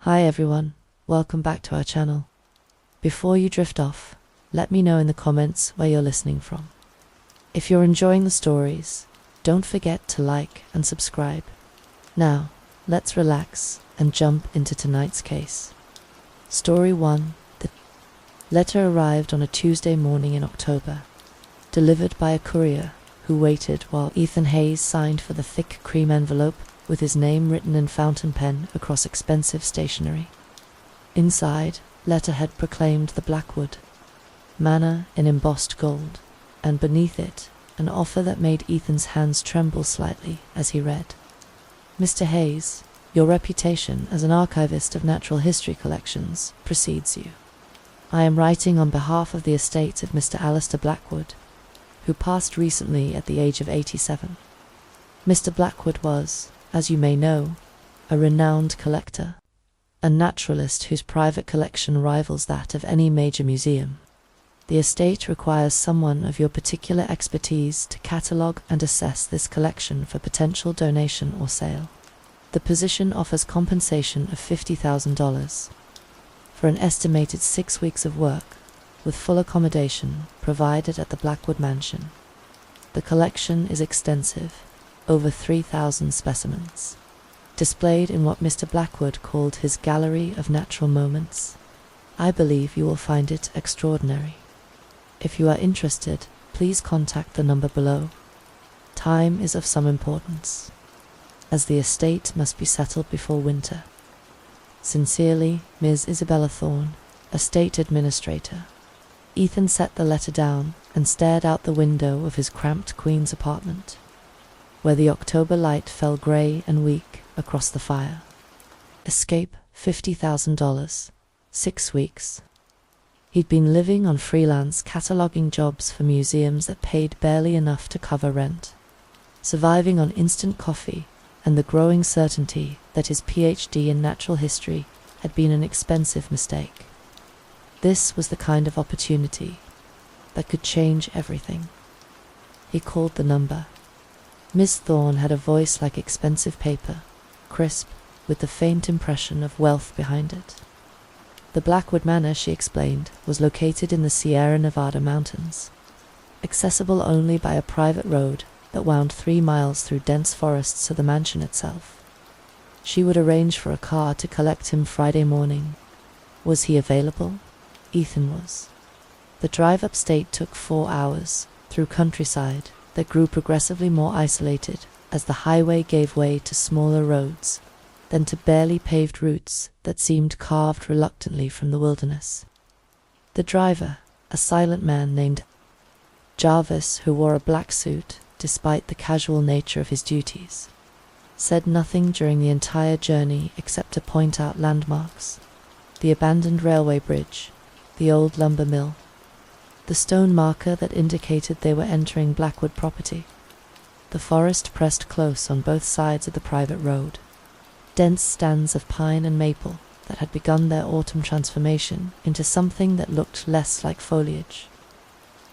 Hi everyone, welcome back to our channel. Before you drift off, let me know in the comments where you're listening from. If you're enjoying the stories, don't forget to like and subscribe. Now, let's relax and jump into tonight's case. Story 1. The letter arrived on a Tuesday morning in October, delivered by a courier who waited while Ethan Hayes signed for the thick cream envelope with his name written in fountain pen across expensive stationery. Inside, letterhead proclaimed the Blackwood Manor in embossed gold, and beneath it, an offer that made Ethan's hands tremble slightly as he read. Mr. Hayes, your reputation as an archivist of natural history collections precedes you. I am writing on behalf of the estate of Mr. Alistair Blackwood, who passed recently at the age of 87. Mr. Blackwood was, as you may know, a renowned collector, a naturalist whose private collection rivals that of any major museum. The estate requires someone of your particular expertise to catalogue and assess this collection for potential donation or sale. The position offers compensation of $50,000 for an estimated 6 weeks of work, with full accommodation provided at the Blackwood Mansion. The collection is extensive, over 3,000 specimens, displayed in what Mr. Blackwood called his Gallery of Natural Moments. I believe you will find it extraordinary. If you are interested, please contact the number below. Time is of some importance, as the estate must be settled before winter. Sincerely, Ms. Isabella Thorne, Estate Administrator. Ethan set the letter down and stared out the window of his cramped Queen's apartment, where the October light fell grey and weak across the fire. Escape, $50,000, 6 weeks. He'd been living on freelance cataloguing jobs for museums that paid barely enough to cover rent, surviving on instant coffee and the growing certainty that his PhD in natural history had been an expensive mistake. This was the kind of opportunity that could change everything. He called the number. Miss Thorne had a voice like expensive paper, crisp, with the faint impression of wealth behind it. The Blackwood Manor, she explained, was located in the Sierra Nevada mountains, accessible only by a private road that wound 3 miles through dense forests to the mansion itself. She would arrange for a car to collect him Friday morning. Was he available? Ethan was. The drive upstate took 4 hours, through countryside that grew progressively more isolated as the highway gave way to smaller roads, then to barely paved routes that seemed carved reluctantly from the wilderness. The driver, a silent man named Jarvis, who wore a black suit despite the casual nature of his duties, said nothing during the entire journey except to point out landmarks: the abandoned railway bridge, the old lumber mill, the stone marker that indicated they were entering Blackwood property. The forest pressed close on both sides of the private road, dense stands of pine and maple that had begun their autumn transformation into something that looked less like foliage,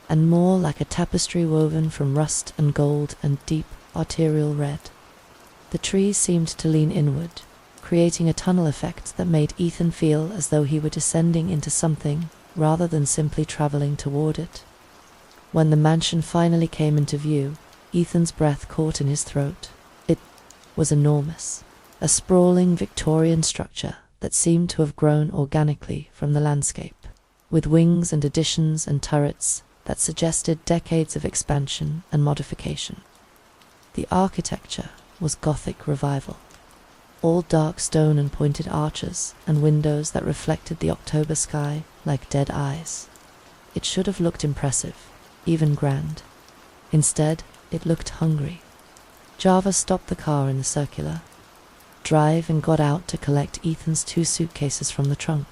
and more like a tapestry woven from rust and gold and deep arterial red. The trees seemed to lean inward, creating a tunnel effect that made Ethan feel as though he were descending into something rather than simply travelling toward it. When the mansion finally came into view, Ethan's breath caught in his throat. It was enormous, a sprawling Victorian structure that seemed to have grown organically from the landscape, with wings and additions and turrets that suggested decades of expansion and modification. The architecture was Gothic revival, all dark stone and pointed arches and windows that reflected the October sky like dead eyes. It should have looked impressive, even grand. Instead, it looked hungry. Jarvis stopped the car in the circular drive and got out to collect Ethan's 2 suitcases from the trunk.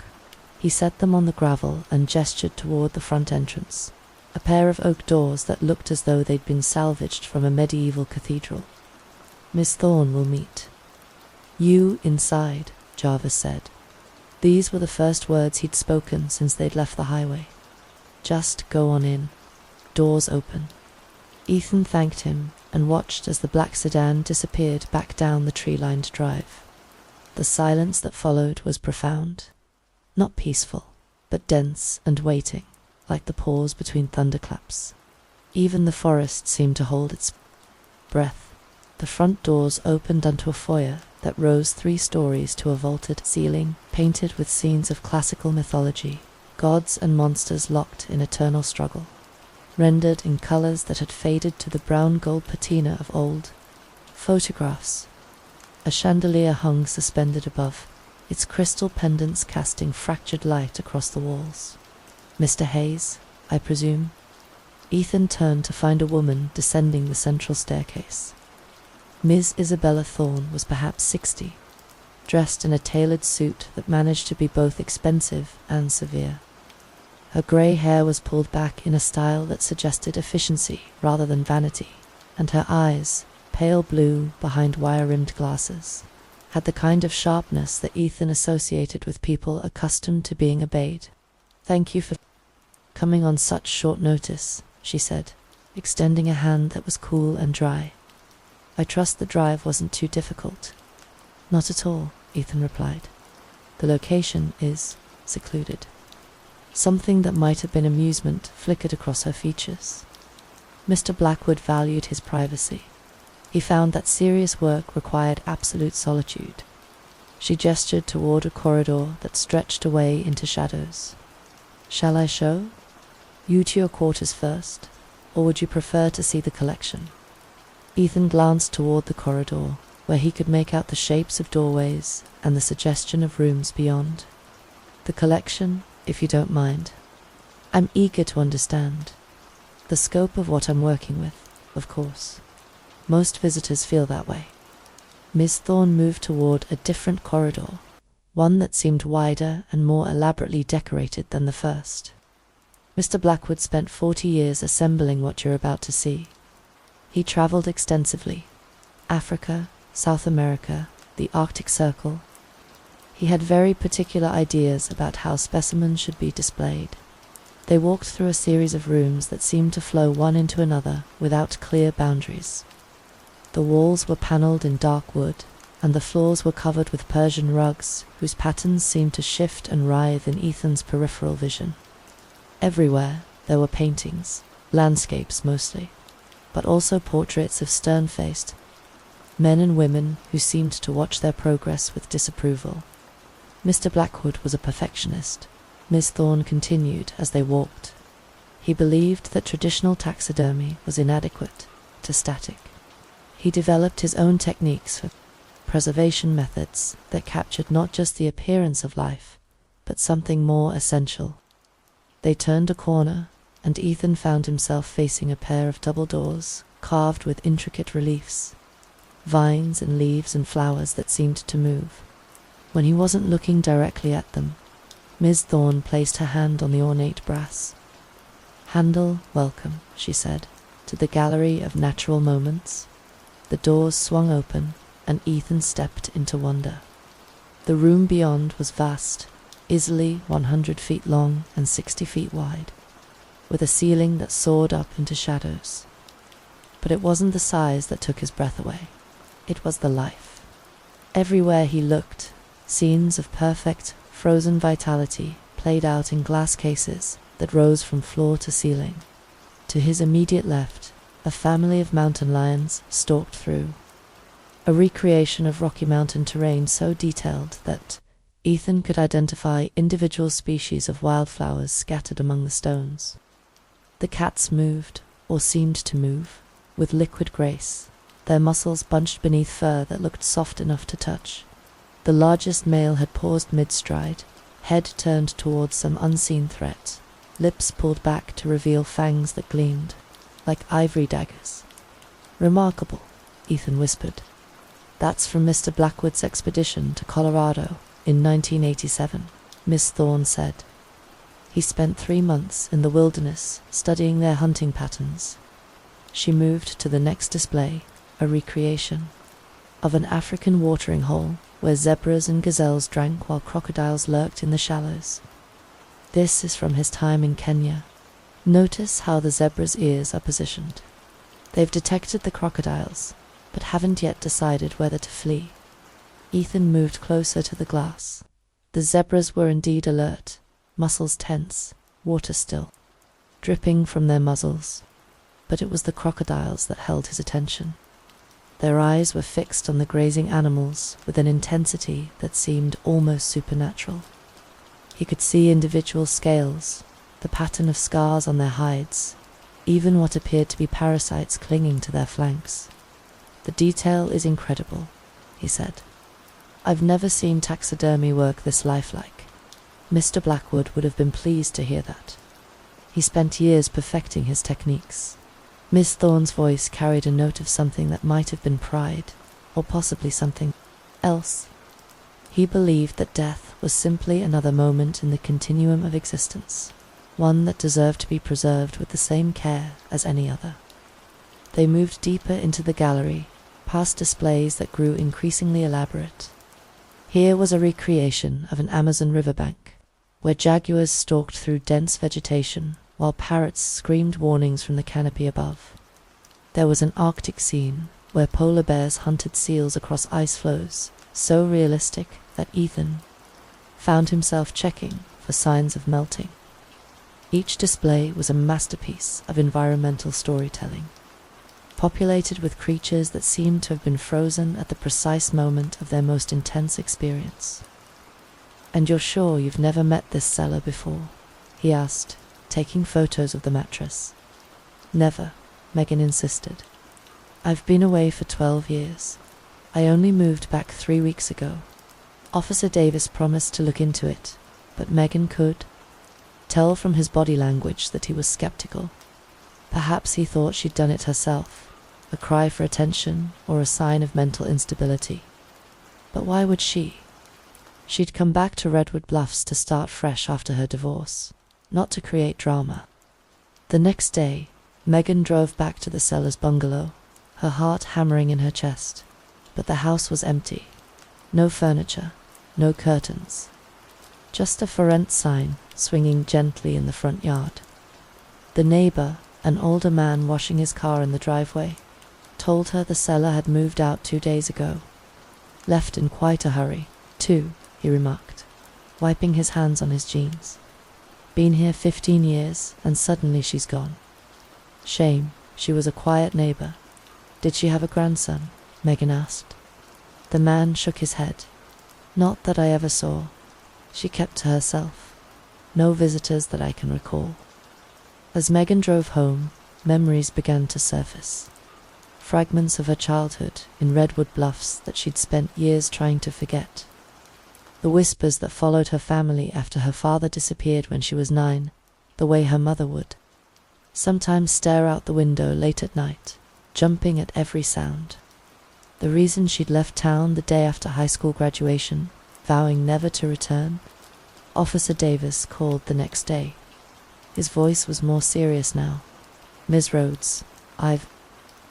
He set them on the gravel and gestured toward the front entrance, a pair of oak doors that looked as though they'd been salvaged from a medieval cathedral. Miss Thorne will meet you inside, Jarvis said. These were the first words he'd spoken since they'd left the highway. Just go on in. Doors open. Ethan thanked him and watched as the black sedan disappeared back down the tree-lined drive. The silence that followed was profound. Not peaceful, but dense and waiting, like the pause between thunderclaps. Even the forest seemed to hold its breath. The front doors opened onto a foyer that rose 3 stories to a vaulted ceiling painted with scenes of classical mythology, gods and monsters locked in eternal struggle, rendered in colors that had faded to the brown gold patina of old photographs. A chandelier hung suspended above, its crystal pendants casting fractured light across the walls. "Mr. Hayes, I presume?" Ethan turned to find a woman descending the central staircase. Ms. Isabella Thorne was perhaps 60, dressed in a tailored suit that managed to be both expensive and severe. Her grey hair was pulled back in a style that suggested efficiency rather than vanity, and her eyes, pale blue behind wire-rimmed glasses, had the kind of sharpness that Ethan associated with people accustomed to being obeyed. "Thank you for coming on such short notice," she said, extending a hand that was cool and dry. "I trust the drive wasn't too difficult." "Not at all," Ethan replied. "The location is secluded." Something that might have been amusement flickered across her features. Mr. Blackwood valued his privacy. He found that serious work required absolute solitude. She gestured toward a corridor that stretched away into shadows. "Shall I show? You to your quarters first, or would you prefer to see the collection?" Ethan glanced toward the corridor, where he could make out the shapes of doorways and the suggestion of rooms beyond. "The collection, if you don't mind. I'm eager to understand the scope of what I'm working with, of course. Most visitors feel that way." Miss Thorne moved toward a different corridor, one that seemed wider and more elaborately decorated than the first. "Mr. Blackwood spent 40 years assembling what you're about to see. He traveled extensively. Africa, South America, the Arctic Circle. He had very particular ideas about how specimens should be displayed. They walked through a series of rooms that seemed to flow one into another without clear boundaries. The walls were paneled in dark wood, and the floors were covered with Persian rugs whose patterns seemed to shift and writhe in Ethan's peripheral vision. Everywhere there were paintings, landscapes mostly, but also portraits of stern-faced men and women who seemed to watch their progress with disapproval. Mr. Blackwood was a perfectionist, Miss Thorne continued as they walked. He believed that traditional taxidermy was inadequate to static. He developed his own techniques for preservation methods that captured not just the appearance of life, but something more essential. They turned a corner, and Ethan found himself facing a pair of double doors carved with intricate reliefs, vines and leaves and flowers that seemed to move. When he wasn't looking directly at them, Ms. Thorne placed her hand on the ornate brass. "Handle, welcome," she said, "to the gallery of natural moments." The doors swung open, and Ethan stepped into wonder. The room beyond was vast, easily 100 feet long and 60 feet wide, with a ceiling that soared up into shadows. But it wasn't the size that took his breath away. It was the life. Everywhere he looked, scenes of perfect, frozen vitality played out in glass cases that rose from floor to ceiling. To his immediate left, a family of mountain lions stalked through, a recreation of Rocky Mountain terrain so detailed that Ethan could identify individual species of wildflowers scattered among the stones. The cats moved, or seemed to move, with liquid grace, their muscles bunched beneath fur that looked soft enough to touch. The largest male had paused mid-stride, head turned towards some unseen threat, lips pulled back to reveal fangs that gleamed, like ivory daggers. "Remarkable," Ethan whispered. "That's from Mr. Blackwood's expedition to Colorado in 1987, Miss Thorne said. He spent 3 months in the wilderness studying their hunting patterns." She moved to the next display, a recreation of an African watering hole where zebras and gazelles drank while crocodiles lurked in the shallows. "This is from his time in Kenya. Notice how the zebra's ears are positioned. They've detected the crocodiles, but haven't yet decided whether to flee." Ethan moved closer to the glass. The zebras were indeed alert, muscles tense, water still, dripping from their muzzles. But it was the crocodiles that held his attention. Their eyes were fixed on the grazing animals with an intensity that seemed almost supernatural. He could see individual scales, the pattern of scars on their hides, even what appeared to be parasites clinging to their flanks. "The detail is incredible," he said. "I've never seen taxidermy work this lifelike." Mr. Blackwood would have been pleased to hear that. He spent years perfecting his techniques. Miss Thorne's voice carried a note of something that might have been pride, or possibly something else. He believed that death was simply another moment in the continuum of existence, one that deserved to be preserved with the same care as any other. They moved deeper into the gallery, past displays that grew increasingly elaborate. Here was a recreation of an Amazon riverbank, where jaguars stalked through dense vegetation while parrots screamed warnings from the canopy above. There was an Arctic scene where polar bears hunted seals across ice floes, so realistic that Ethan found himself checking for signs of melting. Each display was a masterpiece of environmental storytelling, populated with creatures that seemed to have been frozen at the precise moment of their most intense experience. "And you're sure you've never met this seller before?" he asked, taking photos of the mattress. "Never," Megan insisted. "I've been away for 12 years. I only moved back 3 weeks ago." Officer Davis promised to look into it, but Megan could tell from his body language that he was skeptical. Perhaps he thought she'd done it herself, a cry for attention or a sign of mental instability. But why would she? She'd come back to Redwood Bluffs to start fresh after her divorce, not to create drama. The next day, Megan drove back to the seller's bungalow, her heart hammering in her chest. But the house was empty. No furniture, no curtains. Just a for rent sign swinging gently in the front yard. The neighbor, an older man washing his car in the driveway, told her the seller had moved out 2 days ago. "Left in quite a hurry, too," he remarked, wiping his hands on his jeans. "Been here 15 years, and suddenly she's gone." "Shame, she was a quiet neighbor." "Did she have a grandson?" Megan asked. The man shook his head. "Not that I ever saw. She kept to herself. No visitors that I can recall." As Megan drove home, memories began to surface. Fragments of her childhood in Redwood Bluffs that she'd spent years trying to forget. The whispers that followed her family after her father disappeared when she was 9, the way her mother would sometimes stare out the window late at night, jumping at every sound. The reason she'd left town the day after high school graduation, vowing never to return. Officer Davis called the next day. His voice was more serious now. "Ms. Rhodes, I've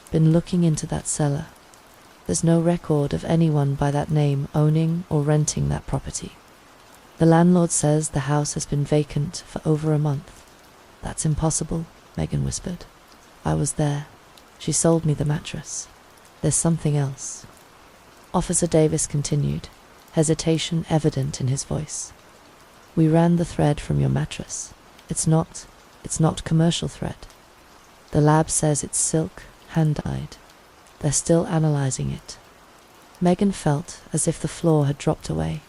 been looking into that cellar. There's no record of anyone by that name owning or renting that property. The landlord says the house has been vacant for over a month." "That's impossible," Megan whispered. "I was there. She sold me the mattress. There's something else." Officer Davis continued, hesitation evident in his voice. "We ran the thread from your mattress. It's not commercial thread. The lab says it's silk, hand-dyed. They're still analyzing it." Megan felt as if the floor had dropped away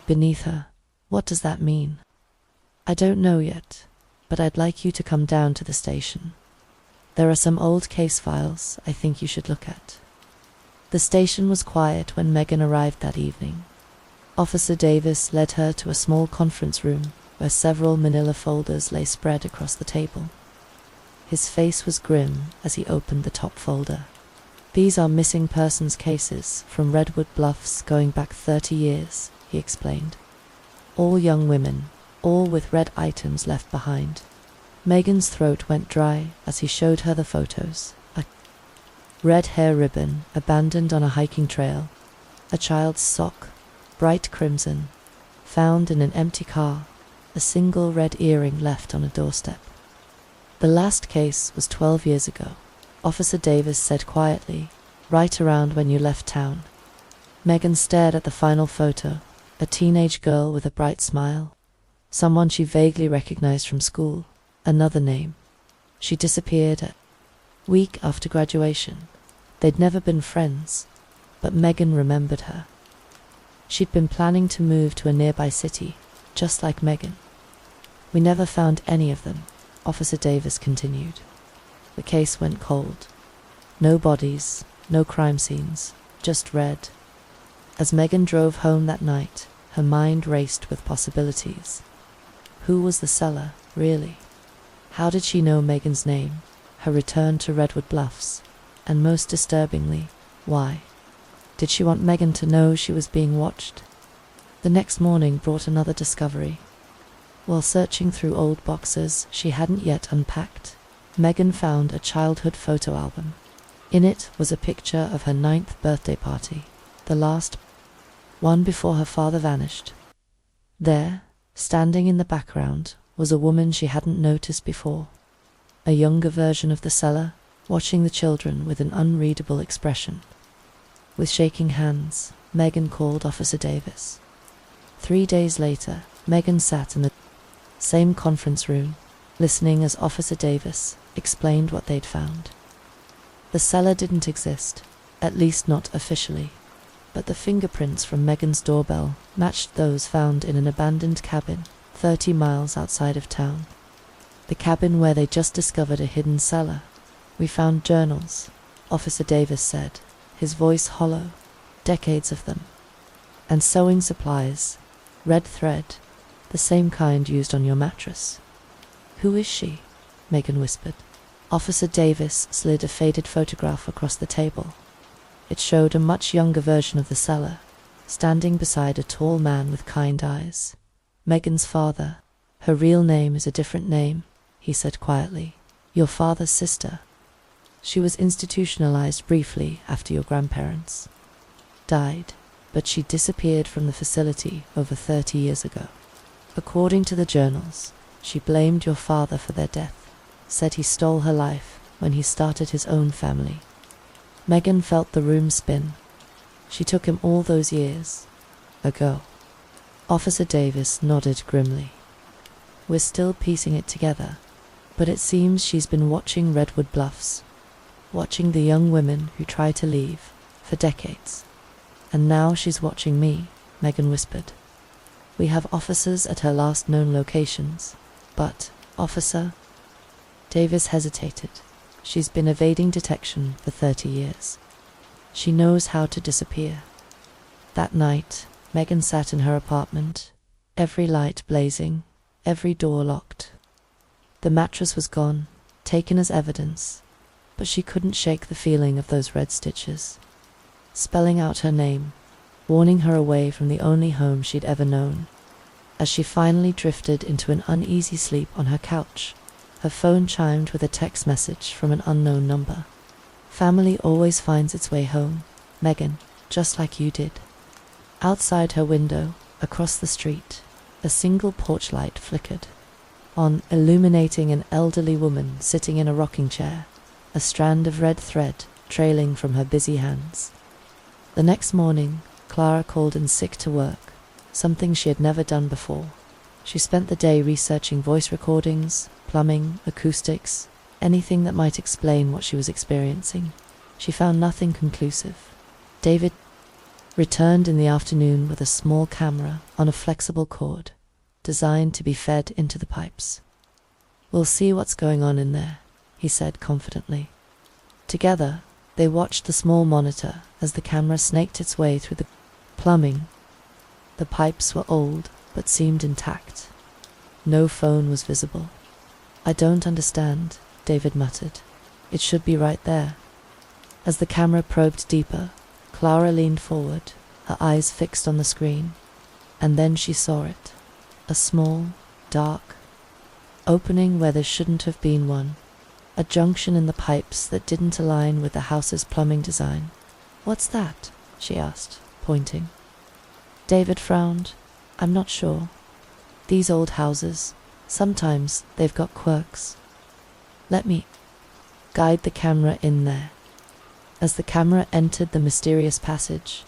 beneath her. "What does that mean?" "I don't know yet, but I'd like you to come down to the station. There are some old case files I think you should look at." The station was quiet when Megan arrived that evening. Officer Davis led her to a small conference room where several manila folders lay spread across the table. His face was grim as he opened the top folder. "These are missing persons cases from Redwood Bluffs going back 30 years, he explained. "All young women, all with red items left behind." Megan's throat went dry as he showed her the photos. A red hair ribbon abandoned on a hiking trail, a child's sock, bright crimson, found in an empty car, a single red earring left on a doorstep. "The last case was 12 years ago," Officer Davis said quietly, "right around when you left town. Megan stared at the final photo, a teenage girl with a bright smile. Someone she vaguely recognized from school, another name. She disappeared a week after graduation. They'd never been friends, but Megan remembered her. She'd been planning to move to a nearby city, just like Megan. We never found any of them, Officer Davis continued. The case went cold. No bodies, no crime scenes, just red. As Megan drove home that night, her mind raced with possibilities. Who was the seller, really? How did she know Megan's name, her return to Redwood Bluffs, and most disturbingly, why? Did she want Megan to know she was being watched? The next morning brought another discovery. While searching through old boxes she hadn't yet unpacked, Megan found a childhood photo album. In it was a picture of her 9th birthday party, the last one before her father vanished. There, standing in the background, was a woman she hadn't noticed before. A younger version of the seller, watching the children with an unreadable expression. With shaking hands, Megan called Officer Davis. 3 days later, Megan sat in the same conference room, listening as Officer Davis explained what they'd found. The seller didn't exist, at least not officially, but the fingerprints from Megan's doorbell matched those found in an abandoned cabin 30 miles outside of town. The cabin where they just discovered a hidden cellar. We found journals, Officer Davis said, his voice hollow, decades of them. And sewing supplies, red thread, the same kind used on your mattress. Who is she? Megan whispered. Officer Davis slid a faded photograph across the table. It showed a much younger version of the seller, standing beside a tall man with kind eyes. Megan's father. Her real name is a different name, he said quietly. Your father's sister. She was institutionalized briefly after your grandparents died, but she disappeared from the facility over 30 years ago. According to the journals, she blamed your father for their death, said he stole her life when he started his own family. Megan felt the room spin. She took him all those years ago. Officer Davis nodded grimly. We're still piecing it together, but it seems she's been watching Redwood Bluffs, watching the young women who try to leave, for decades. And now she's watching me, Megan whispered. We have officers at her last known locations, but, Officer... Davis hesitated. She's been evading detection for 30 years. She knows how to disappear. That night, Megan sat in her apartment, every light blazing, every door locked. The mattress was gone, taken as evidence, but she couldn't shake the feeling of those red stitches, spelling out her name, warning her away from the only home she'd ever known. As she finally drifted into an uneasy sleep on her couch, her phone chimed with a text message from an unknown number. Family always finds its way home, Megan, just like you did. Outside her window, across the street, a single porch light flickered on, illuminating an elderly woman sitting in a rocking chair, a strand of red thread trailing from her busy hands. The next morning, Clara called in sick to work, something she had never done before. She spent the day researching voice recordings, plumbing, acoustics, anything that might explain what she was experiencing. She found nothing conclusive. David returned in the afternoon with a small camera on a flexible cord, designed to be fed into the pipes. We'll see what's going on in there, he said confidently. Together, they watched the small monitor as the camera snaked its way through the plumbing. The pipes were old, but seemed intact. No phone was visible. I don't understand, David muttered. It should be right there. As the camera probed deeper, Clara leaned forward, her eyes fixed on the screen, and then she saw it. A small, dark opening where there shouldn't have been one. A junction in the pipes that didn't align with the house's plumbing design. What's that? She asked, pointing. David frowned. I'm not sure. These old houses, sometimes they've got quirks. Let me guide the camera in there. As the camera entered the mysterious passage,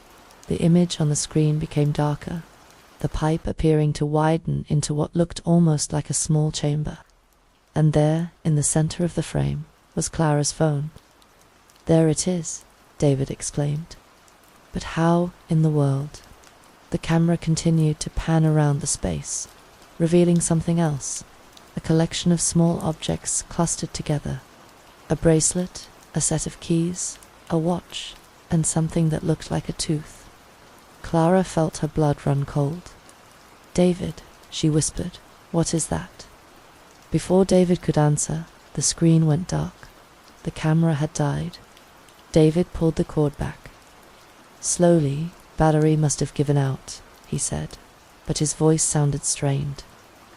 The image on the screen became darker, the pipe appearing to widen into what looked almost like a small chamber. And there, in the center of the frame, was Clara's phone. "There it is," David exclaimed. "But how in the world?" The camera continued to pan around the space, revealing something else, a collection of small objects clustered together. A bracelet, a set of keys, a watch, and something that looked like a tooth. Clara felt her blood run cold. "David," she whispered, "what is that?" Before David could answer, the screen went dark. The camera had died. David pulled the cord back. Slowly, battery must have given out, he said, but his voice sounded strained.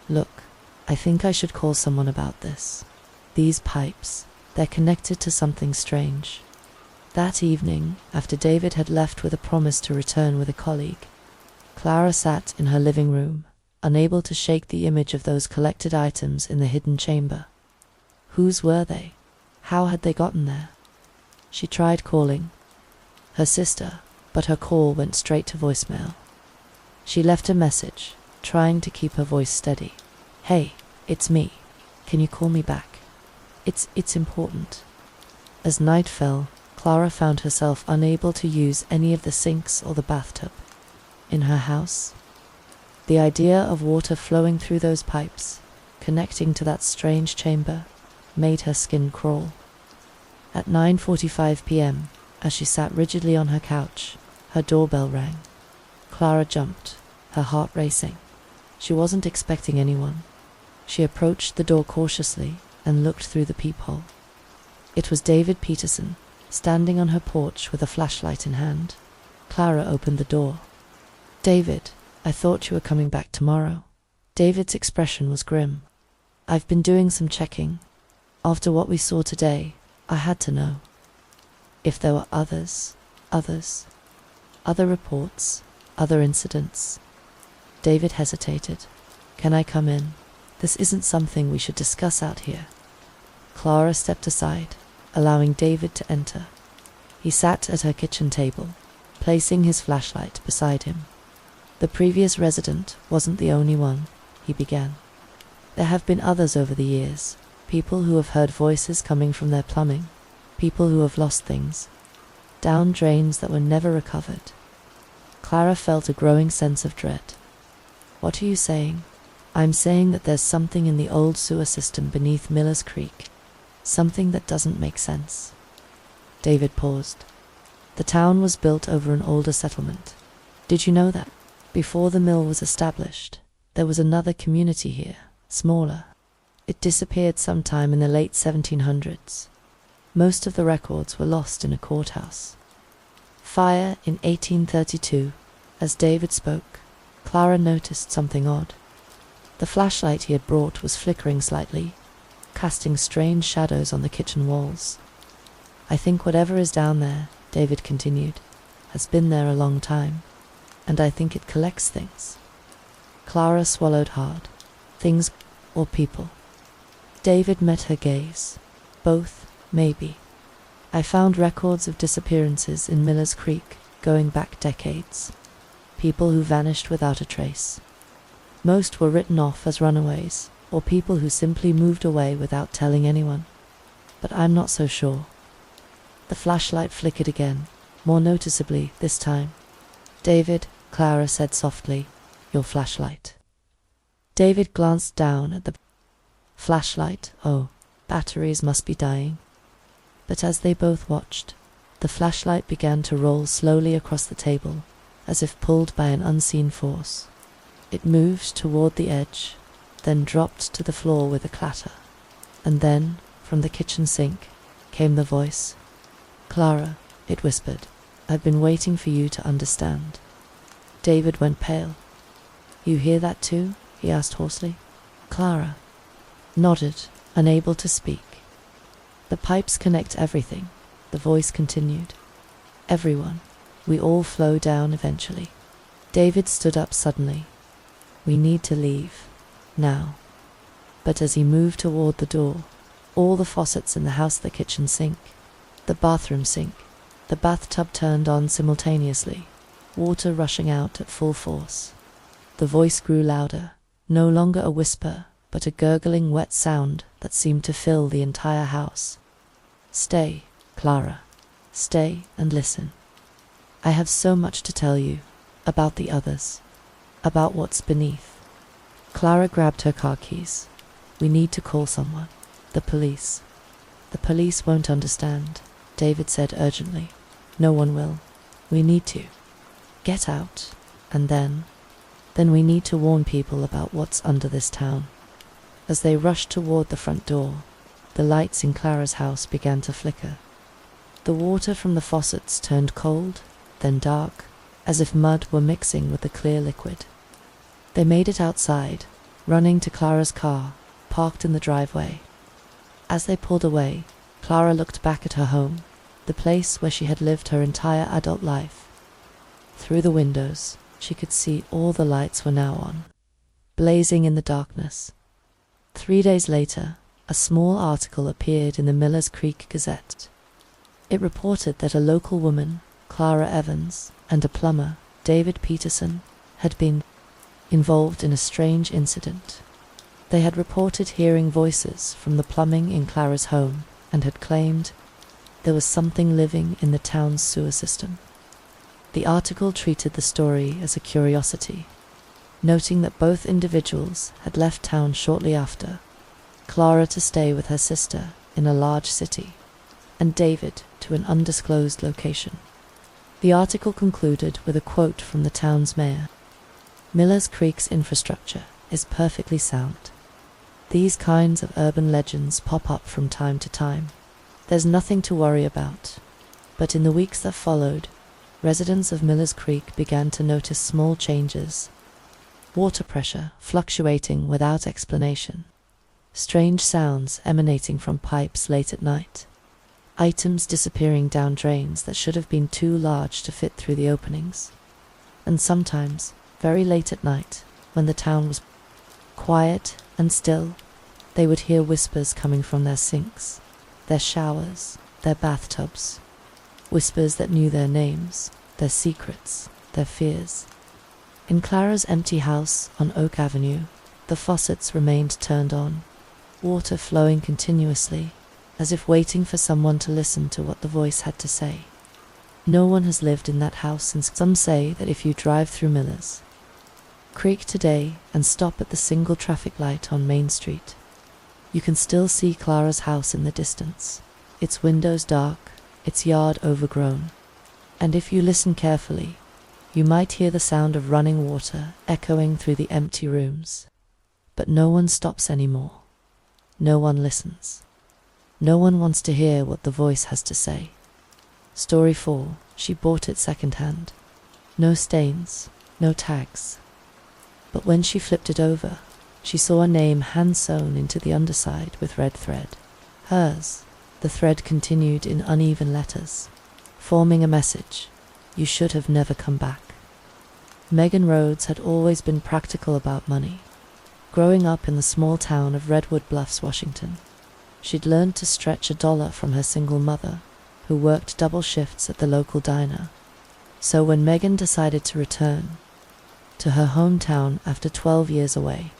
"Look, I think I should call someone about this. These pipes, they're connected to something strange." That evening, after David had left with a promise to return with a colleague, Clara sat in her living room, unable to shake the image of those collected items in the hidden chamber. Whose were they? How had they gotten there? She tried calling her sister, but her call went straight to voicemail. She left a message, trying to keep her voice steady. "Hey, it's me. Can you call me back? It's important." As night fell, Clara found herself unable to use any of the sinks or the bathtub. In her house, the idea of water flowing through those pipes, connecting to that strange chamber, made her skin crawl. At 9:45 p.m., as she sat rigidly on her couch, her doorbell rang. Clara jumped, her heart racing. She wasn't expecting anyone. She approached the door cautiously and looked through the peephole. It was David Peterson, standing on her porch with a flashlight in hand. Clara opened the door. "David, I thought you were coming back tomorrow." David's expression was grim. "I've been doing some checking. After what we saw today, I had to know. If there were other reports, other incidents." David hesitated. "Can I come in? This isn't something we should discuss out here." Clara stepped aside, allowing David to enter. He sat at her kitchen table, placing his flashlight beside him. "The previous resident wasn't the only one," he began. "There have been others over the years, people who have heard voices coming from their plumbing, people who have lost things, down drains that were never recovered." Clara felt a growing sense of dread. "What are you saying?" "I'm saying that there's something in the old sewer system beneath Miller's Creek, something that doesn't make sense." David paused. "The town was built over an older settlement. Did you know that? Before the mill was established, there was another community here, smaller. It disappeared sometime in the late 1700s. Most of the records were lost in a courthouse. Fire in 1832. As David spoke, Clara noticed something odd. The flashlight he had brought was flickering slightly, casting strange shadows on the kitchen walls. "I think whatever is down there," David continued, "has been there a long time, and I think it collects things." Clara swallowed hard. "Things or people?" David met her gaze. "Both, maybe. I found records of disappearances in Miller's Creek going back decades. People who vanished without a trace. Most were written off as runaways, or people who simply moved away without telling anyone. But I'm not so sure." The flashlight flickered again, more noticeably this time. "David," Clara said softly, "your flashlight." David glanced down at the flashlight. Oh, batteries must be dying. But as they both watched, the flashlight began to roll slowly across the table, as if pulled by an unseen force. It moved toward the edge, then dropped to the floor with a clatter. And then, from the kitchen sink, came the voice. "Clara," it whispered, "I've been waiting for you to understand." David went pale. "You hear that too?" he asked hoarsely. Clara nodded, unable to speak. "The pipes connect everything," the voice continued. "Everyone. We all flow down eventually." David stood up suddenly. "We need to leave. Now." But as he moved toward the door, all the faucets in the house, the kitchen sink, the bathroom sink, the bathtub turned on simultaneously, water rushing out at full force. The voice grew louder, no longer a whisper, but a gurgling wet sound that seemed to fill the entire house. "Stay, Clara. Stay and listen. I have so much to tell you, about the others, about what's beneath." Clara grabbed her car keys. "We need to call someone. The police." "The police won't understand," David said urgently. "No one will. We need to get out, and then we need to warn people about what's under this town." As they rushed toward the front door, the lights in Clara's house began to flicker. The water from the faucets turned cold, then dark, as if mud were mixing with the clear liquid. They made it outside, running to Clara's car, parked in the driveway. As they pulled away, Clara looked back at her home, the place where she had lived her entire adult life. Through the windows, she could see all the lights were now on, blazing in the darkness. 3 days later, a small article appeared in the Millers Creek Gazette. It reported that a local woman, Clara Evans, and a plumber, David Peterson, had been involved in a strange incident. They had reported hearing voices from the plumbing in Clara's home and had claimed there was something living in the town's sewer system. The article treated the story as a curiosity, noting that both individuals had left town shortly after, Clara to stay with her sister in a large city, and David to an undisclosed location. The article concluded with a quote from the town's mayor: "Millers Creek's infrastructure is perfectly sound. These kinds of urban legends pop up from time to time. There's nothing to worry about." But in the weeks that followed, residents of Millers Creek began to notice small changes. Water pressure fluctuating without explanation. Strange sounds emanating from pipes late at night. Items disappearing down drains that should have been too large to fit through the openings. And sometimes, very late at night, when the town was quiet and still, they would hear whispers coming from their sinks, their showers, their bathtubs. Whispers that knew their names, their secrets, their fears. In Clara's empty house on Oak Avenue, the faucets remained turned on, water flowing continuously, as if waiting for someone to listen to what the voice had to say. No one has lived in that house since. Some say that if you drive through Millers Creek today and stop at the single traffic light on Main Street, you can still see Clara's house in the distance, its windows dark, its yard overgrown. And if you listen carefully, you might hear the sound of running water echoing through the empty rooms. But no one stops anymore. No one listens. No one wants to hear what the voice has to say. Story 4. She bought it secondhand. No stains, no tags. But when she flipped it over, she saw a name hand-sewn into the underside with red thread. Hers. The thread continued in uneven letters, forming a message: "You should have never come back." Megan Rhodes had always been practical about money. Growing up in the small town of Redwood Bluffs, Washington, she'd learned to stretch $1 from her single mother, who worked double shifts at the local diner. So when Megan decided to return to her hometown after 12 years away,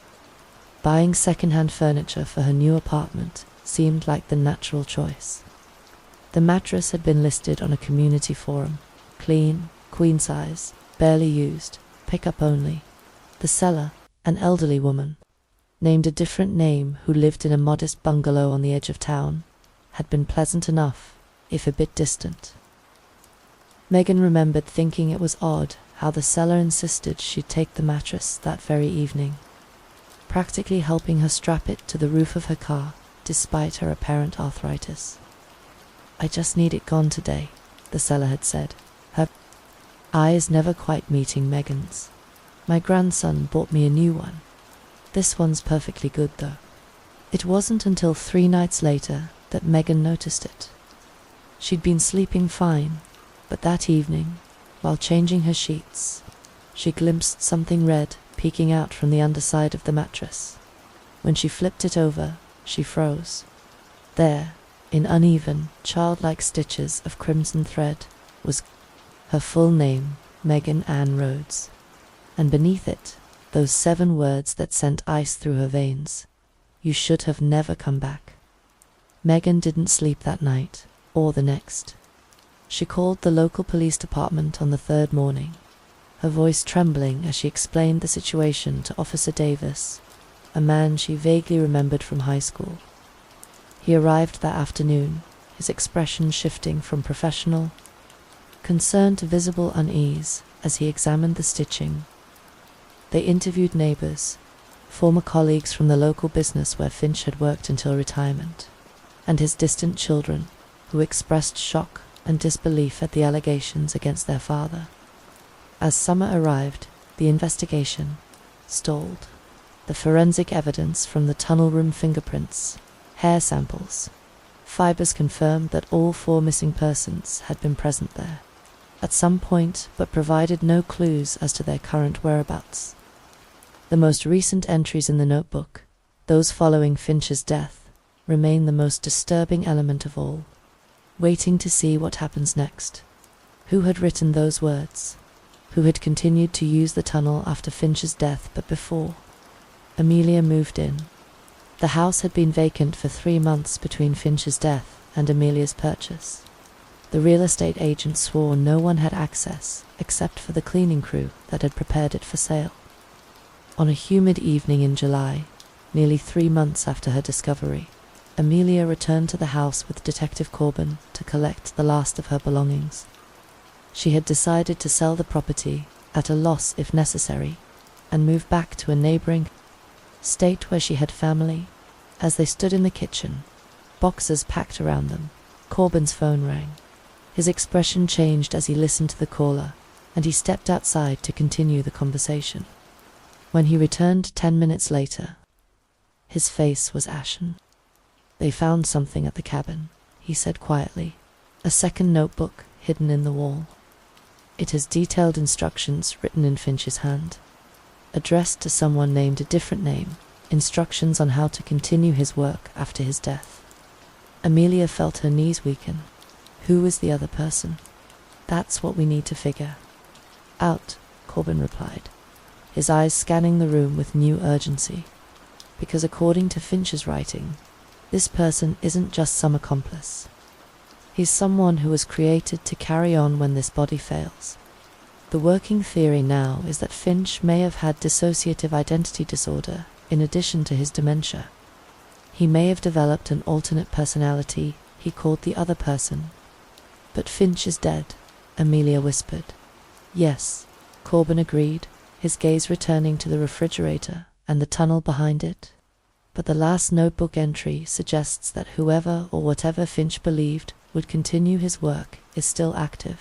buying second-hand furniture for her new apartment seemed like the natural choice. The mattress had been listed on a community forum, clean, queen size, barely used, pickup only. The seller, an elderly woman, named a different name, who lived in a modest bungalow on the edge of town, had been pleasant enough, if a bit distant. Megan remembered thinking it was odd how the seller insisted she'd take the mattress that very evening, practically helping her strap it to the roof of her car, despite her apparent arthritis. "I just need it gone today," the seller had said, her eyes never quite meeting Megan's. "My grandson bought me a new one. This one's perfectly good, though." It wasn't until 3 nights later that Megan noticed it. She'd been sleeping fine, but that evening, while changing her sheets, she glimpsed something red peeking out from the underside of the mattress. When she flipped it over, she froze. There, in uneven, childlike stitches of crimson thread, was her full name, Megan Ann Rhodes. And beneath it, those 7 words that sent ice through her veins: "You should have never come back." Megan didn't sleep that night, or the next. She called the local police department on the 3rd morning, her voice trembling as she explained the situation to Officer Davis, a man she vaguely remembered from high school. He arrived that afternoon, his expression shifting from professional concern to visible unease as he examined the stitching. They interviewed neighbors, former colleagues from the local business where Finch had worked until retirement, and his distant children, who expressed shock and disbelief at the allegations against their father. As summer arrived, the investigation stalled. The forensic evidence from the tunnel room fingerprints, hair samples, fibers confirmed that all 4 missing persons had been present there at some point, but provided no clues as to their current whereabouts. The most recent entries in the notebook, those following Finch's death, remain the most disturbing element of all. Waiting to see what happens next. Who had written those words? Who had continued to use the tunnel after Finch's death but before? Amelia moved in. The house had been vacant for 3 months between Finch's death and Amelia's purchase. The real estate agent swore no one had access except for the cleaning crew that had prepared it for sale. On a humid evening in July, nearly 3 months after her discovery, Amelia returned to the house with Detective Corbin to collect the last of her belongings. She had decided to sell the property at a loss if necessary and move back to a neighboring state where she had family. As they stood in the kitchen, boxes packed around them, Corbin's phone rang. His expression changed as he listened to the caller, and he stepped outside to continue the conversation. When he returned 10 minutes later, his face was ashen. "They found something at the cabin," he said quietly. "A second notebook hidden in the wall. It has detailed instructions written in Finch's hand, addressed to someone named a different name, instructions on how to continue his work after his death." Amelia felt her knees weaken. Who is the other person? "That's what we need to figure out," Corbin replied, his eyes scanning the room with new urgency. "Because according to Finch's writing, this person isn't just some accomplice. He's someone who was created to carry on when this body fails. The working theory now is that Finch may have had dissociative identity disorder in addition to his dementia. He may have developed an alternate personality he called the other person." "But Finch is dead," Amelia whispered. "Yes," Corbin agreed, his gaze returning to the refrigerator and the tunnel behind it. "But the last notebook entry suggests that whoever or whatever Finch believed would continue his work is still active.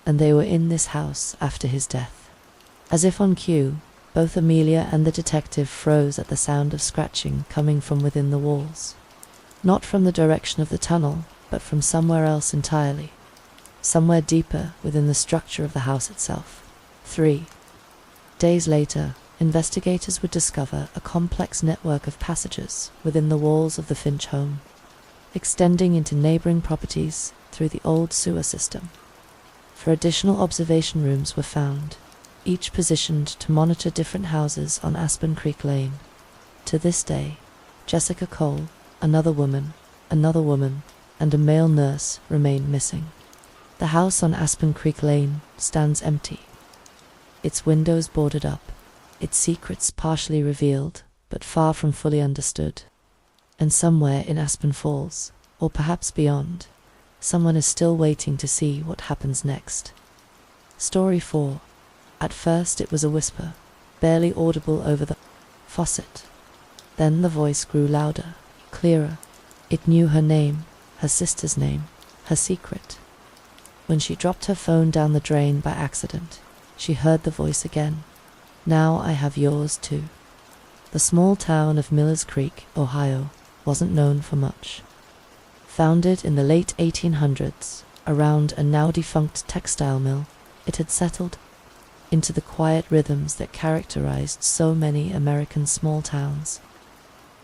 And they were in this house after his death." As if on cue, both Amelia and the detective froze at the sound of scratching coming from within the walls. Not from the direction of the tunnel, but from somewhere else entirely. Somewhere deeper within the structure of the house itself. 3 days later, investigators would discover a complex network of passages within the walls of the Finch home, extending into neighboring properties through the old sewer system. 4 additional observation rooms were found, each positioned to monitor different houses on Aspen Creek Lane. To this day, Jessica Cole, another woman, and a male nurse remain missing. The house on Aspen Creek Lane stands empty, its windows boarded up, its secrets partially revealed, but far from fully understood. And somewhere in Aspen Falls, or perhaps beyond, someone is still waiting to see what happens next. Story 4. At first it was a whisper, barely audible over the faucet. Then the voice grew louder, clearer. It knew her name, her sister's name, her secret. When she dropped her phone down the drain by accident, she heard the voice again. "Now I have yours too." The small town of Millers Creek, Ohio, wasn't known for much. Founded in the late 1800s, around a now-defunct textile mill, it had settled into the quiet rhythms that characterized so many American small towns.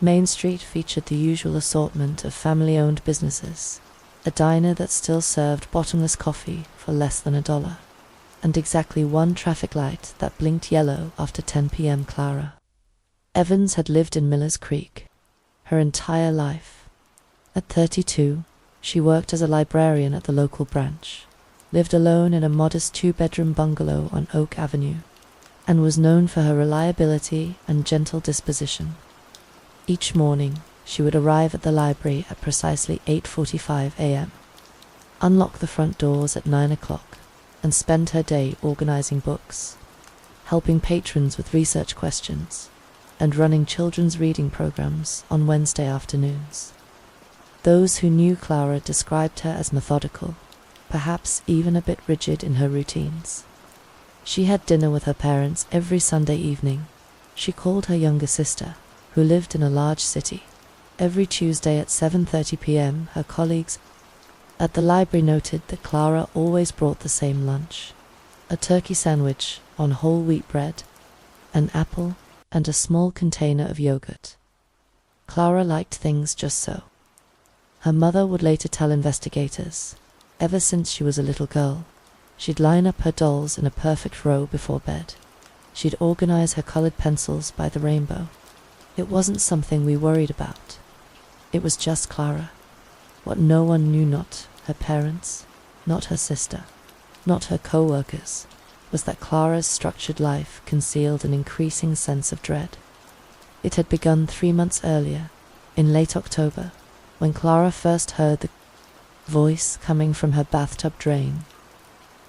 Main Street featured the usual assortment of family-owned businesses, a diner that still served bottomless coffee for less than $1, and exactly one traffic light that blinked yellow after 10 p.m. Clara Evans had lived in Miller's Creek her entire life. At 32, she worked as a librarian at the local branch, lived alone in a modest 2-bedroom bungalow on Oak Avenue, and was known for her reliability and gentle disposition. Each morning, she would arrive at the library at precisely 8:45 a.m., unlock the front doors at 9 o'clock, and spend her day organizing books, helping patrons with research questions, and running children's reading programs on Wednesday afternoons. Those who knew Clara described her as methodical, perhaps even a bit rigid in her routines. She had dinner with her parents every Sunday evening. She called her younger sister, who lived in a large city, every Tuesday at 7:30 p.m. Her colleagues at the library noted that Clara always brought the same lunch: a turkey sandwich on whole wheat bread, an apple, and a small container of yogurt. Clara liked things just so. Her mother would later tell investigators, ever since she was a little girl, she'd line up her dolls in a perfect row before bed. She'd organize her colored pencils by the rainbow. It wasn't something we worried about. It was just Clara. What no one knew, not her parents, not her sister, not her co-workers, was that Clara's structured life concealed an increasing sense of dread. It had begun 3 months earlier, in late October, when Clara first heard the voice coming from her bathtub drain.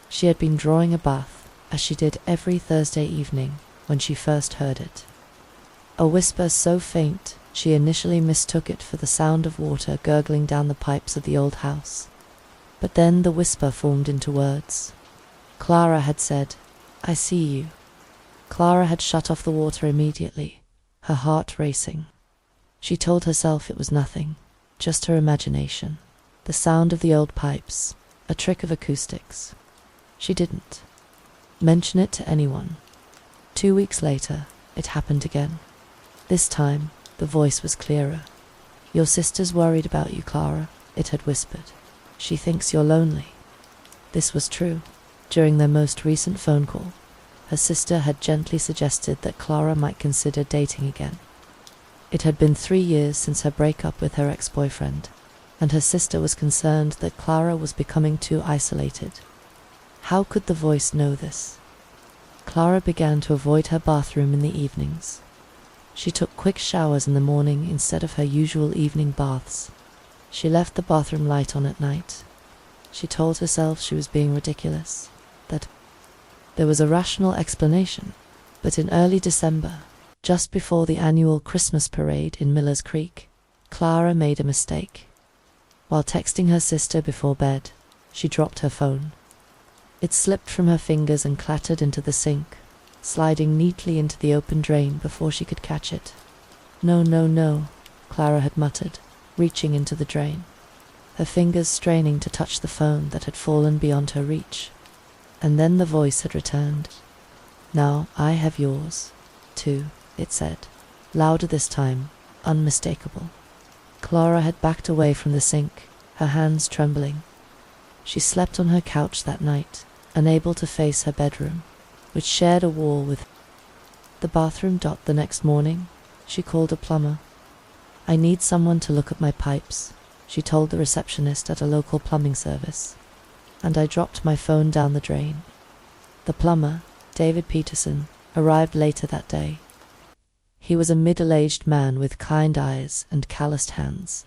She had been drawing a bath, as she did every Thursday evening, when she first heard it. A whisper so faint, she initially mistook it for the sound of water gurgling down the pipes of the old house. But then the whisper formed into words. Clara had said, "I see you." Clara had shut off the water immediately, her heart racing. She told herself it was nothing, just her imagination, the sound of the old pipes, a trick of acoustics. She didn't mention it to anyone. 2 weeks later, it happened again. This time, the voice was clearer. "Your sister's worried about you, Clara," it had whispered. "She thinks you're lonely." This was true. During their most recent phone call, her sister had gently suggested that Clara might consider dating again. It had been 3 years since her breakup with her ex-boyfriend, and her sister was concerned that Clara was becoming too isolated. How could the voice know this? Clara began to avoid her bathroom in the evenings. She took quick showers in the morning instead of her usual evening baths. She left the bathroom light on at night. She told herself she was being ridiculous, that there was a rational explanation. But in early December, just before the annual Christmas parade in Miller's Creek, Clara made a mistake. While texting her sister before bed, she dropped her phone. It slipped from her fingers and clattered into the sink, sliding neatly into the open drain before she could catch it. "No, no, no," Clara had muttered, reaching into the drain, her fingers straining to touch the phone that had fallen beyond her reach. And then the voice had returned. "Now I have yours, too," it said, louder this time, unmistakable. Clara had backed away from the sink, her hands trembling. She slept on her couch that night, unable to face her bedroom, which shared a wall with the bathroom. The next morning, she called a plumber. "I need someone to look at my pipes," she told the receptionist at a local plumbing service, and I dropped my phone down the drain. The plumber, David Peterson, arrived later that day. He was a middle-aged man with kind eyes and calloused hands,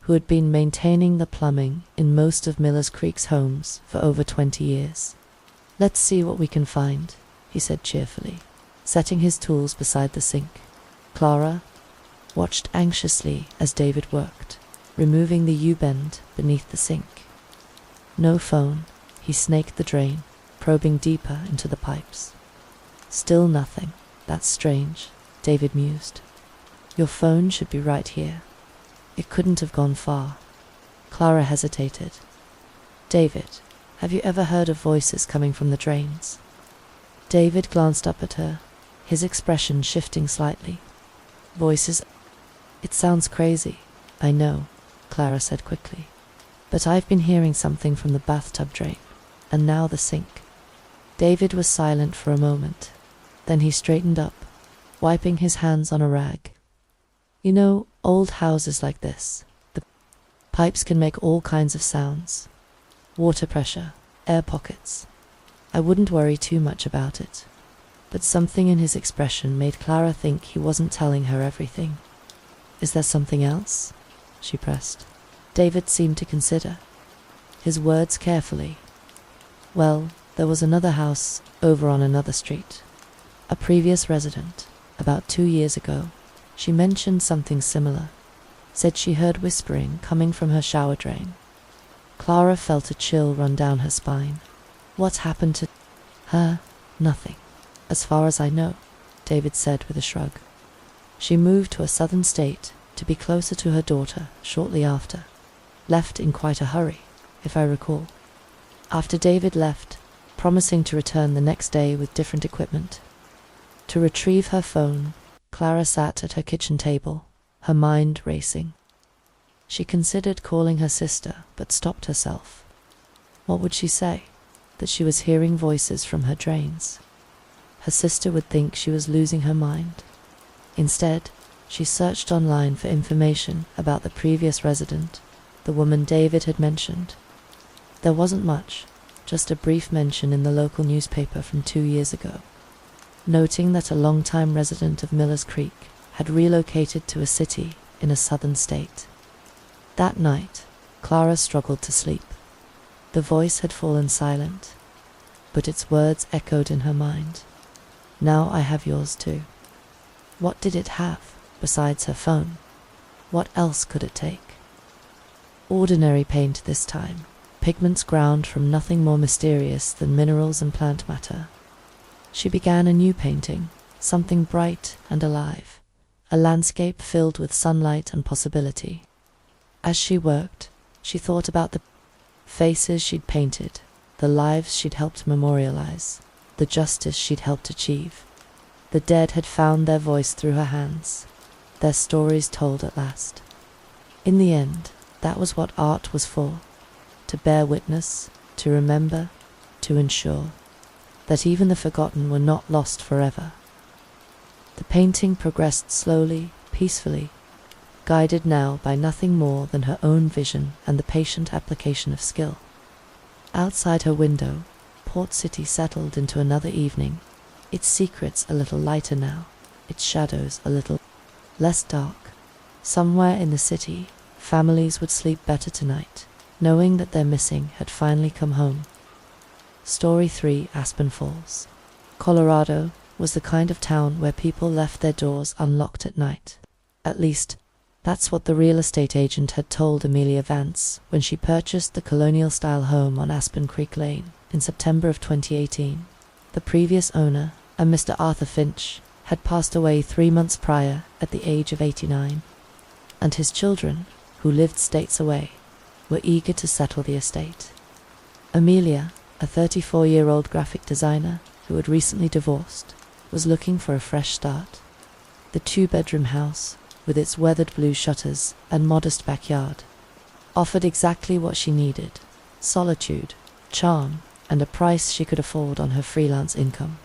who had been maintaining the plumbing in most of Miller's Creek's homes for over 20 years. "Let's see what we can find," he said cheerfully, setting his tools beside the sink. Clara watched anxiously as David worked, removing the U-bend beneath the sink. No phone. He snaked the drain, probing deeper into the pipes. Still nothing. "That's strange," David mused. "Your phone should be right here. It couldn't have gone far." Clara hesitated. "David, have you ever heard of voices coming from the drains?" David glanced up at her, his expression shifting slightly. "Voices? It sounds crazy, I know," Clara said quickly. "But I've been hearing something from the bathtub drain, and now the sink." David was silent for a moment. Then he straightened up, wiping his hands on a rag. You know, old houses like this, the pipes can make all kinds of sounds. Water pressure, air pockets. I wouldn't worry too much about it. But something in his expression made Clara think he wasn't telling her everything. Is there something else? She pressed. David seemed to consider, his words carefully. Well, there was another house over on another street. A previous resident, about 2 years ago, she mentioned something similar. Said she heard whispering coming from her shower drain. Clara felt a chill run down her spine. What happened to her? Nothing, as far as I know, David said with a shrug. She moved to a southern state to be closer to her daughter shortly after. Left in quite a hurry, if I recall. After David left, promising to return the next day with different equipment. To retrieve her phone, Clara sat at her kitchen table, her mind racing. She considered calling her sister, but stopped herself. What would she say? That she was hearing voices from her drains. Her sister would think she was losing her mind. Instead, she searched online for information about the previous resident, the woman David had mentioned. There wasn't much, just a brief mention in the local newspaper from 2 years ago, noting that a long-time resident of Miller's Creek had relocated to a city in a southern state. That night, Clara struggled to sleep. The voice had fallen silent, but its words echoed in her mind. Now I have yours too. What did it have, besides her phone? What else could it take? Ordinary paint this time, pigments ground from nothing more mysterious than minerals and plant matter. She began a new painting, something bright and alive, a landscape filled with sunlight and possibility. As she worked, she thought about the faces she'd painted, the lives she'd helped memorialize, the justice she'd helped achieve. The dead had found their voice through her hands, their stories told at last. In the end, that was what art was for, to bear witness, to remember, to ensure that even the forgotten were not lost forever. The painting progressed slowly, peacefully, guided now by nothing more than her own vision and the patient application of skill. Outside her window, Port City settled into another evening, its secrets a little lighter now, its shadows a little less dark. Somewhere in the city, families would sleep better tonight, knowing that their missing had finally come home. Story 3: Aspen Falls. Colorado was the kind of town where people left their doors unlocked at night. At least, that's what the real estate agent had told Amelia Vance when she purchased the colonial-style home on Aspen Creek Lane in September of 2018. The previous owner, a Mr. Arthur Finch, had passed away 3 months prior at the age of 89, and his children, who lived states away, were eager to settle the estate. Amelia, a 34-year-old graphic designer who had recently divorced, was looking for a fresh start. The 2-bedroom house, with its weathered blue shutters and modest backyard, offered exactly what she needed: solitude, charm, and a price she could afford on her freelance income.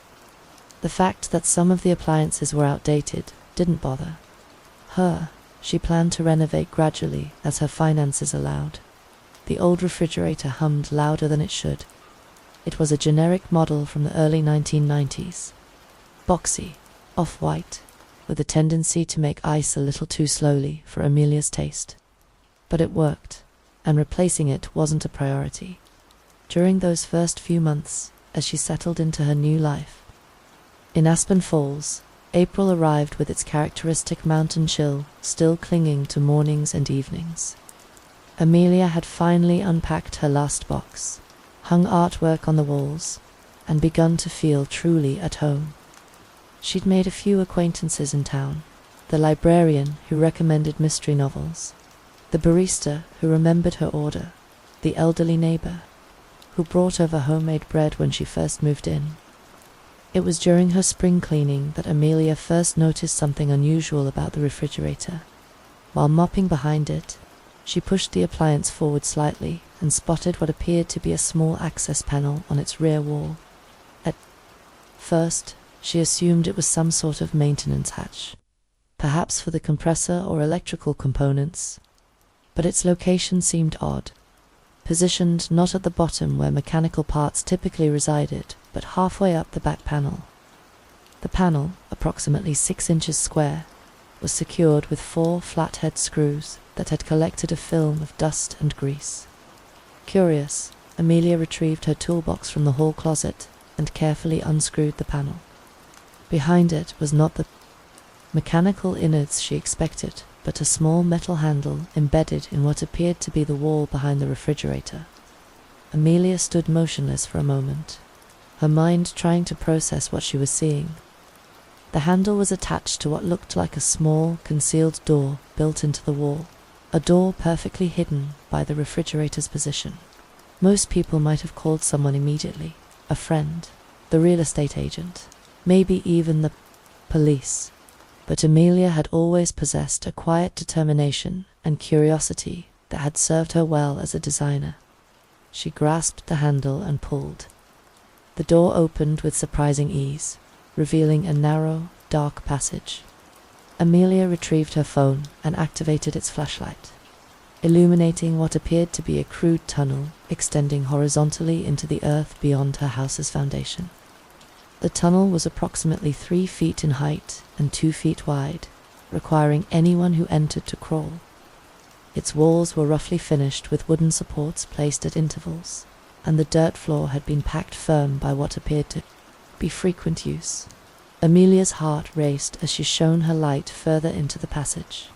The fact that some of the appliances were outdated didn't bother her. She planned to renovate gradually as her finances allowed. The old refrigerator hummed louder than it should. It was a generic model from the early 1990s. Boxy, off-white, with a tendency to make ice a little too slowly for Amelia's taste. But it worked, and replacing it wasn't a priority. During those first few months, as she settled into her new life. In Aspen Falls, April arrived with its characteristic mountain chill still clinging to mornings and evenings. Amelia had finally unpacked her last box, hung artwork on the walls, and begun to feel truly at home. She'd made a few acquaintances in town: the librarian who recommended mystery novels, the barista who remembered her order, the elderly neighbor who brought over homemade bread when she first moved in. It was during her spring cleaning that Amelia first noticed something unusual about the refrigerator. While mopping behind it, she pushed the appliance forward slightly and spotted what appeared to be a small access panel on its rear wall. At First, she assumed it was some sort of maintenance hatch, perhaps for the compressor or electrical components, but its location seemed odd, positioned not at the bottom where mechanical parts typically resided, but halfway up the back panel. The panel, approximately 6 inches square, was secured with 4 flathead screws that had collected a film of dust and grease. Curious, Amelia retrieved her toolbox from the hall closet and carefully unscrewed the panel. Behind it was not the mechanical innards she expected, but a small metal handle embedded in what appeared to be the wall behind the refrigerator. Amelia stood motionless for a moment, her mind trying to process what she was seeing. The handle was attached to what looked like a small, concealed door built into the wall, a door perfectly hidden by the refrigerator's position. Most people might have called someone immediately, a friend, the real estate agent, maybe even the police. But Amelia had always possessed a quiet determination and curiosity that had served her well as a designer. She grasped the handle and pulled. The door opened with surprising ease, revealing a narrow, dark passage. Amelia retrieved her phone and activated its flashlight, illuminating what appeared to be a crude tunnel extending horizontally into the earth beyond her house's foundation. The tunnel was approximately 3 feet in height and 2 feet wide, requiring anyone who entered to crawl. Its walls were roughly finished with wooden supports placed at intervals, and the dirt floor had been packed firm by what appeared to be frequent use. Amelia's heart raced as she shone her light further into the passage.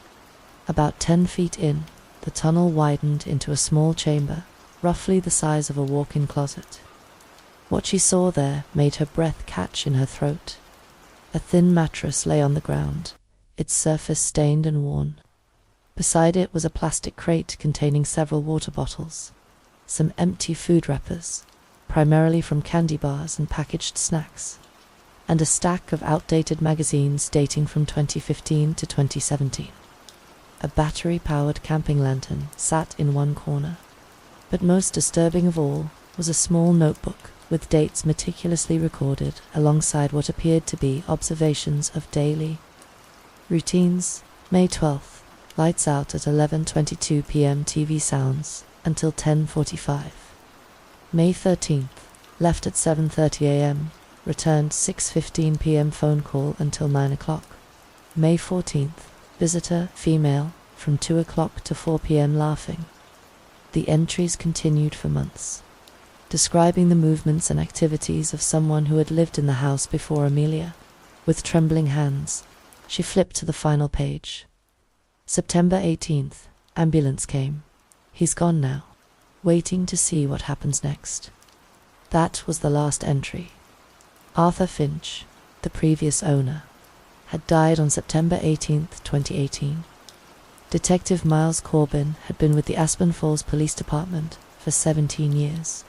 About 10 feet in, the tunnel widened into a small chamber, roughly the size of a walk-in closet. What she saw there made her breath catch in her throat. A thin mattress lay on the ground, its surface stained and worn. Beside it was a plastic crate containing several water bottles, some empty food wrappers, primarily from candy bars and packaged snacks, and a stack of outdated magazines dating from 2015 to 2017. A battery-powered camping lantern sat in one corner. But most disturbing of all was a small notebook with dates meticulously recorded alongside what appeared to be observations of daily routines. May 12th, lights out at 11:22 p.m. TV sounds until 10:45. May 13th, left at 7:30 a.m., returned 6:15 p.m. phone call until 9 o'clock. May 14th, visitor, female, from 2 o'clock to 4 p.m. laughing. The entries continued for months, describing the movements and activities of someone who had lived in the house before Amelia. With trembling hands, she flipped to the final page. September 18th, ambulance came. He's gone now, waiting to see what happens next. That was the last entry. Arthur Finch, the previous owner, had died on September 18th, 2018. Detective Miles Corbin had been with the Aspen Falls Police Department for 17 years.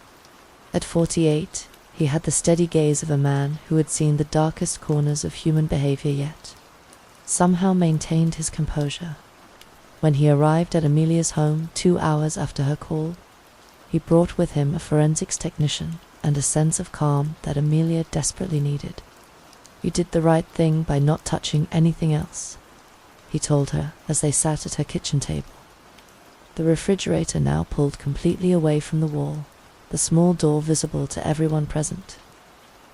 At 48, he had the steady gaze of a man who had seen the darkest corners of human behavior yet, somehow maintained his composure. When he arrived at Amelia's home 2 hours after her call, he brought with him a forensics technician and a sense of calm that Amelia desperately needed. "You did the right thing by not touching anything else," he told her as they sat at her kitchen table. The refrigerator now pulled completely away from the wall, the small door visible to everyone present.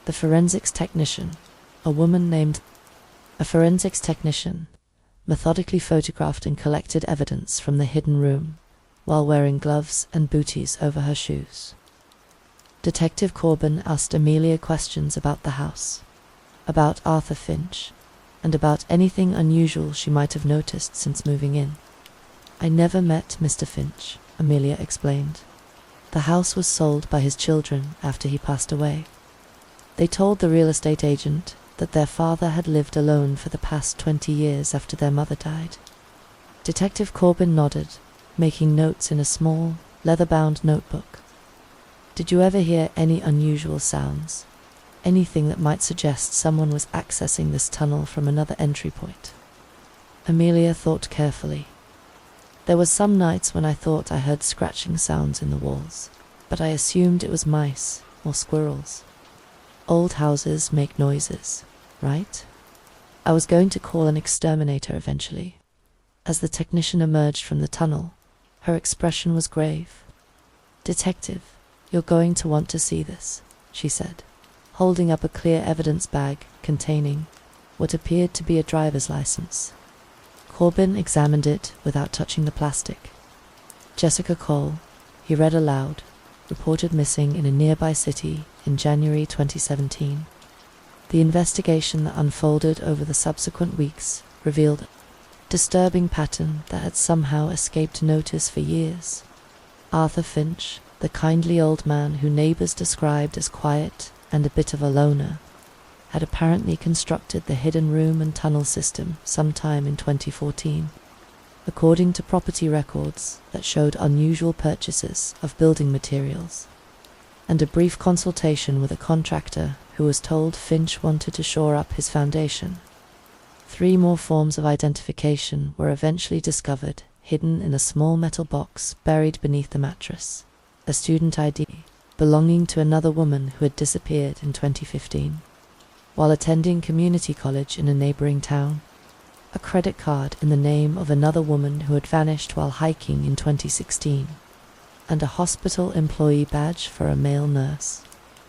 The forensics technician, a woman named a forensics technician, methodically photographed and collected evidence from the hidden room, while wearing gloves and booties over her shoes. Detective Corbin asked Amelia questions about the house, about Arthur Finch, and about anything unusual she might have noticed since moving in. "I never met Mr. Finch," Amelia explained. "The house was sold by his children after he passed away. They told the real estate agent that their father had lived alone for the past 20 years after their mother died." Detective Corbin nodded, making notes in a small, leather-bound notebook. "Did you ever hear any unusual sounds? Anything that might suggest someone was accessing this tunnel from another entry point?" Amelia thought carefully. "There were some nights when I thought I heard scratching sounds in the walls, but I assumed it was mice or squirrels." Old houses make noises, right? I was going to call an exterminator eventually. As the technician emerged from the tunnel, her expression was grave. "Detective, you're going to want to see this," she said, holding up a clear evidence bag containing what appeared to be a driver's license. Corbin examined it without touching the plastic. Jessica Cole, he read aloud, reported missing in a nearby city in January 2017. The investigation that unfolded over the subsequent weeks revealed a disturbing pattern that had somehow escaped notice for years. Arthur Finch, the kindly old man who neighbors described as quiet and a bit of a loner, had apparently constructed the hidden room and tunnel system sometime in 2014. According to property records that showed unusual purchases of building materials, and a brief consultation with a contractor who was told Finch wanted to shore up his foundation. 3 more forms of identification were eventually discovered, hidden in a small metal box buried beneath the mattress. A student ID belonging to another woman who had disappeared in 2015 while attending community college in a neighboring town. A credit card in the name of another woman who had vanished while hiking in 2016, and a hospital employee badge for a male nurse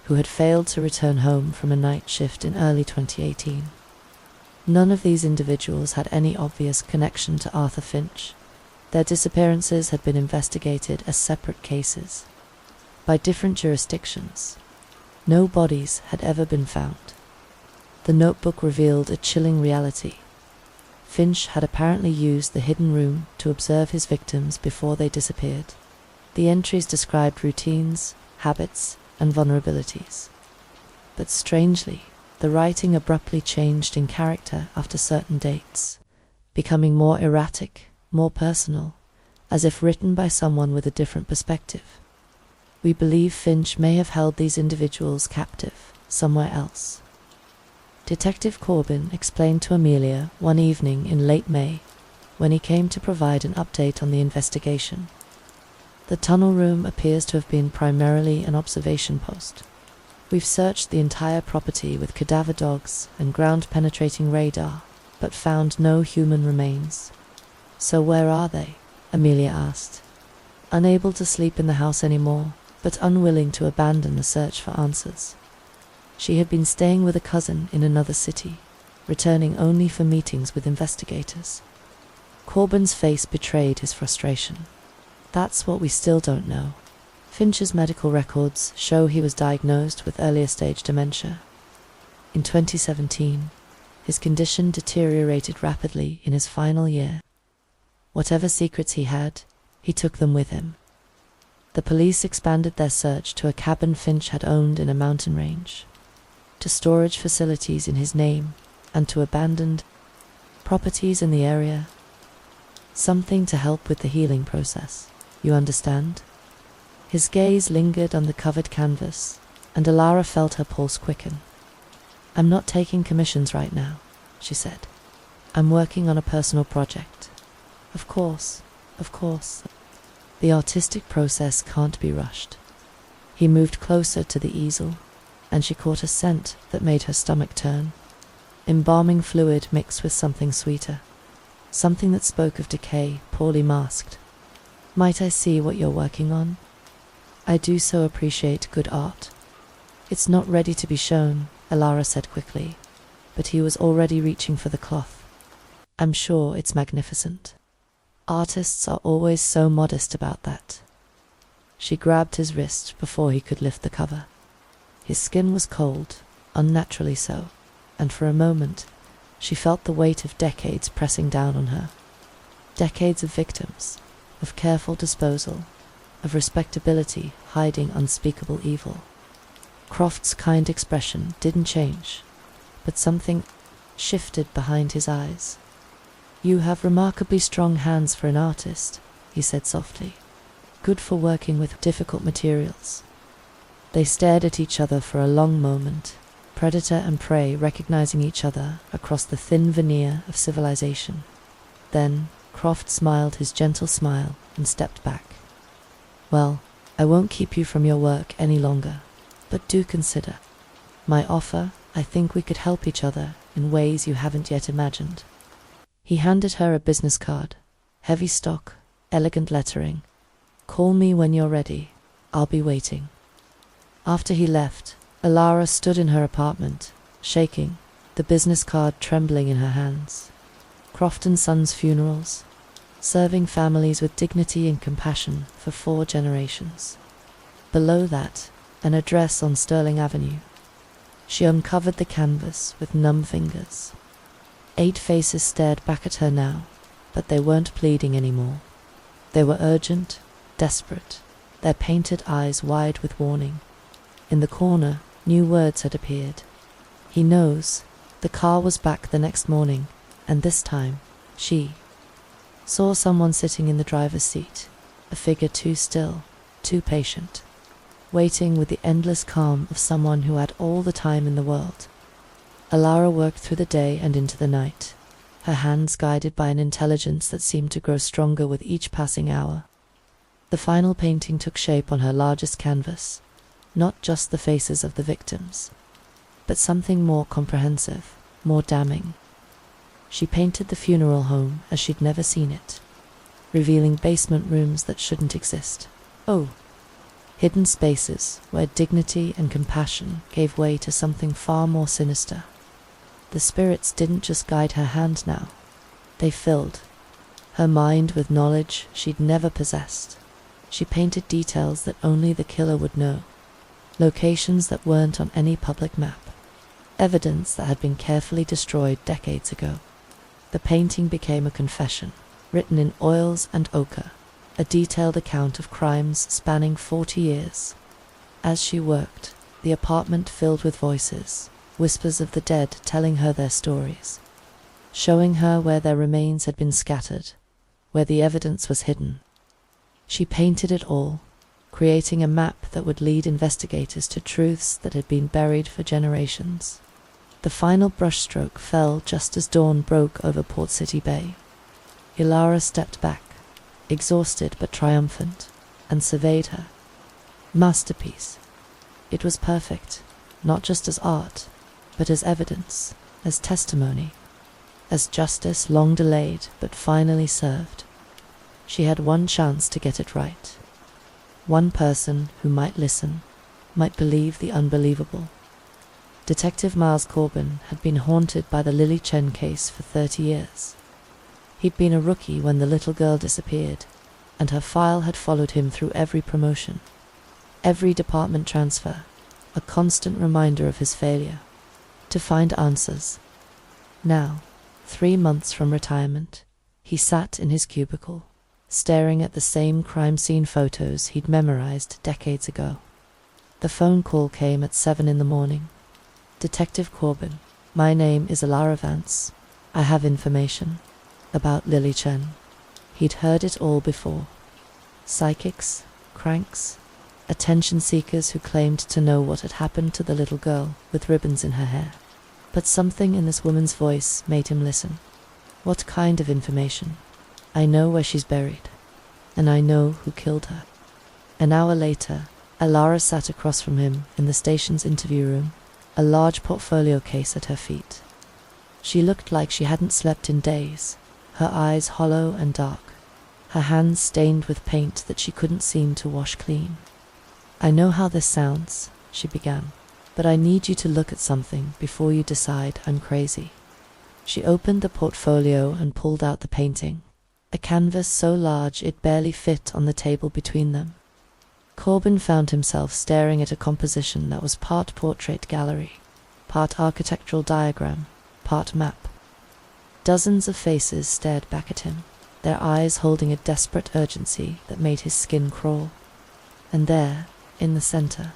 who had failed to return home from a night shift in early 2018. None of these individuals had any obvious connection to Arthur Finch. Their disappearances had been investigated as separate cases by different jurisdictions. No bodies had ever been found. The notebook revealed a chilling reality. Finch had apparently used the hidden room to observe his victims before they disappeared. The entries described routines, habits, and vulnerabilities. But strangely, the writing abruptly changed in character after certain dates, becoming more erratic, more personal, as if written by someone with a different perspective. We believe Finch may have held these individuals captive somewhere else. Detective Corbin explained to Amelia one evening in late May, when he came to provide an update on the investigation. The tunnel room appears to have been primarily an observation post. We've searched the entire property with cadaver dogs and ground-penetrating radar, but found no human remains. "So where are they?" Amelia asked, unable to sleep in the house anymore, but unwilling to abandon the search for answers. She had been staying with a cousin in another city, returning only for meetings with investigators. Corbin's face betrayed his frustration. "That's what we still don't know. Finch's medical records show he was diagnosed with earlier stage dementia. In 2017, his condition deteriorated rapidly in his final year. Whatever secrets he had, he took them with him." The police expanded their search to a cabin Finch had owned in a mountain range, to storage facilities in his name, and to abandoned properties in the area. Something to help with the healing process, you understand? His gaze lingered on the covered canvas, and Alara felt her pulse quicken. "I'm not taking commissions right now," she said. "I'm working on a personal project." Of course. The artistic process can't be rushed." He moved closer to the easel, and she caught a scent that made her stomach turn. Embalming fluid mixed with something sweeter. Something that spoke of decay, poorly masked. "Might I see what you're working on? I do so appreciate good art." "It's not ready to be shown," Alara said quickly, but he was already reaching for the cloth. "I'm sure it's magnificent. Artists are always so modest about that." She grabbed his wrist before he could lift the cover. His skin was cold, unnaturally so, and for a moment she felt the weight of decades pressing down on her. Decades of victims, of careful disposal, of respectability hiding unspeakable evil. Croft's kind expression didn't change, but something shifted behind his eyes. "You have remarkably strong hands for an artist," he said softly. "Good for working with difficult materials." They stared at each other for a long moment, predator and prey recognizing each other across the thin veneer of civilization. Then Croft smiled his gentle smile and stepped back. "Well, I won't keep you from your work any longer, but do consider." My offer, I think we could help each other in ways you haven't yet imagined. He handed her a business card, heavy stock, elegant lettering. Call me when you're ready. I'll be waiting. After he left, Alara stood in her apartment, shaking, the business card trembling in her hands. Croft and Sons Funerals, serving families with dignity and compassion for 4 generations. Below that, an address on Sterling Avenue. She uncovered the canvas with numb fingers. 8 faces stared back at her now, but they weren't pleading anymore. They were urgent, desperate, their painted eyes wide with warning. In the corner, new words had appeared. He knows. The car was back the next morning, and this time, she saw someone sitting in the driver's seat, a figure too still, too patient, waiting with the endless calm of someone who had all the time in the world. Alara worked through the day and into the night, her hands guided by an intelligence that seemed to grow stronger with each passing hour. The final painting took shape on her largest canvas, not just the faces of the victims, but something more comprehensive, more damning. She painted the funeral home as she'd never seen it, revealing basement rooms that shouldn't exist. Oh, hidden spaces where dignity and compassion gave way to something far more sinister. The spirits didn't just guide her hand now, they filled her mind with knowledge she'd never possessed. She painted details that only the killer would know, locations that weren't on any public map, evidence that had been carefully destroyed decades ago. The painting became a confession, written in oils and ochre, a detailed account of crimes spanning 40 years. As she worked, the apartment filled with voices, whispers of the dead telling her their stories, showing her where their remains had been scattered, where the evidence was hidden. She painted it all, creating a map that would lead investigators to truths that had been buried for generations. The final brushstroke fell just as dawn broke over Port City Bay. Alara stepped back, exhausted but triumphant, and surveyed her. Masterpiece. It was perfect, not just as art, but as evidence, as testimony, as justice long delayed but finally served. She had one chance to get it right. One person who might listen, might believe the unbelievable. Detective Miles Corbin had been haunted by the Lily Chen case for 30 years. He'd been a rookie when the little girl disappeared, and her file had followed him through every promotion, every department transfer, a constant reminder of his failure to find answers. Now, 3 months from retirement, he sat in his cubicle, staring at the same crime scene photos he'd memorized decades ago. The phone call came at 7 in the morning. Detective Corbin, my name is Alara Vance. I have information about Lily Chen. He'd heard it all before. Psychics, cranks, attention seekers who claimed to know what had happened to the little girl with ribbons in her hair. But something in this woman's voice made him listen. What kind of information? I know where she's buried, and I know who killed her. An hour later, Alara sat across from him in the station's interview room, a large portfolio case at her feet. She looked like she hadn't slept in days, her eyes hollow and dark, her hands stained with paint that she couldn't seem to wash clean. I know how this sounds, she began, but I need you to look at something before you decide I'm crazy. She opened the portfolio and pulled out the painting, a canvas so large it barely fit on the table between them. Corbin found himself staring at a composition that was part portrait gallery, part architectural diagram, part map. Dozens of faces stared back at him, their eyes holding a desperate urgency that made his skin crawl. And there, in the center,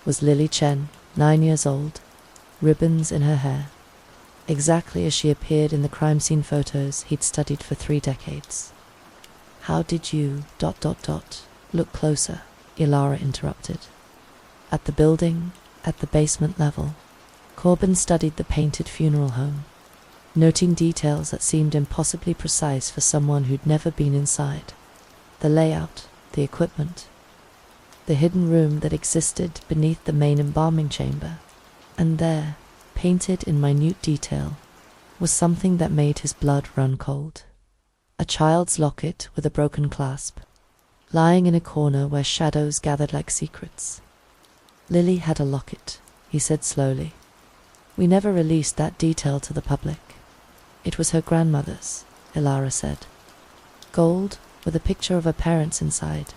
was Lily Chen, 9 years old, ribbons in her hair, exactly as she appeared in the crime scene photos he'd studied for 3 decades. How did you... Look closer, Alara interrupted. At the building, at the basement level, Corbin studied the painted funeral home, noting details that seemed impossibly precise for someone who'd never been inside. The layout, the equipment, the hidden room that existed beneath the main embalming chamber. And there, painted in minute detail, was something that made his blood run cold. A child's locket with a broken clasp, lying in a corner where shadows gathered like secrets. Lily had a locket, he said slowly. We never released that detail to the public. It was her grandmother's, Ilara said. Gold, with a picture of her parents inside.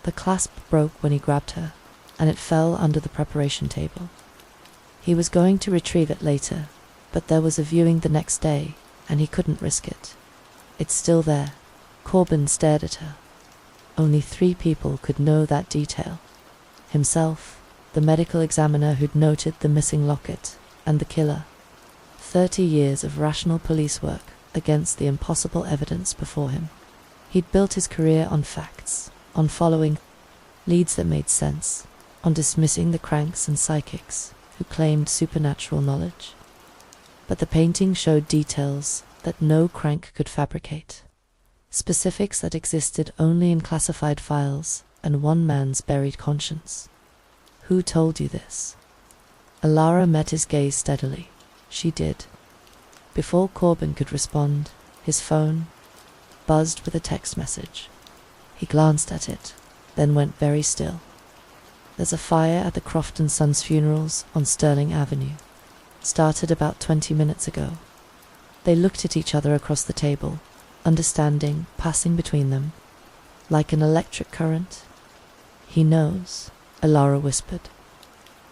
The clasp broke when he grabbed her, and it fell under the preparation table. He was going to retrieve it later, but there was a viewing the next day, and he couldn't risk it. It's still there. Corbin stared at her. Only 3 people could know that detail. Himself, the medical examiner who'd noted the missing locket, and the killer. 30 years of rational police work against the impossible evidence before him. He'd built his career on facts, on following leads that made sense, on dismissing the cranks and psychics who claimed supernatural knowledge. But the painting showed details that no crank could fabricate. Specifics that existed only in classified files and one man's buried conscience. Who told you this? Ilara met his gaze steadily. She did. Before Corbin could respond, his phone buzzed with a text message. He glanced at it, then went very still. There's a fire at the Croft & Sons funerals on Sterling Avenue. Started about 20 minutes ago. They looked at each other across the table, understanding passing between them, like an electric current. He knows, Ilara whispered.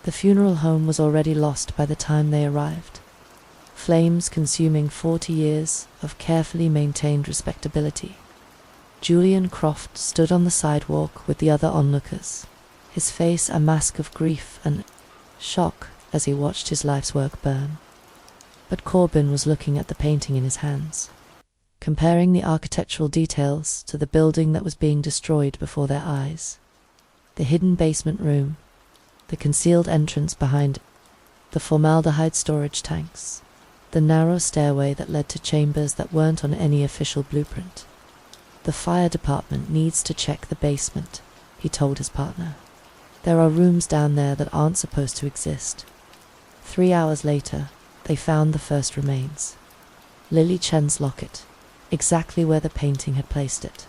The funeral home was already lost by the time they arrived. Flames consuming 40 years of carefully maintained respectability. Julian Croft stood on the sidewalk with the other onlookers, his face a mask of grief and shock as he watched his life's work burn. But Corbin was looking at the painting in his hands, comparing the architectural details to the building that was being destroyed before their eyes. The hidden basement room, the concealed entrance behind it, the formaldehyde storage tanks, the narrow stairway that led to chambers that weren't on any official blueprint. The fire department needs to check the basement, he told his partner. There are rooms down there that aren't supposed to exist. 3 hours later, they found the first remains. Lily Chen's locket, exactly where the painting had placed it,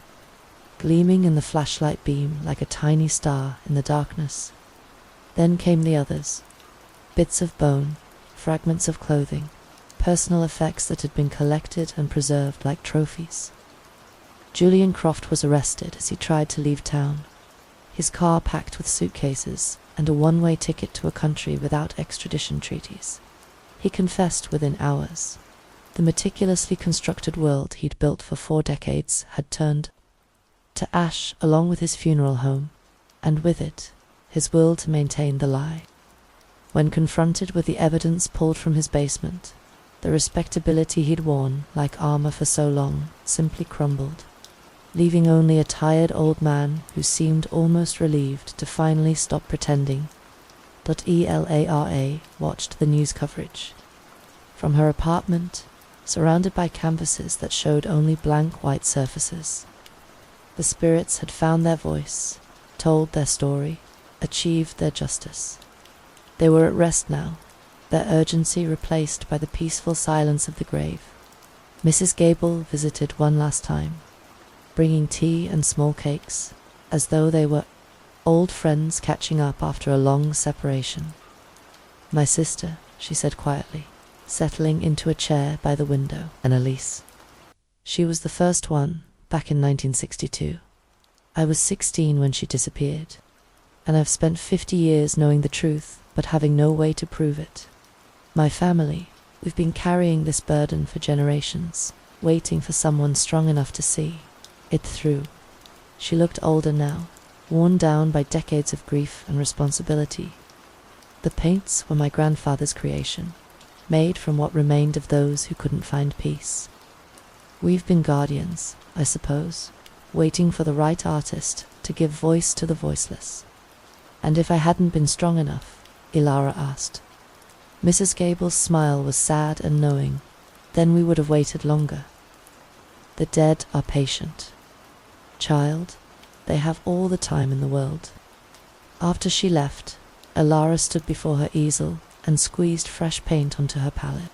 gleaming in the flashlight beam like a tiny star in the darkness. Then came the others, bits of bone, fragments of clothing, personal effects that had been collected and preserved like trophies. Julian Croft was arrested as he tried to leave town, his car packed with suitcases and a one-way ticket to a country without extradition treaties. He confessed within hours. The meticulously constructed world he'd built for 4 decades had turned to ash along with his funeral home, and with it, his will to maintain the lie. When confronted with the evidence pulled from his basement, the respectability he'd worn like armor for so long simply crumbled, leaving only a tired old man who seemed almost relieved to finally stop pretending. Elara watched the news coverage. From her apartment, surrounded by canvases that showed only blank white surfaces. The spirits had found their voice, told their story, achieved their justice. They were at rest now, their urgency replaced by the peaceful silence of the grave. Mrs. Gable visited one last time, bringing tea and small cakes, as though they were old friends catching up after a long separation. "My sister," she said quietly, settling into a chair by the window, and Elise. She was the first one, back in 1962. I was 16 when she disappeared, and I've spent 50 years knowing the truth, but having no way to prove it. My family, we've been carrying this burden for generations, waiting for someone strong enough to see it through. She looked older now, worn down by decades of grief and responsibility. The paints were my grandfather's creation, made from what remained of those who couldn't find peace. We've been guardians, I suppose, waiting for the right artist to give voice to the voiceless. And if I hadn't been strong enough, Ilara asked. Mrs. Gable's smile was sad and knowing. Then we would have waited longer. The dead are patient. Child, they have all the time in the world. After she left, Ilara stood before her easel, and squeezed fresh paint onto her palette.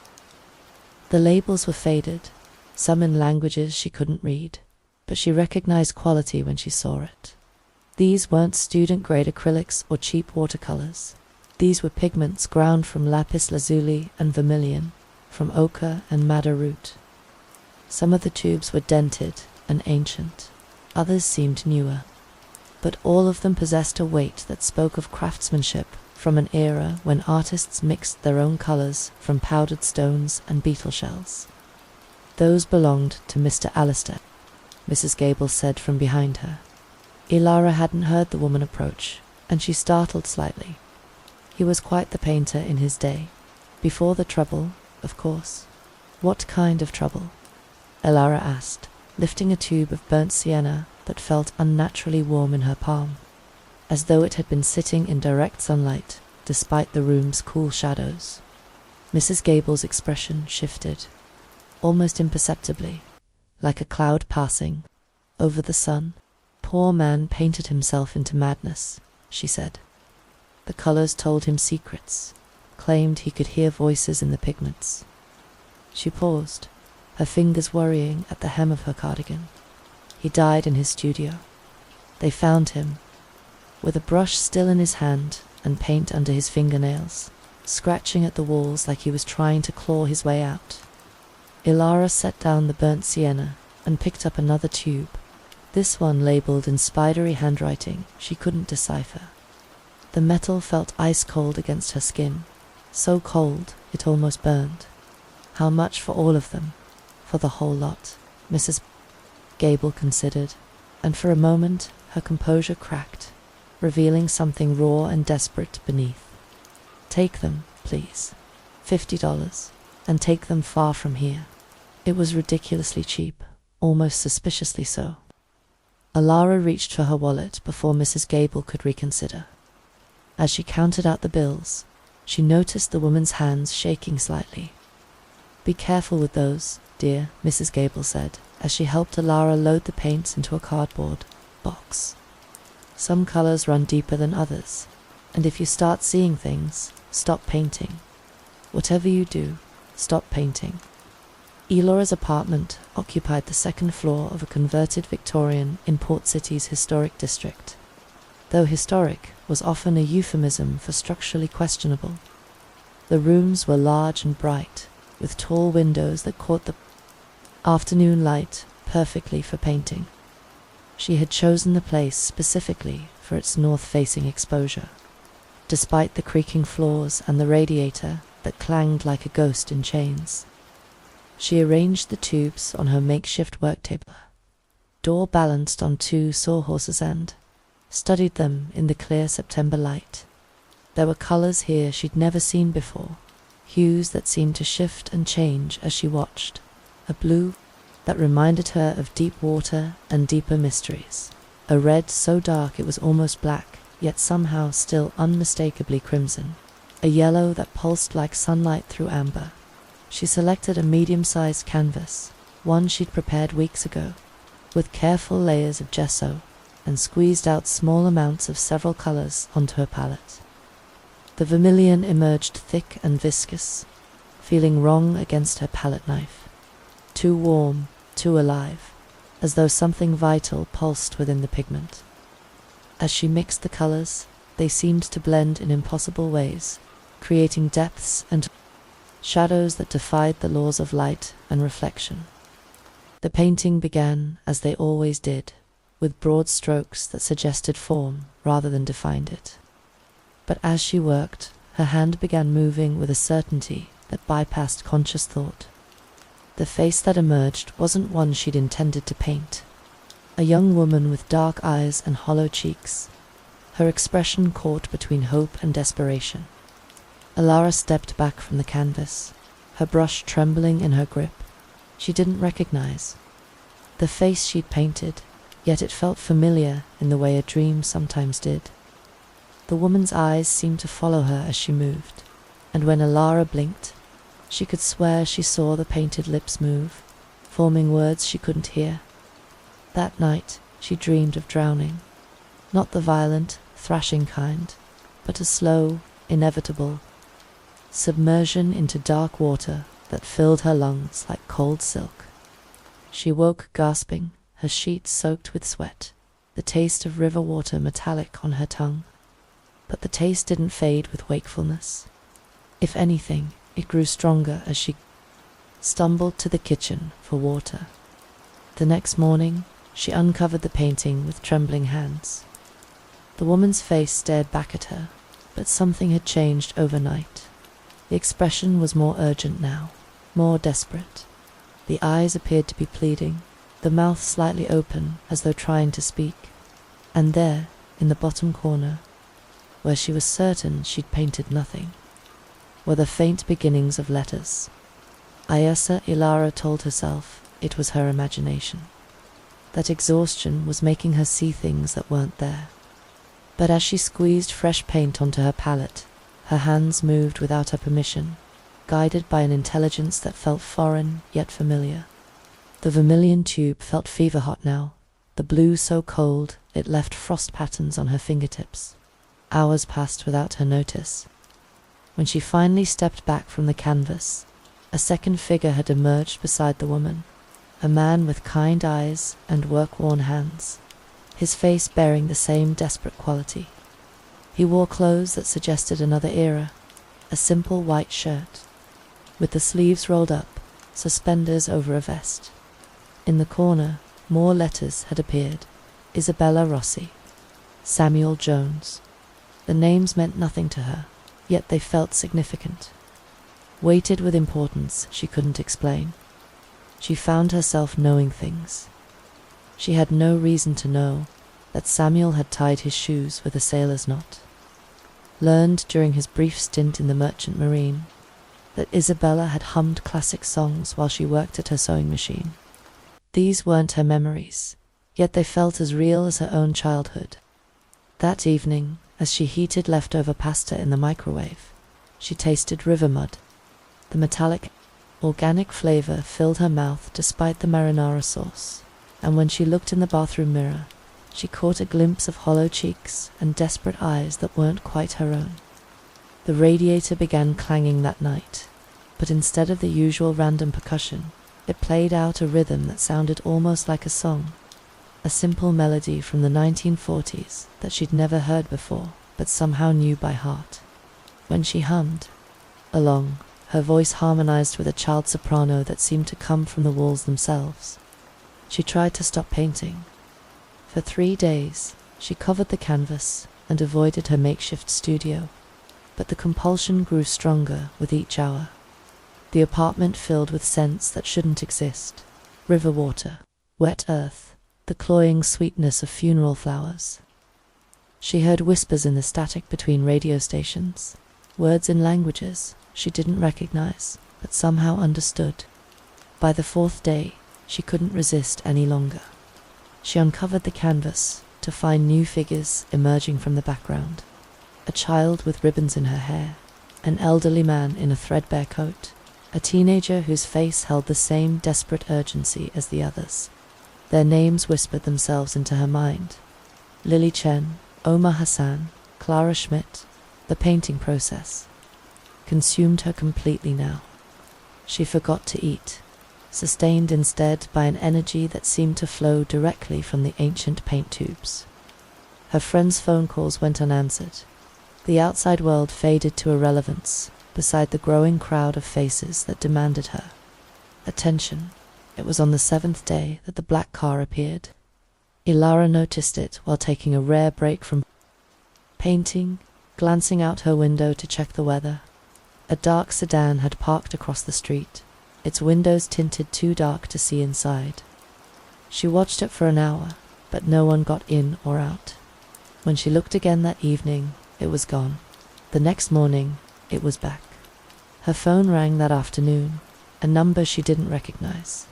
The labels were faded, some in languages she couldn't read, but she recognized quality when she saw it. These weren't student-grade acrylics or cheap watercolors. These were pigments ground from lapis lazuli and vermilion, from ochre and madder root. Some of the tubes were dented and ancient, others seemed newer, but all of them possessed a weight that spoke of craftsmanship from an era when artists mixed their own colors from powdered stones and beetle shells. Those belonged to Mr. Alistair, Mrs. Gable said from behind her. Ilara hadn't heard the woman approach, and she startled slightly. He was quite the painter in his day. Before the trouble, of course. What kind of trouble? Ilara asked, lifting a tube of burnt sienna that felt unnaturally warm in her palm, as though it had been sitting in direct sunlight despite the room's cool shadows. Mrs. Gable's expression shifted, almost imperceptibly, like a cloud passing over the sun. Poor man painted himself into madness, she said. The colors told him secrets, claimed he could hear voices in the pigments. She paused, her fingers worrying at the hem of her cardigan. He died in his studio. They found him, with a brush still in his hand and paint under his fingernails, scratching at the walls like he was trying to claw his way out. Ilara set down the burnt sienna and picked up another tube, this one labeled in spidery handwriting she couldn't decipher. The metal felt ice-cold against her skin, so cold it almost burned. How much for all of them? For the whole lot? Mrs. Gable considered, and for a moment her composure cracked, revealing something raw and desperate beneath. Take them, please. $50, and take them far from here. It was ridiculously cheap, almost suspiciously so. Ilara reached for her wallet before Mrs. Gable could reconsider. As she counted out the bills, she noticed the woman's hands shaking slightly. Be careful with those, dear, Mrs. Gable said, as she helped Ilara load the paints into a cardboard box. Some colors run deeper than others, and if you start seeing things, stop painting. Whatever you do, stop painting. Ilara's apartment occupied the second floor of a converted Victorian in Port City's historic district, though historic was often a euphemism for structurally questionable. The rooms were large and bright, with tall windows that caught the afternoon light perfectly for painting. She had chosen the place specifically for its north-facing exposure, despite the creaking floors and the radiator that clanged like a ghost in chains. She arranged the tubes on her makeshift work table, door balanced on two sawhorses' end, studied them in the clear September light. There were colors here she'd never seen before, hues that seemed to shift and change as she watched, a blue that reminded her of deep water and deeper mysteries, a red so dark it was almost black, yet somehow still unmistakably crimson, a yellow that pulsed like sunlight through amber. She selected a medium-sized canvas, one she'd prepared weeks ago, with careful layers of gesso, and squeezed out small amounts of several colors onto her palette. The vermilion emerged thick and viscous, feeling wrong against her palette knife. Too warm, too alive, as though something vital pulsed within the pigment. As she mixed the colors, they seemed to blend in impossible ways, creating depths and shadows that defied the laws of light and reflection. The painting began, as they always did, with broad strokes that suggested form rather than defined it. But as she worked, her hand began moving with a certainty that bypassed conscious thought. The face that emerged wasn't one she'd intended to paint. A young woman with dark eyes and hollow cheeks, her expression caught between hope and desperation. Ilara stepped back from the canvas, her brush trembling in her grip. She didn't recognize the face she'd painted, yet it felt familiar in the way a dream sometimes did. The woman's eyes seemed to follow her as she moved, and when Ilara blinked, she could swear she saw the painted lips move, forming words she couldn't hear. That night, she dreamed of drowning, not the violent, thrashing kind, but a slow, inevitable submersion into dark water that filled her lungs like cold silk. She woke gasping, her sheets soaked with sweat, the taste of river water metallic on her tongue. But the taste didn't fade with wakefulness. If anything, it grew stronger as she stumbled to the kitchen for water. The next morning, she uncovered the painting with trembling hands. The woman's face stared back at her, but something had changed overnight. The expression was more urgent now, more desperate. The eyes appeared to be pleading, the mouth slightly open as though trying to speak. And there, in the bottom corner, where she was certain she'd painted nothing, were the faint beginnings of letters. Ayesa Ilara told herself it was her imagination, that exhaustion was making her see things that weren't there. But as she squeezed fresh paint onto her palette, her hands moved without her permission, guided by an intelligence that felt foreign yet familiar. The vermilion tube felt fever-hot now, the blue so cold it left frost patterns on her fingertips. Hours passed without her notice. When she finally stepped back from the canvas, a second figure had emerged beside the woman, a man with kind eyes and work-worn hands, his face bearing the same desperate quality. He wore clothes that suggested another era, a simple white shirt, with the sleeves rolled up, suspenders over a vest. In the corner, more letters had appeared. Isabella Rossi, Samuel Jones. The names meant nothing to her, yet they felt significant. Weighted with importance she couldn't explain. She found herself knowing things. She had no reason to know that Samuel had tied his shoes with a sailor's knot. Learned during his brief stint in the merchant marine that Isabella had hummed classic songs while she worked at her sewing machine. These weren't her memories, yet they felt as real as her own childhood. That evening, as she heated leftover pasta in the microwave, she tasted river mud. The metallic, organic flavor filled her mouth despite the marinara sauce, and when she looked in the bathroom mirror, she caught a glimpse of hollow cheeks and desperate eyes that weren't quite her own. The radiator began clanging that night, but instead of the usual random percussion, it played out a rhythm that sounded almost like a song, a simple melody from the 1940s that she'd never heard before, but somehow knew by heart. When she hummed along, her voice harmonized with a child soprano that seemed to come from the walls themselves. She tried to stop painting. For 3 days, she covered the canvas and avoided her makeshift studio, but the compulsion grew stronger with each hour. The apartment filled with scents that shouldn't exist: river water, wet earth, the cloying sweetness of funeral flowers. She heard whispers in the static between radio stations, words in languages she didn't recognize, but somehow understood. By the 4th day, she couldn't resist any longer. She uncovered the canvas to find new figures emerging from the background. A child with ribbons in her hair, an elderly man in a threadbare coat, a teenager whose face held the same desperate urgency as the others. Their names whispered themselves into her mind: Lily Chen, Omar Hassan, Clara Schmidt. The painting process consumed her completely now. She forgot to eat, sustained instead by an energy that seemed to flow directly from the ancient paint tubes. Her friends' phone calls went unanswered. The outside world faded to irrelevance beside the growing crowd of faces that demanded her attention. It was on the 7th day that the black car appeared. Ilara noticed it while taking a rare break from painting, glancing out her window to check the weather. A dark sedan had parked across the street, its windows tinted too dark to see inside. She watched it for an hour, but no one got in or out. When she looked again that evening, it was gone. The next morning, it was back. Her phone rang that afternoon, a number she didn't recognize.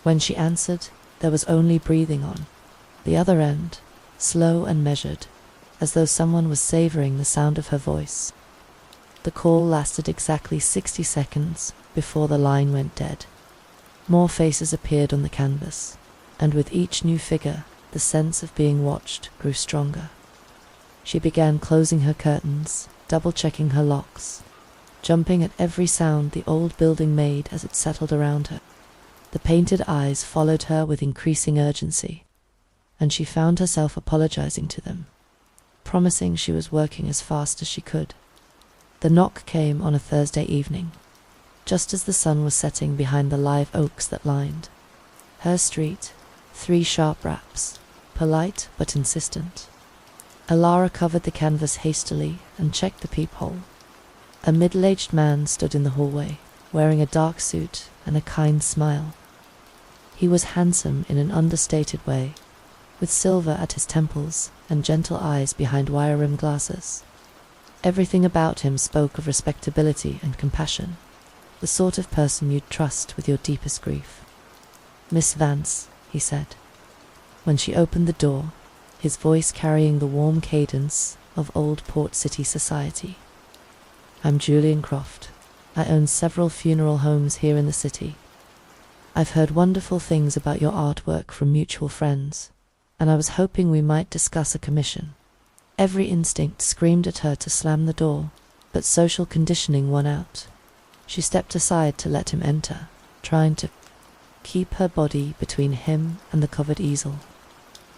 When she answered, there was only breathing on. The other end, slow and measured, as though someone was savoring the sound of her voice. The call lasted exactly 60 seconds before the line went dead. More faces appeared on the canvas, and with each new figure, the sense of being watched grew stronger. She began closing her curtains, double-checking her locks, jumping at every sound the old building made as it settled around her. The painted eyes followed her with increasing urgency, and she found herself apologizing to them, promising she was working as fast as she could. The knock came on a Thursday evening, just as the sun was setting behind the live oaks that lined her street. 3 sharp raps, polite but insistent. Alara covered the canvas hastily and checked the peephole. A middle-aged man stood in the hallway, wearing a dark suit and a kind smile. He was handsome in an understated way, with silver at his temples and gentle eyes behind wire-rimmed glasses. Everything about him spoke of respectability and compassion, the sort of person you'd trust with your deepest grief. "Miss Vance," he said, when she opened the door, his voice carrying the warm cadence of old Port City society. "I'm Julian Croft. I own several funeral homes here in the city. I've heard wonderful things about your artwork from mutual friends, and I was hoping we might discuss a commission." Every instinct screamed at her to slam the door, but social conditioning won out. She stepped aside to let him enter, trying to keep her body between him and the covered easel.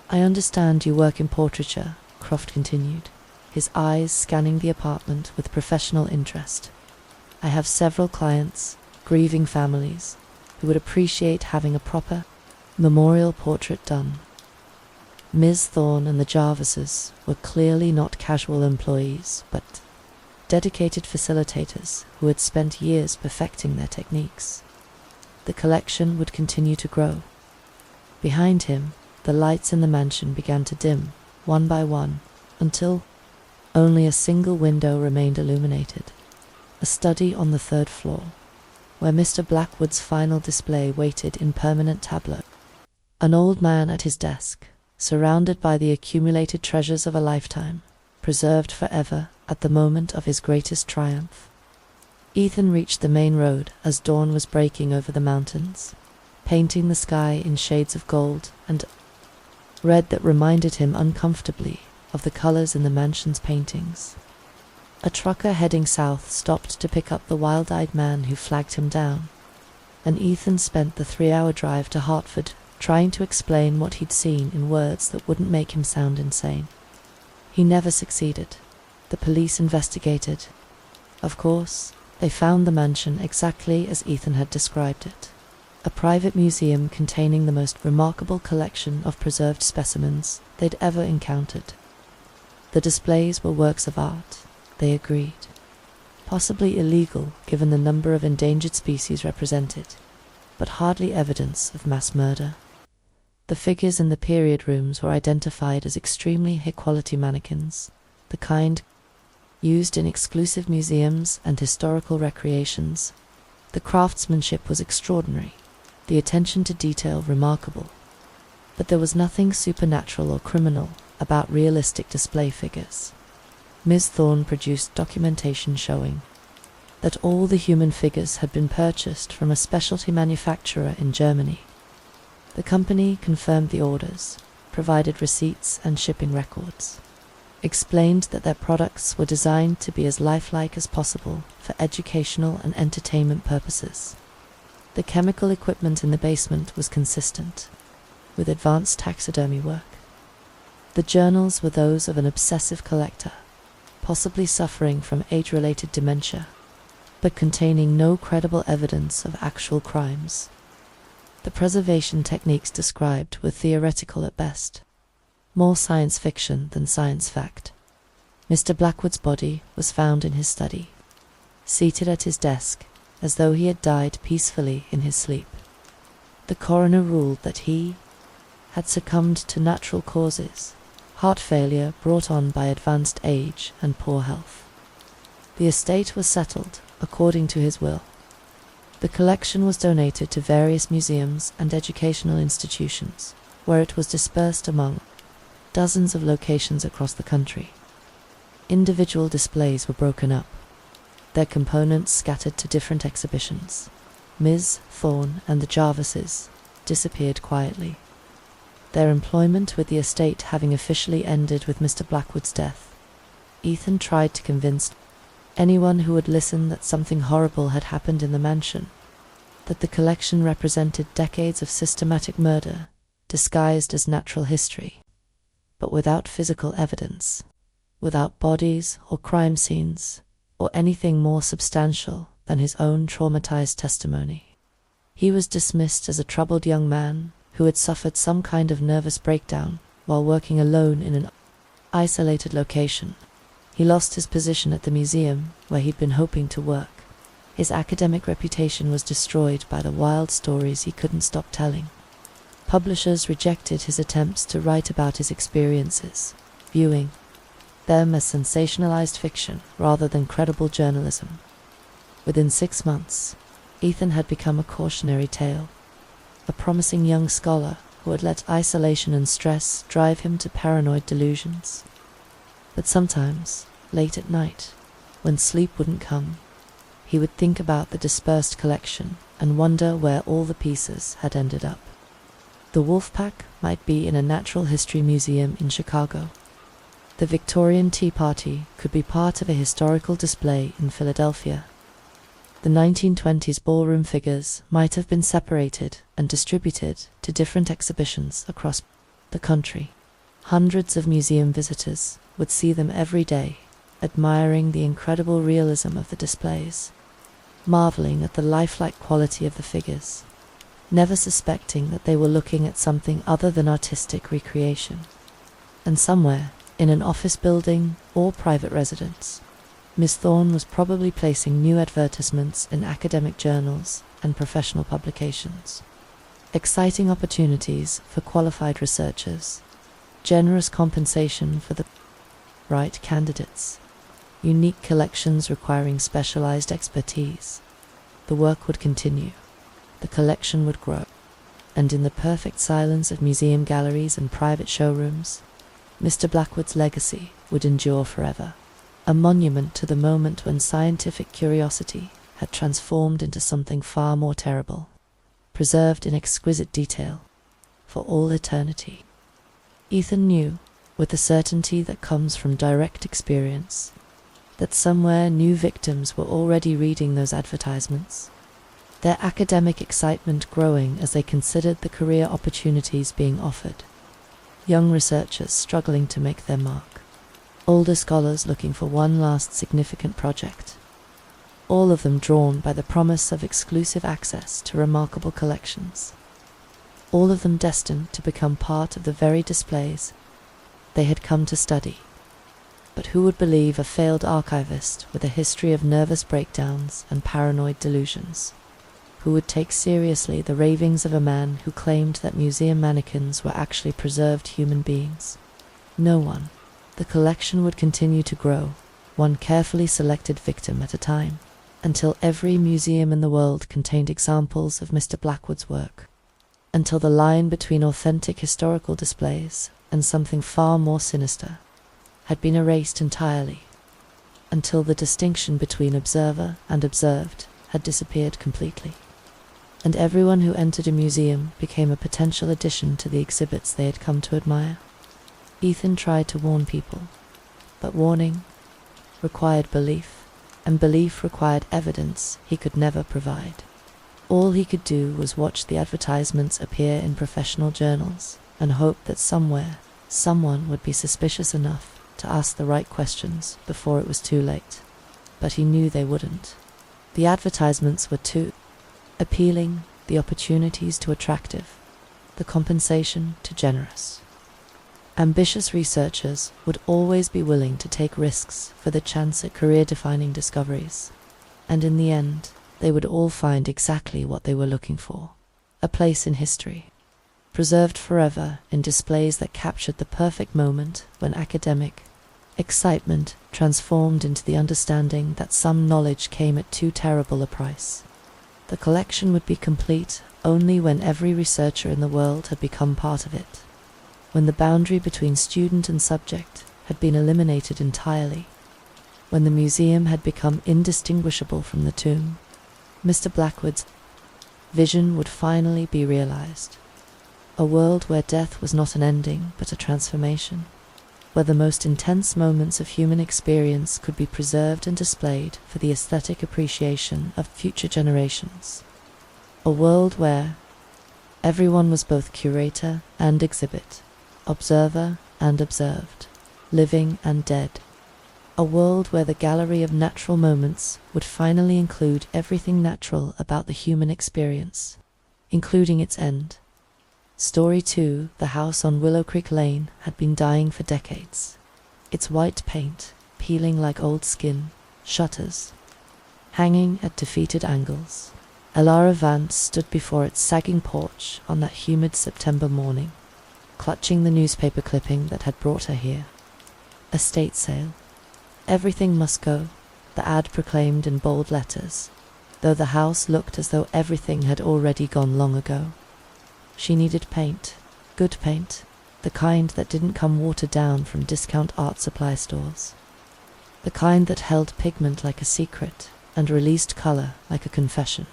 "I understand you work in portraiture," Croft continued, his eyes scanning the apartment with professional interest. "I have several clients, grieving families, who would appreciate having a proper memorial portrait done." Ms. Thorne and the Jarvises were clearly not casual employees, but dedicated facilitators who had spent years perfecting their techniques. The collection would continue to grow. Behind him, the lights in the mansion began to dim, one by one, until only a single window remained illuminated, a study on the 3rd floor, where Mr. Blackwood's final display waited in permanent tableau. An old man at his desk, surrounded by the accumulated treasures of a lifetime, preserved forever at the moment of his greatest triumph. Ethan reached the main road as dawn was breaking over the mountains, painting the sky in shades of gold and red that reminded him uncomfortably of the colors in the mansion's paintings. A trucker heading south stopped to pick up the wild-eyed man who flagged him down, and Ethan spent the 3-hour drive to Hartford trying to explain what he'd seen in words that wouldn't make him sound insane. He never succeeded. The police investigated. Of course, they found the mansion exactly as Ethan had described it, a private museum containing the most remarkable collection of preserved specimens they'd ever encountered. The displays were works of art, they agreed, possibly illegal given the number of endangered species represented, but hardly evidence of mass murder. The figures in the period rooms were identified as extremely high-quality mannequins, the kind used in exclusive museums and historical recreations. The craftsmanship was extraordinary, the attention to detail remarkable, but there was nothing supernatural or criminal about realistic display figures. Ms. Thorne produced documentation showing that all the human figures had been purchased from a specialty manufacturer in Germany. The company confirmed the orders, provided receipts and shipping records, explained that their products were designed to be as lifelike as possible for educational and entertainment purposes. The chemical equipment in the basement was consistent with advanced taxidermy work. The journals were those of an obsessive collector, possibly suffering from age-related dementia, but containing no credible evidence of actual crimes. The preservation techniques described were theoretical at best, more science fiction than science fact. Mr. Blackwood's body was found in his study, seated at his desk, as though he had died peacefully in his sleep. The coroner ruled that he had succumbed to natural causes, heart failure brought on by advanced age and poor health. The estate was settled according to his will. The collection was donated to various museums and educational institutions, where it was dispersed among dozens of locations across the country. Individual displays were broken up, their components scattered to different exhibitions. Ms. Thorne and the Jarvises disappeared quietly, their employment with the estate having officially ended with Mr. Blackwood's death. Ethan tried to convince Anyone who would listen that something horrible had happened in the mansion, that the collection represented decades of systematic murder, disguised as natural history, but without physical evidence, without bodies or crime scenes, or anything more substantial than his own traumatized testimony. He was dismissed as a troubled young man who had suffered some kind of nervous breakdown while working alone in an isolated location. He lost his position at the museum where he'd been hoping to work. His academic reputation was destroyed by the wild stories he couldn't stop telling. Publishers rejected his attempts to write about his experiences, viewing them as sensationalized fiction rather than credible journalism. Within 6 months, Ethan had become a cautionary tale, a promising young scholar who had let isolation and stress drive him to paranoid delusions. But sometimes, late at night, when sleep wouldn't come, he would think about the dispersed collection and wonder where all the pieces had ended up. The wolf pack might be in a natural history museum in Chicago. The Victorian Tea Party could be part of a historical display in Philadelphia. The 1920s ballroom figures might have been separated and distributed to different exhibitions across the country. Hundreds of museum visitors would see them every day, admiring the incredible realism of the displays, marveling at the lifelike quality of the figures, never suspecting that they were looking at something other than artistic recreation. And somewhere, in an office building or private residence, Miss Thorne was probably placing new advertisements in academic journals and professional publications. Exciting opportunities for qualified researchers, generous compensation for the right candidates, unique collections requiring specialized expertise. The work would continue, the collection would grow, and in the perfect silence of museum galleries and private showrooms, Mr. Blackwood's legacy would endure forever, a monument to the moment when scientific curiosity had transformed into something far more terrible, preserved in exquisite detail for all eternity. Ethan knew, with the certainty that comes from direct experience, that somewhere new victims were already reading those advertisements, their academic excitement growing as they considered the career opportunities being offered. Young researchers struggling to make their mark, older scholars looking for one last significant project, all of them drawn by the promise of exclusive access to remarkable collections, all of them destined to become part of the very displays they had come to study. But who would believe a failed archivist with a history of nervous breakdowns and paranoid delusions? Who would take seriously the ravings of a man who claimed that museum mannequins were actually preserved human beings? No one. The collection would continue to grow, one carefully selected victim at a time, until every museum in the world contained examples of Mr. Blackwood's work, until the line between authentic historical displays and something far more sinister had been erased entirely, until the distinction between observer and observed had disappeared completely, and everyone who entered a museum became a potential addition to the exhibits they had come to admire. Ethan tried to warn people, but warning required belief, and belief required evidence he could never provide. All he could do was watch the advertisements appear in professional journals and hope that somewhere, someone would be suspicious enough to ask the right questions before it was too late. But he knew they wouldn't. The advertisements were too appealing, the opportunities too attractive, the compensation too generous. Ambitious researchers would always be willing to take risks for the chance at career-defining discoveries, and in the end, they would all find exactly what they were looking for: a place in history, preserved forever in displays that captured the perfect moment when academic excitement transformed into the understanding that some knowledge came at too terrible a price. The collection would be complete only when every researcher in the world had become part of it, when the boundary between student and subject had been eliminated entirely, when the museum had become indistinguishable from the tomb. Mr. Blackwood's vision would finally be realized. A world where death was not an ending but a transformation. where the most intense moments of human experience could be preserved and displayed for the aesthetic appreciation of future generations. A world where everyone was both curator and exhibit, observer and observed, living and dead. A world where the gallery of natural moments would finally include everything natural about the human experience, including its end. Story 2, The House on Willow Creek Lane, had been dying for decades. Its white paint, peeling like old skin, shutters hanging at defeated angles. Elara Vance stood before its sagging porch on that humid September morning, clutching the newspaper clipping that had brought her here. Estate sale. Everything must go, the ad proclaimed in bold letters, though the house looked as though everything had already gone long ago. She needed paint, good paint, the kind that didn't come watered down from discount art supply stores. The kind that held pigment like a secret and released color like a confession.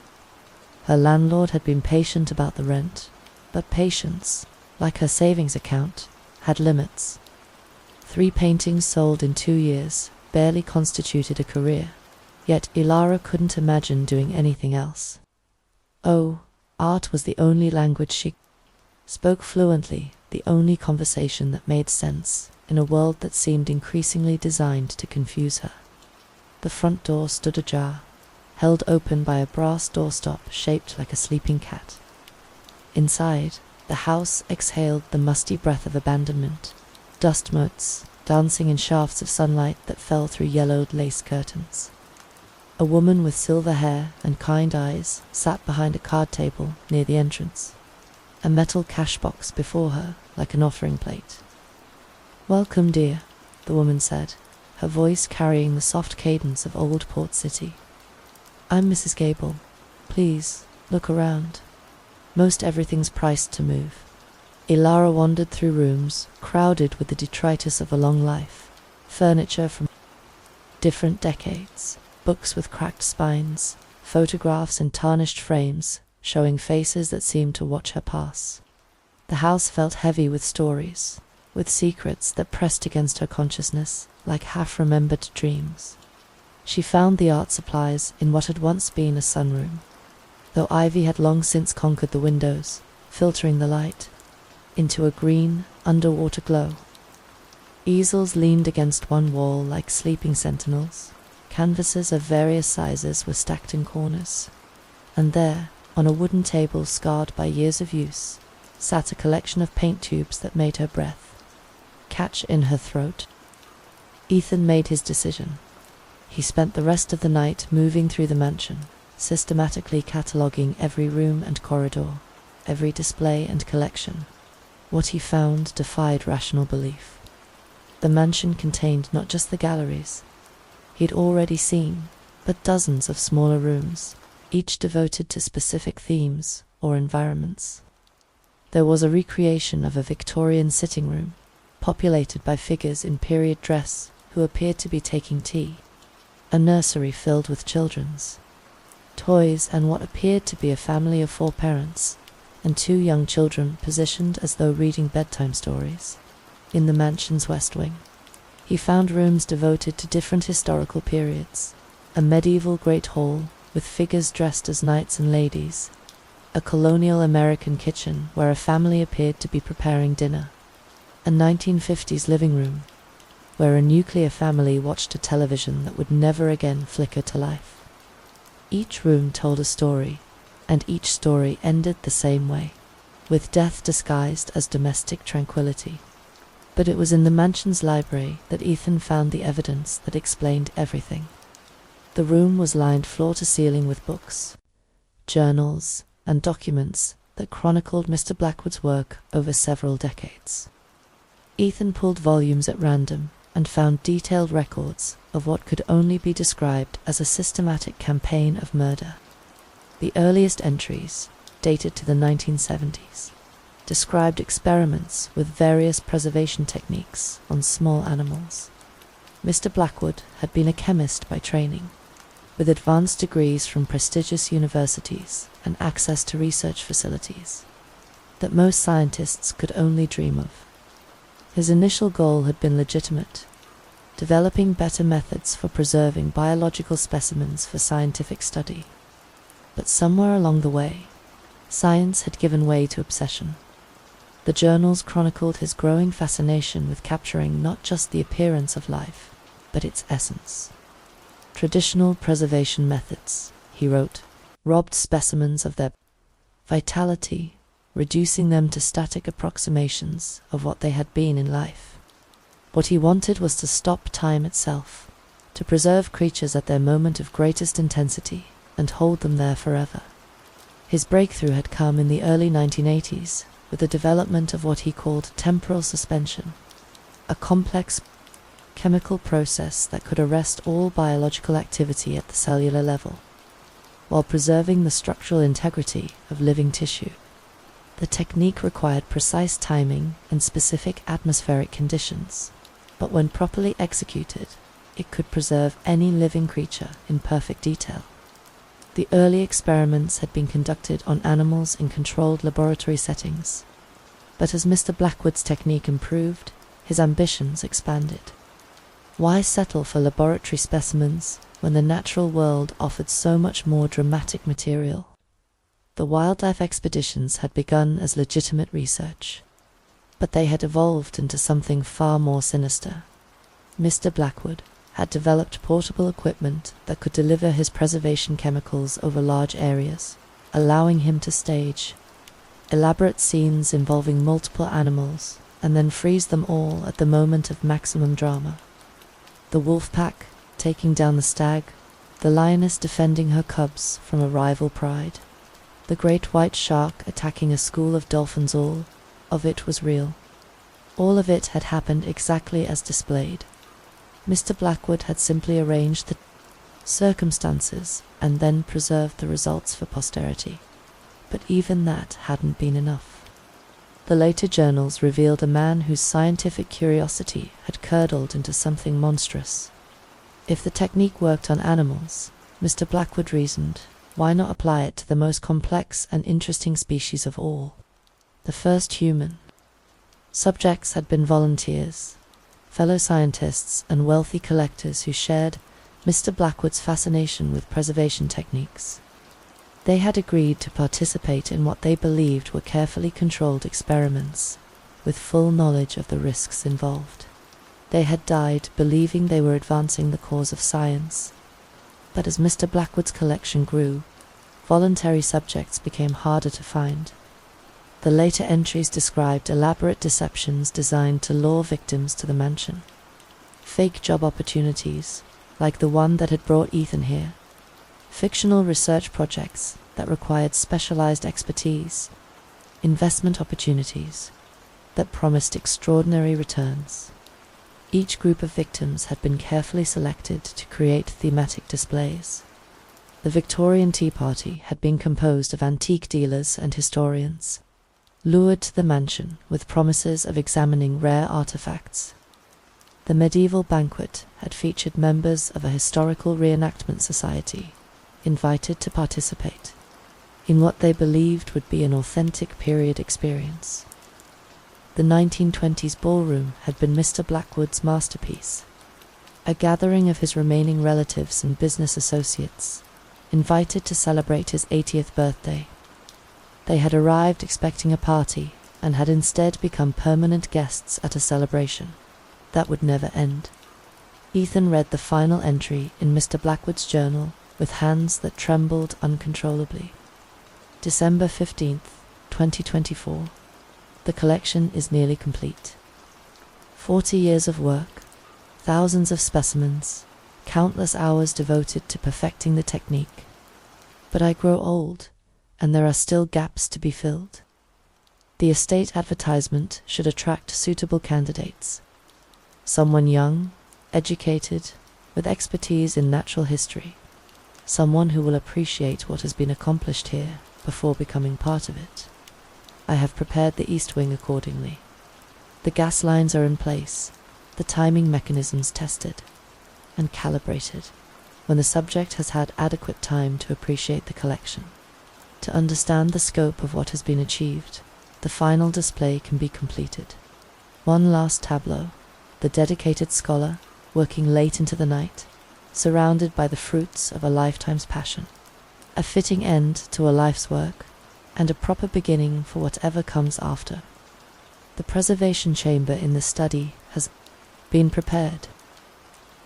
Her landlord had been patient about the rent, but patience, like her savings account, had limits. 3 paintings sold in 2 years barely constituted a career, yet Elara couldn't imagine doing anything else. Oh, art was the only language she spoke fluently, the only conversation that made sense in a world that seemed increasingly designed to confuse her. The front door stood ajar, held open by a brass doorstop shaped like a sleeping cat. Inside, the house exhaled the musty breath of abandonment, dust motes dancing in shafts of sunlight that fell through yellowed lace curtains. A woman with silver hair and kind eyes sat behind a card table near the entrance, a metal cash box before her like an offering plate. "Welcome, dear," the woman said, her voice carrying the soft cadence of old Port City. "I'm Mrs. Gable. Please, look around. Most everything's priced to move." Elara wandered through rooms crowded with the detritus of a long life, furniture from different decades, books with cracked spines, photographs in tarnished frames, showing faces that seemed to watch her pass. The house felt heavy with stories, with secrets that pressed against her consciousness like half-remembered dreams. She found the art supplies in what had once been a sunroom, though ivy had long since conquered the windows, filtering the light into a green, underwater glow. Easels leaned against one wall like sleeping sentinels. Canvases of various sizes were stacked in corners, and there, on a wooden table scarred by years of use, sat a collection of paint tubes that made her breath catch in her throat. Ethan made his decision. He spent the rest of the night moving through the mansion, systematically cataloguing every room and corridor, every display and collection. What he found defied rational belief. The mansion contained not just the galleries he'd already seen, but dozens of smaller rooms, each devoted to specific themes or environments. There was a recreation of a Victorian sitting room, populated by figures in period dress who appeared to be taking tea, a nursery filled with children's toys and what appeared to be a family of 4 parents, and 2 young children positioned as though reading bedtime stories. In the mansion's west wing, he found rooms devoted to different historical periods, a medieval great hall with figures dressed as knights and ladies, a colonial American kitchen where a family appeared to be preparing dinner, a 1950s living room where a nuclear family watched a television that would never again flicker to life. Each room told a story, and each story ended the same way, with death disguised as domestic tranquility. But it was in the mansion's library that Ethan found the evidence that explained everything. The room was lined floor to ceiling with books, journals, and documents that chronicled Mr. Blackwood's work over several decades. Ethan pulled volumes at random and found detailed records of what could only be described as a systematic campaign of murder. The earliest entries, dated to the 1970s, described experiments with various preservation techniques on small animals. Mr. Blackwood had been a chemist by training, with advanced degrees from prestigious universities and access to research facilities that most scientists could only dream of. His initial goal had been legitimate: developing better methods for preserving biological specimens for scientific study. But somewhere along the way, science had given way to obsession. The journals chronicled his growing fascination with capturing not just the appearance of life, but its essence. Traditional preservation methods, he wrote, robbed specimens of their vitality, reducing them to static approximations of what they had been in life. What he wanted was to stop time itself, to preserve creatures at their moment of greatest intensity and hold them there forever. His breakthrough had come in the early 1980s with the development of what he called temporal suspension, a complex chemical process that could arrest all biological activity at the cellular level, while preserving the structural integrity of living tissue. The technique required precise timing and specific atmospheric conditions, but when properly executed, it could preserve any living creature in perfect detail. The early experiments had been conducted on animals in controlled laboratory settings, but as Mr. Blackwood's technique improved, his ambitions expanded. Why settle for laboratory specimens when the natural world offered so much more dramatic material? The wildlife expeditions had begun as legitimate research, but they had evolved into something far more sinister. Mr. Blackwood had developed portable equipment that could deliver his preservation chemicals over large areas, allowing him to stage elaborate scenes involving multiple animals and then freeze them all at the moment of maximum drama. The wolf pack taking down the stag, the lioness defending her cubs from a rival pride, the great white shark attacking a school of dolphins, all of it was real. All of it had happened exactly as displayed. Mr. Blackwood had simply arranged the circumstances and then preserved the results for posterity. But even that hadn't been enough. The later journals revealed a man whose scientific curiosity had curdled into something monstrous. If the technique worked on animals, Mr. Blackwood reasoned, why not apply it to the most complex and interesting species of all, the first human? Subjects had been volunteers, fellow scientists and wealthy collectors who shared Mr. Blackwood's fascination with preservation techniques. They had agreed to participate in what they believed were carefully controlled experiments, with full knowledge of the risks involved. They had died believing they were advancing the cause of science. But as Mr. Blackwood's collection grew, voluntary subjects became harder to find. The later entries described elaborate deceptions designed to lure victims to the mansion. Fake job opportunities, like the one that had brought Ethan here. Fictional research projects that required specialized expertise. Investment opportunities that promised extraordinary returns. Each group of victims had been carefully selected to create thematic displays. The Victorian Tea Party had been composed of antique dealers and historians, lured to the mansion with promises of examining rare artifacts. The medieval banquet had featured members of a historical reenactment society, invited to participate in what they believed would be an authentic period experience. The 1920s ballroom had been Mr. Blackwood's masterpiece, a gathering of his remaining relatives and business associates, invited to celebrate his 80th birthday. They had arrived expecting a party and had instead become permanent guests at a celebration that would never end. Ethan read the final entry in Mr. Blackwood's journal with hands that trembled uncontrollably. December 15th, 2024. The collection is nearly complete. 40 years of work, thousands of specimens, countless hours devoted to perfecting the technique. But I grow old, and there are still gaps to be filled. The estate advertisement should attract suitable candidates. Someone young, educated, with expertise in natural history. Someone who will appreciate what has been accomplished here before becoming part of it. I have prepared the east wing accordingly. The gas lines are in place, the timing mechanisms tested and calibrated, when the subject has had adequate time to appreciate the collection. To understand the scope of what has been achieved, the final display can be completed. One last tableau, the dedicated scholar, working late into the night, surrounded by the fruits of a lifetime's passion. A fitting end to a life's work, and a proper beginning for whatever comes after. The preservation chamber in the study has been prepared.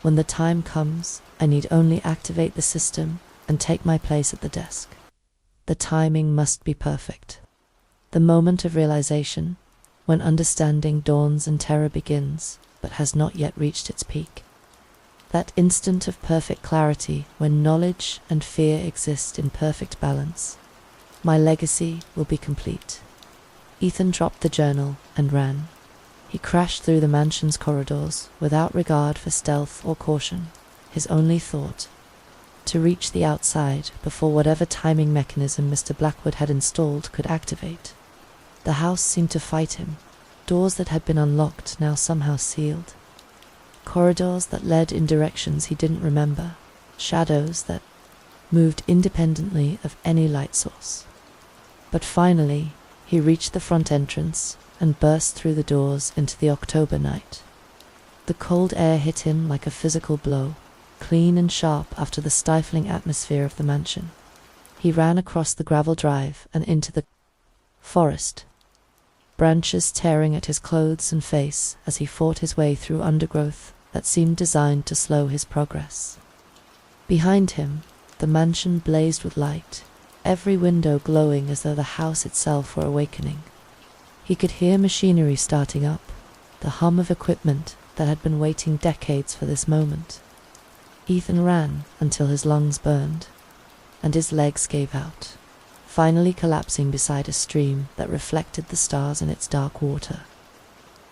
When the time comes, I need only activate the system and take my place at the desk. The timing must be perfect. The moment of realization, when understanding dawns and terror begins, but has not yet reached its peak. That instant of perfect clarity when knowledge and fear exist in perfect balance. My legacy will be complete. Ethan dropped the journal and ran. He crashed through the mansion's corridors without regard for stealth or caution. His only thought, to reach the outside before whatever timing mechanism Mr. Blackwood had installed could activate. The house seemed to fight him. Doors that had been unlocked now somehow sealed. Corridors that led in directions he didn't remember. Shadows that moved independently of any light source. But finally, he reached the front entrance and burst through the doors into the October night. The cold air hit him like a physical blow, clean and sharp after the stifling atmosphere of the mansion. He ran across the gravel drive and into the forest, branches tearing at his clothes and face as he fought his way through undergrowth that seemed designed to slow his progress. Behind him, the mansion blazed with light, every window glowing as though the house itself were awakening. He could hear machinery starting up, the hum of equipment that had been waiting decades for this moment. Ethan ran until his lungs burned, and his legs gave out, finally collapsing beside a stream that reflected the stars in its dark water.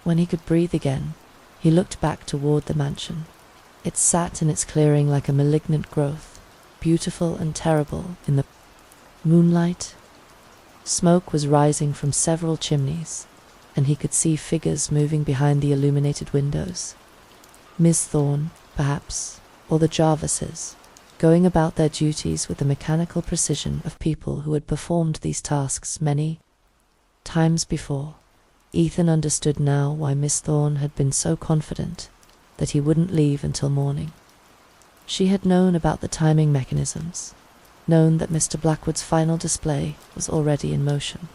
When he could breathe again, he looked back toward the mansion. It sat in its clearing like a malignant growth, beautiful and terrible in the moonlight. Smoke was rising from several chimneys, and he could see figures moving behind the illuminated windows. Miss Thorne, perhaps, or the Jarvises, going about their duties with the mechanical precision of people who had performed these tasks many times before. Ethan understood now why Miss Thorne had been so confident that he wouldn't leave until morning. She had known about the timing mechanisms, known that Mr. Blackwood's final display was already in motion.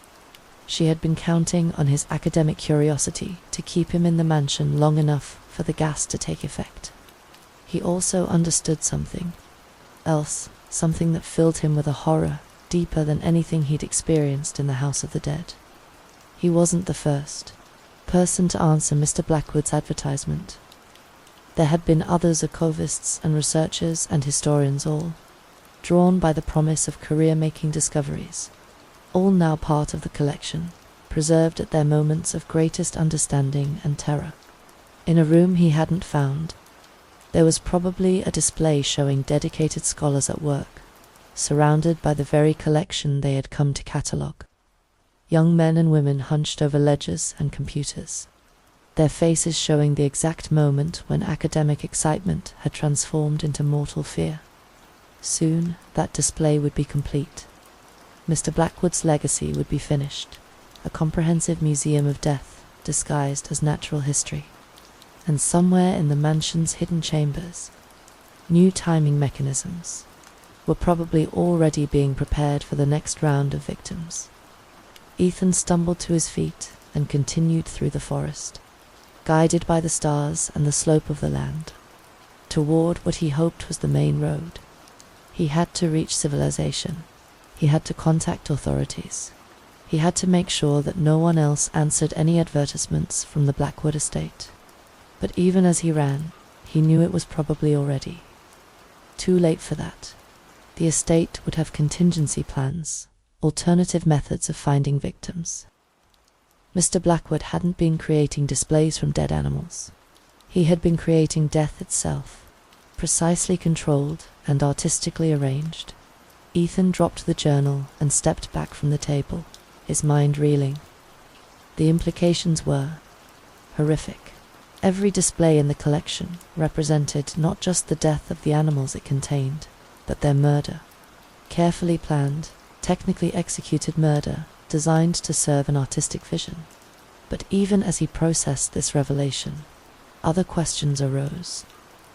She had been counting on his academic curiosity to keep him in the mansion long enough for the gas to take effect. He also understood something else, something that filled him with a horror deeper than anything he'd experienced in the House of the Dead. He wasn't the first person to answer Mr. Blackwood's advertisement. There had been others, archivists and researchers and historians, all drawn by the promise of career-making discoveries, all now part of the collection, preserved at their moments of greatest understanding and terror. In a room he hadn't found, there was probably a display showing dedicated scholars at work, surrounded by the very collection they had come to catalogue. Young men and women hunched over ledgers and computers, their faces showing the exact moment when academic excitement had transformed into mortal fear. Soon, that display would be complete. Mr. Blackwood's legacy would be finished, a comprehensive museum of death disguised as natural history. And somewhere in the mansion's hidden chambers, new timing mechanisms were probably already being prepared for the next round of victims. Ethan stumbled to his feet and continued through the forest, guided by the stars and the slope of the land, toward what he hoped was the main road. He had to reach civilization. He had to contact authorities. He had to make sure that no one else answered any advertisements from the Blackwood estate. But even as he ran, he knew it was probably already too late for that. The estate would have contingency plans, alternative methods of finding victims. Mr. Blackwood hadn't been creating displays from dead animals. He had been creating death itself, precisely controlled and artistically arranged. Ethan dropped the journal and stepped back from the table, his mind reeling. The implications were horrific. Every display in the collection represented not just the death of the animals it contained, but their murder. Carefully planned, technically executed murder designed to serve an artistic vision. But even as he processed this revelation, other questions arose.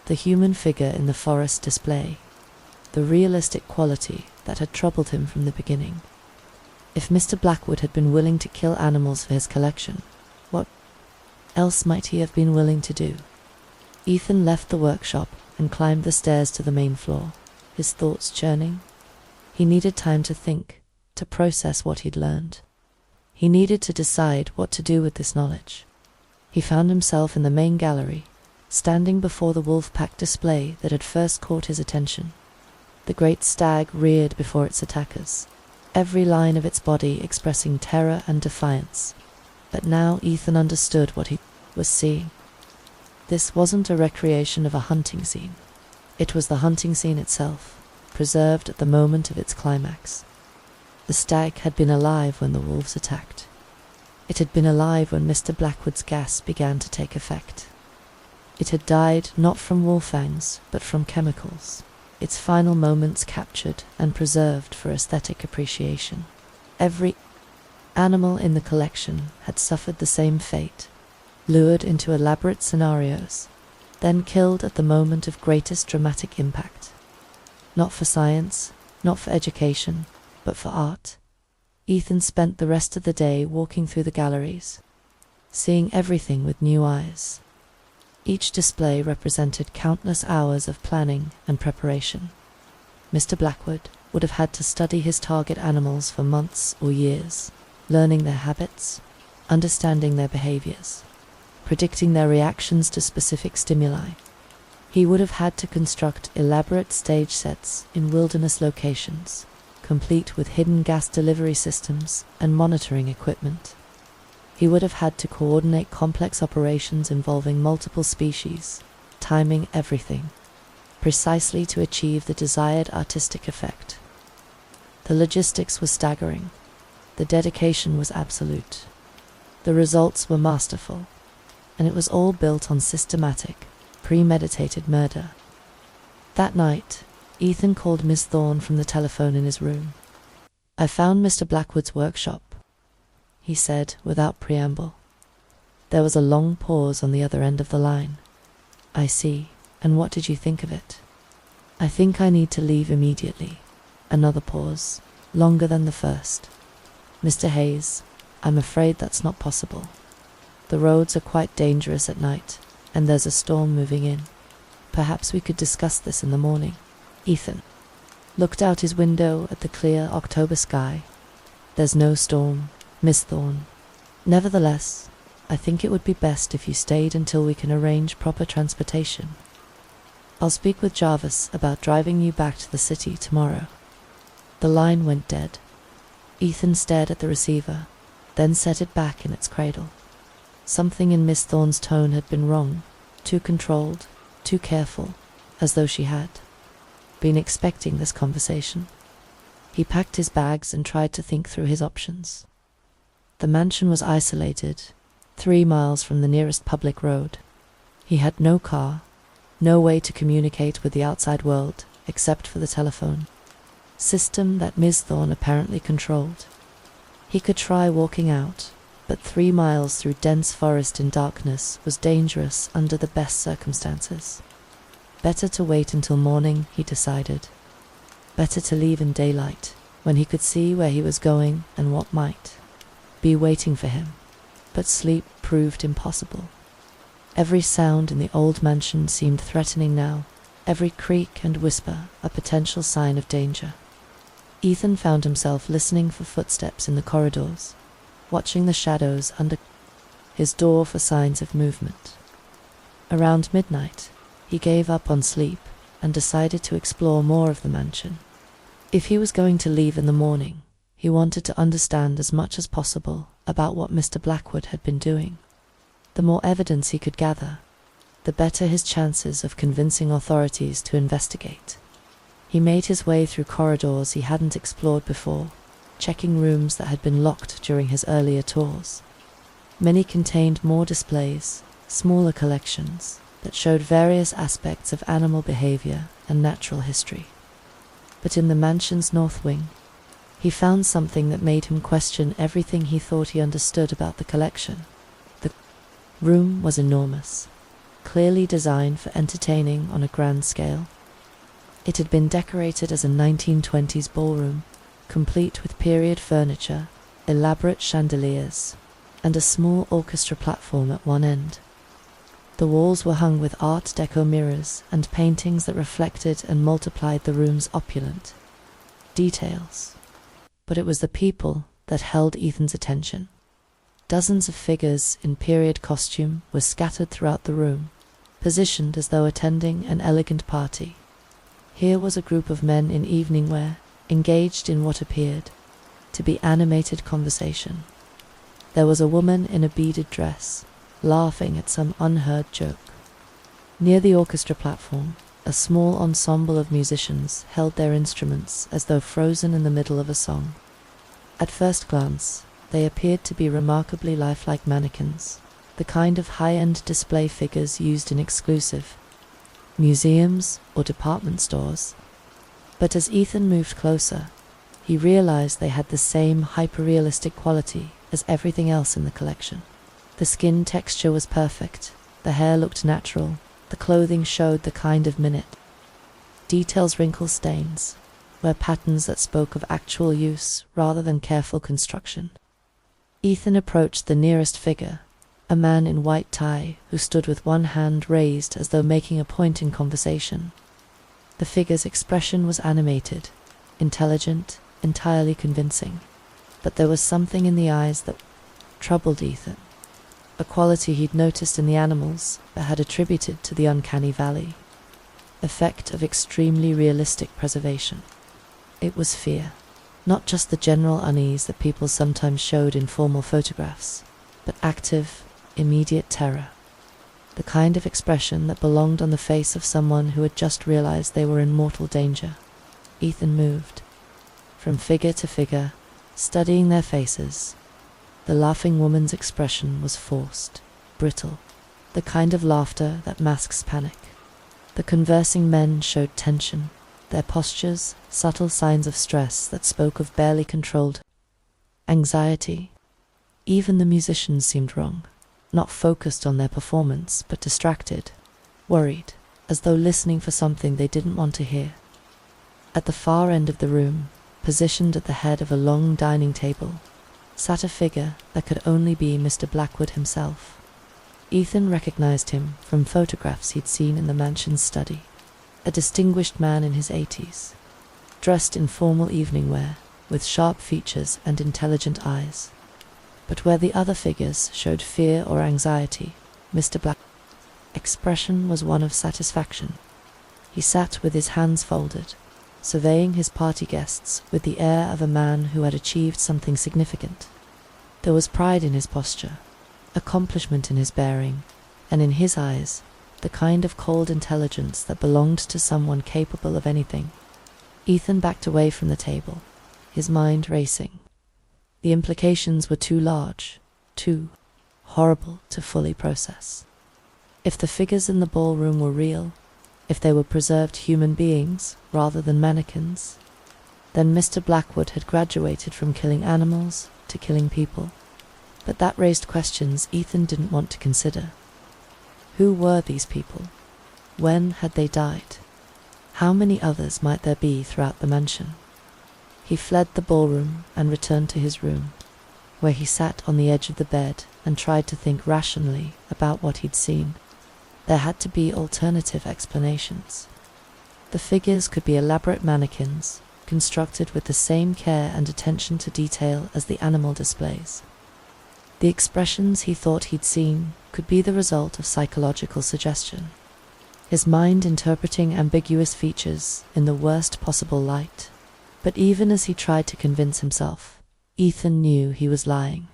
The human figure in the forest display, the realistic quality that had troubled him from the beginning. If Mr. Blackwood had been willing to kill animals for his collection, what else might he have been willing to do? Ethan left the workshop and climbed the stairs to the main floor, his thoughts churning. He needed time to think, to process what he'd learned. He needed to decide what to do with this knowledge. He found himself in the main gallery, standing before the wolf pack display that had first caught his attention. The great stag reared before its attackers, every line of its body expressing terror and defiance. But now Ethan understood what he was seeing. This wasn't a recreation of a hunting scene. It was the hunting scene itself, preserved at the moment of its climax. The stag had been alive when the wolves attacked. It had been alive when Mr. Blackwood's gas began to take effect. It had died not from wolf fangs, but from chemicals, its final moments captured and preserved for aesthetic appreciation. Every animal in the collection had suffered the same fate, lured into elaborate scenarios, then killed at the moment of greatest dramatic impact. Not for science, not for education, but for art. Ethan spent the rest of the day walking through the galleries, seeing everything with new eyes. Each display represented countless hours of planning and preparation. Mr. Blackwood would have had to study his target animals for months or years, learning their habits, understanding their behaviors, predicting their reactions to specific stimuli. He would have had to construct elaborate stage sets in wilderness locations, complete with hidden gas delivery systems and monitoring equipment. He would have had to coordinate complex operations involving multiple species, timing everything, precisely to achieve the desired artistic effect. The logistics was staggering. The dedication was absolute. The results were masterful, and it was all built on systematic, premeditated murder. That night, Ethan called Miss Thorne from the telephone in his room. "I found Mr. Blackwood's workshop," he said without preamble. There was a long pause on the other end of the line. "I see. And what did you think of it?" "I think I need to leave immediately." Another pause, longer than the first. "Mr. Hayes, I'm afraid that's not possible. The roads are quite dangerous at night, and there's a storm moving in. Perhaps we could discuss this in the morning." Ethan looked out his window at the clear October sky. "There's no storm, Miss Thorne. Nevertheless, I think it would be best if you stayed until we can arrange proper transportation. I'll speak with Jarvis about driving you back to the city tomorrow." The line went dead. Ethan stared at the receiver, then set it back in its cradle. Something in Miss Thorne's tone had been wrong, too controlled, too careful, as though she had been expecting this conversation. He packed his bags and tried to think through his options. The mansion was isolated, 3 miles from the nearest public road. He had no car, no way to communicate with the outside world except for the telephone, system that Miss Thorne apparently controlled. He could try walking out, but 3 miles through dense forest in darkness was dangerous under the best circumstances. Better to wait until morning, he decided. Better to leave in daylight, when he could see where he was going and what might be waiting for him. But sleep proved impossible. Every sound in the old mansion seemed threatening now, every creak and whisper a potential sign of danger. Ethan found himself listening for footsteps in the corridors, watching the shadows under his door for signs of movement. Around midnight, he gave up on sleep and decided to explore more of the mansion. If he was going to leave in the morning, he wanted to understand as much as possible about what Mr. Blackwood had been doing. The more evidence he could gather, the better his chances of convincing authorities to investigate. He made his way through corridors he hadn't explored before, checking rooms that had been locked during his earlier tours. Many contained more displays, smaller collections, that showed various aspects of animal behavior and natural history. But in the mansion's north wing, he found something that made him question everything he thought he understood about the collection. room was enormous, clearly designed for entertaining on a grand scale. It had been decorated as a 1920s ballroom, complete with period furniture, elaborate chandeliers, and a small orchestra platform at one end. The walls were hung with Art Deco mirrors and paintings that reflected and multiplied the room's opulent details. But it was the people that held Ethan's attention. Dozens of figures in period costume were scattered throughout the room, positioned as though attending an elegant party. Here was a group of men in evening wear, engaged in what appeared to be animated conversation. There was a woman in a beaded dress, laughing at some unheard joke. Near the orchestra platform, a small ensemble of musicians held their instruments as though frozen in the middle of a song. At first glance, they appeared to be remarkably lifelike mannequins, the kind of high-end display figures used in exclusive museums or department stores. But as Ethan moved closer, he realized they had the same hyper-realistic quality as everything else in the collection. The skin texture was perfect, the hair looked natural, the clothing showed the kind of minute details, wrinkle stains, were patterns that spoke of actual use rather than careful construction. Ethan approached the nearest figure, a man in white tie who stood with one hand raised as though making a point in conversation. The figure's expression was animated, intelligent, entirely convincing, but there was something in the eyes that troubled Ethan, a quality he'd noticed in the animals but had attributed to the uncanny valley effect of extremely realistic preservation. It was fear, not just the general unease that people sometimes showed in formal photographs, but active, immediate terror, the kind of expression that belonged on the face of someone who had just realized they were in mortal danger. Ethan moved from figure to figure, studying their faces. The laughing woman's expression was forced, brittle, the kind of laughter that masks panic. The conversing men showed tension, their postures subtle signs of stress that spoke of barely controlled anxiety. Even the musicians seemed wrong, not focused on their performance, but distracted, worried, as though listening for something they didn't want to hear. At the far end of the room, positioned at the head of a long dining table, sat a figure that could only be Mr. Blackwood himself. Ethan recognized him from photographs he'd seen in the mansion's study. A distinguished man in his 80s, dressed in formal evening wear, with sharp features and intelligent eyes. But where the other figures showed fear or anxiety, Mr. Blackwood's expression was one of satisfaction. He sat with his hands folded, surveying his party guests with the air of a man who had achieved something significant. There was pride in his posture, accomplishment in his bearing, and in his eyes, the kind of cold intelligence that belonged to someone capable of anything. Ethan backed away from the table, his mind racing. The implications were too large, too horrible to fully process. If the figures in the ballroom were real, if they were preserved human beings rather than mannequins, then Mr. Blackwood had graduated from killing animals to killing people. But that raised questions Ethan didn't want to consider. Who were these people? When had they died? How many others might there be throughout the mansion? He fled the ballroom and returned to his room, where he sat on the edge of the bed and tried to think rationally about what he'd seen. There had to be alternative explanations. The figures could be elaborate mannequins, constructed with the same care and attention to detail as the animal displays. The expressions he thought he'd seen could be the result of psychological suggestion, his mind interpreting ambiguous features in the worst possible light. But even as he tried to convince himself, Ethan knew he was lying.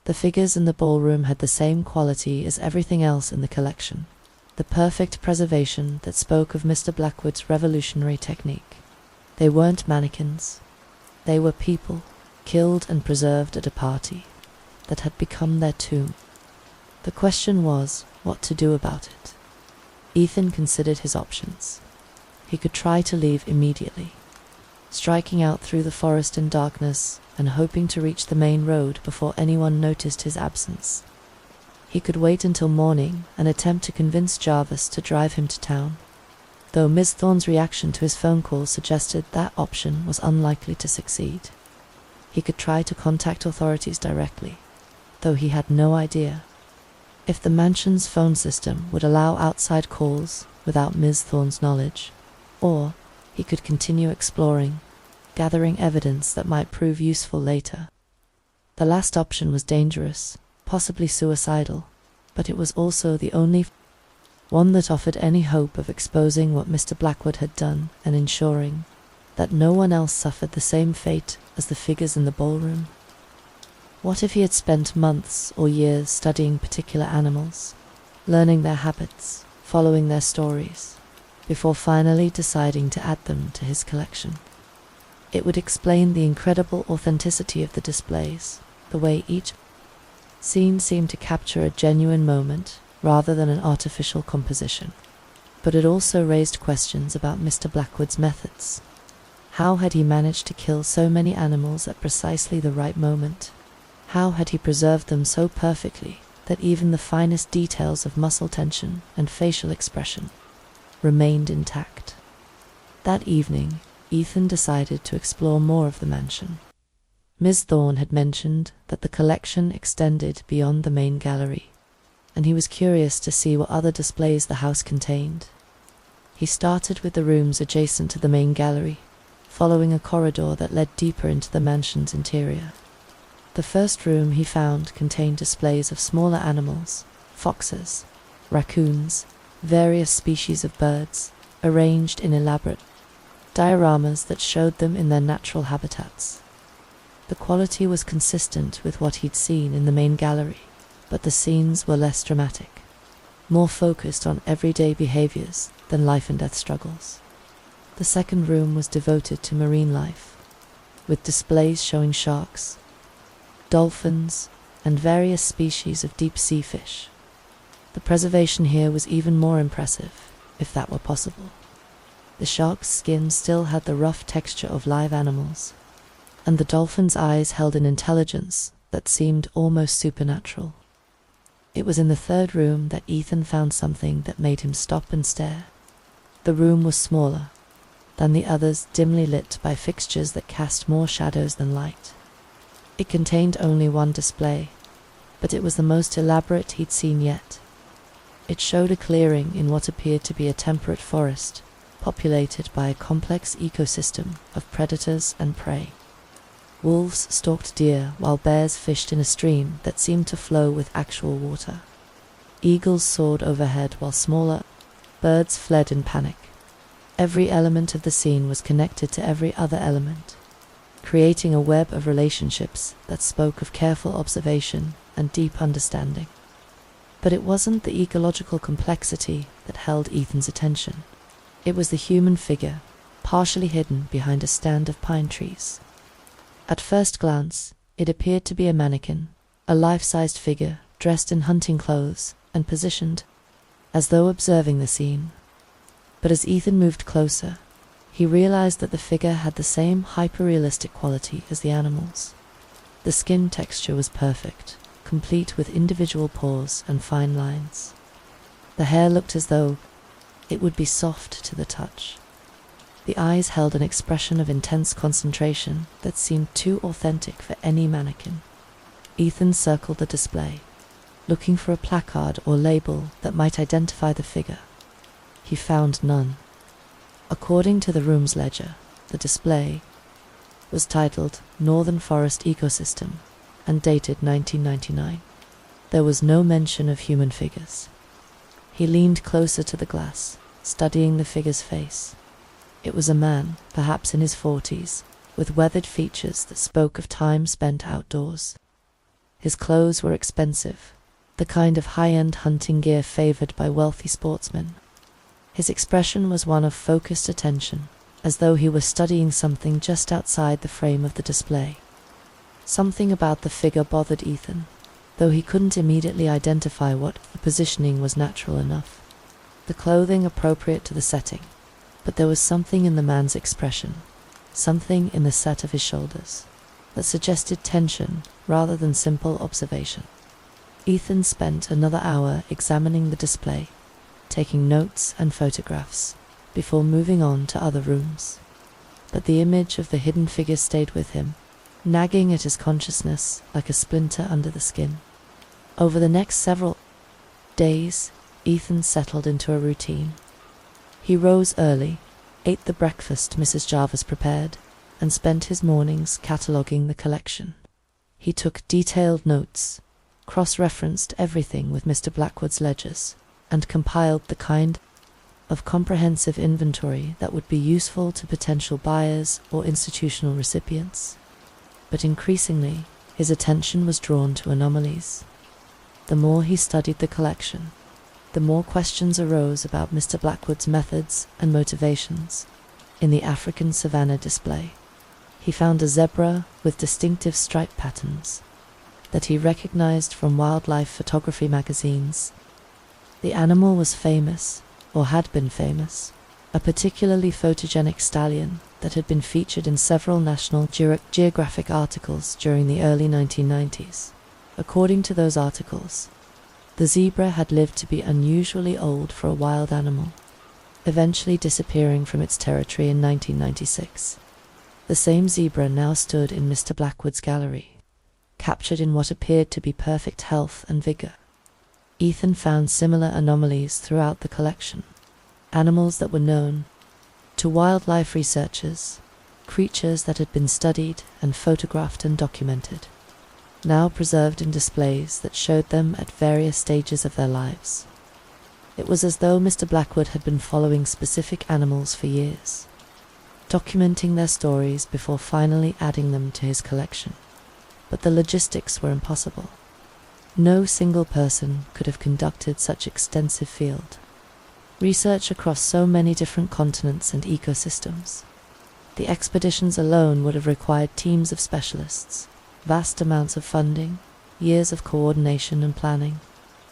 The figures in the ballroom had the same quality as everything else in the collection, the perfect preservation that spoke of Mr. Blackwood's revolutionary technique. They weren't mannequins. They were people, killed and preserved at a party that had become their tomb. The question was what to do about it. Ethan considered his options. He could try to leave immediately, striking out through the forest in darkness and hoping to reach the main road before anyone noticed his absence. He could wait until morning and attempt to convince Jarvis to drive him to town, though Ms. Thorne's reaction to his phone call suggested that option was unlikely to succeed. He could try to contact authorities directly, though he had no idea if the mansion's phone system would allow outside calls without Ms. Thorne's knowledge, or he could continue exploring, gathering evidence that might prove useful later. The last option was dangerous, possibly suicidal, but it was also the only one that offered any hope of exposing what Mr. Blackwood had done and ensuring that no one else suffered the same fate as the figures in the ballroom. What if he had spent months or years studying particular animals, learning their habits, following their stories, before finally deciding to add them to his collection? It would explain the incredible authenticity of the displays, the way each scene seemed to capture a genuine moment rather than an artificial composition. But it also raised questions about Mr. Blackwood's methods. How had he managed to kill so many animals at precisely the right moment? How had he preserved them so perfectly that even the finest details of muscle tension and facial expression remained intact? That evening, Ethan decided to explore more of the mansion. Ms. Thorne had mentioned that the collection extended beyond the main gallery, and he was curious to see what other displays the house contained. He started with the rooms adjacent to the main gallery, following a corridor that led deeper into the mansion's interior. The first room he found contained displays of smaller animals, foxes, raccoons, various species of birds, arranged in elaborate dioramas that showed them in their natural habitats. The quality was consistent with what he'd seen in the main gallery, but the scenes were less dramatic, more focused on everyday behaviors than life and death struggles. The second room was devoted to marine life, with displays showing sharks, dolphins, and various species of deep-sea fish. The preservation here was even more impressive, if that were possible. The shark's skin still had the rough texture of live animals, and the dolphin's eyes held an intelligence that seemed almost supernatural. It was in the third room that Ethan found something that made him stop and stare. The room was smaller than the others, dimly lit by fixtures that cast more shadows than light. It contained only one display, but it was the most elaborate he'd seen yet. It showed a clearing in what appeared to be a temperate forest, populated by a complex ecosystem of predators and prey. Wolves stalked deer while bears fished in a stream that seemed to flow with actual water. Eagles soared overhead while smaller birds fled in panic. Every element of the scene was connected to every other element, creating a web of relationships that spoke of careful observation and deep understanding. But it wasn't the ecological complexity that held Ethan's attention. It was the human figure, partially hidden behind a stand of pine trees. At first glance, it appeared to be a mannequin, a life-sized figure dressed in hunting clothes and positioned as though observing the scene. But as Ethan moved closer, he realized that the figure had the same hyper-realistic quality as the animals. The skin texture was perfect, complete with individual pores and fine lines. The hair looked as though it would be soft to the touch. The eyes held an expression of intense concentration that seemed too authentic for any mannequin. Ethan circled the display, looking for a placard or label that might identify the figure. He found none. According to the room's ledger, the display was titled Northern Forest Ecosystem and dated 1999. There was no mention of human figures. He leaned closer to the glass, studying the figure's face. It was a man, perhaps in his 40s, with weathered features that spoke of time spent outdoors. His clothes were expensive, the kind of high-end hunting gear favored by wealthy sportsmen. His expression was one of focused attention, as though he were studying something just outside the frame of the display. Something about the figure bothered Ethan, though he couldn't immediately identify what. The positioning was natural enough, the clothing appropriate to the setting, but there was something in the man's expression, something in the set of his shoulders, that suggested tension rather than simple observation. Ethan spent another hour examining the display, taking notes and photographs, before moving on to other rooms. But the image of the hidden figure stayed with him, nagging at his consciousness like a splinter under the skin. Over the next several days, Ethan settled into a routine. He rose early, ate the breakfast Mrs. Jarvis prepared, and spent his mornings cataloguing the collection. He took detailed notes, cross-referenced everything with Mr. Blackwood's ledgers, and compiled the kind of comprehensive inventory that would be useful to potential buyers or institutional recipients. But increasingly, his attention was drawn to anomalies. The more he studied the collection, the more questions arose about Mr. Blackwood's methods and motivations. In the African savanna display, he found a zebra with distinctive stripe patterns that he recognized from wildlife photography magazines. The animal was famous, or had been famous, a particularly photogenic stallion that had been featured in several National Geographic articles during the early 1990s. According to those articles, the zebra had lived to be unusually old for a wild animal, eventually disappearing from its territory in 1996. The same zebra now stood in Mr. Blackwood's gallery, captured in what appeared to be perfect health and vigor. Ethan found similar anomalies throughout the collection, animals that were known to wildlife researchers, creatures that had been studied and photographed and documented, now preserved in displays that showed them at various stages of their lives. It was as though Mr. Blackwood had been following specific animals for years, documenting their stories before finally adding them to his collection. But the logistics were impossible. No single person could have conducted such extensive field research across so many different continents and ecosystems. The expeditions alone would have required teams of specialists, vast amounts of funding, years of coordination and planning,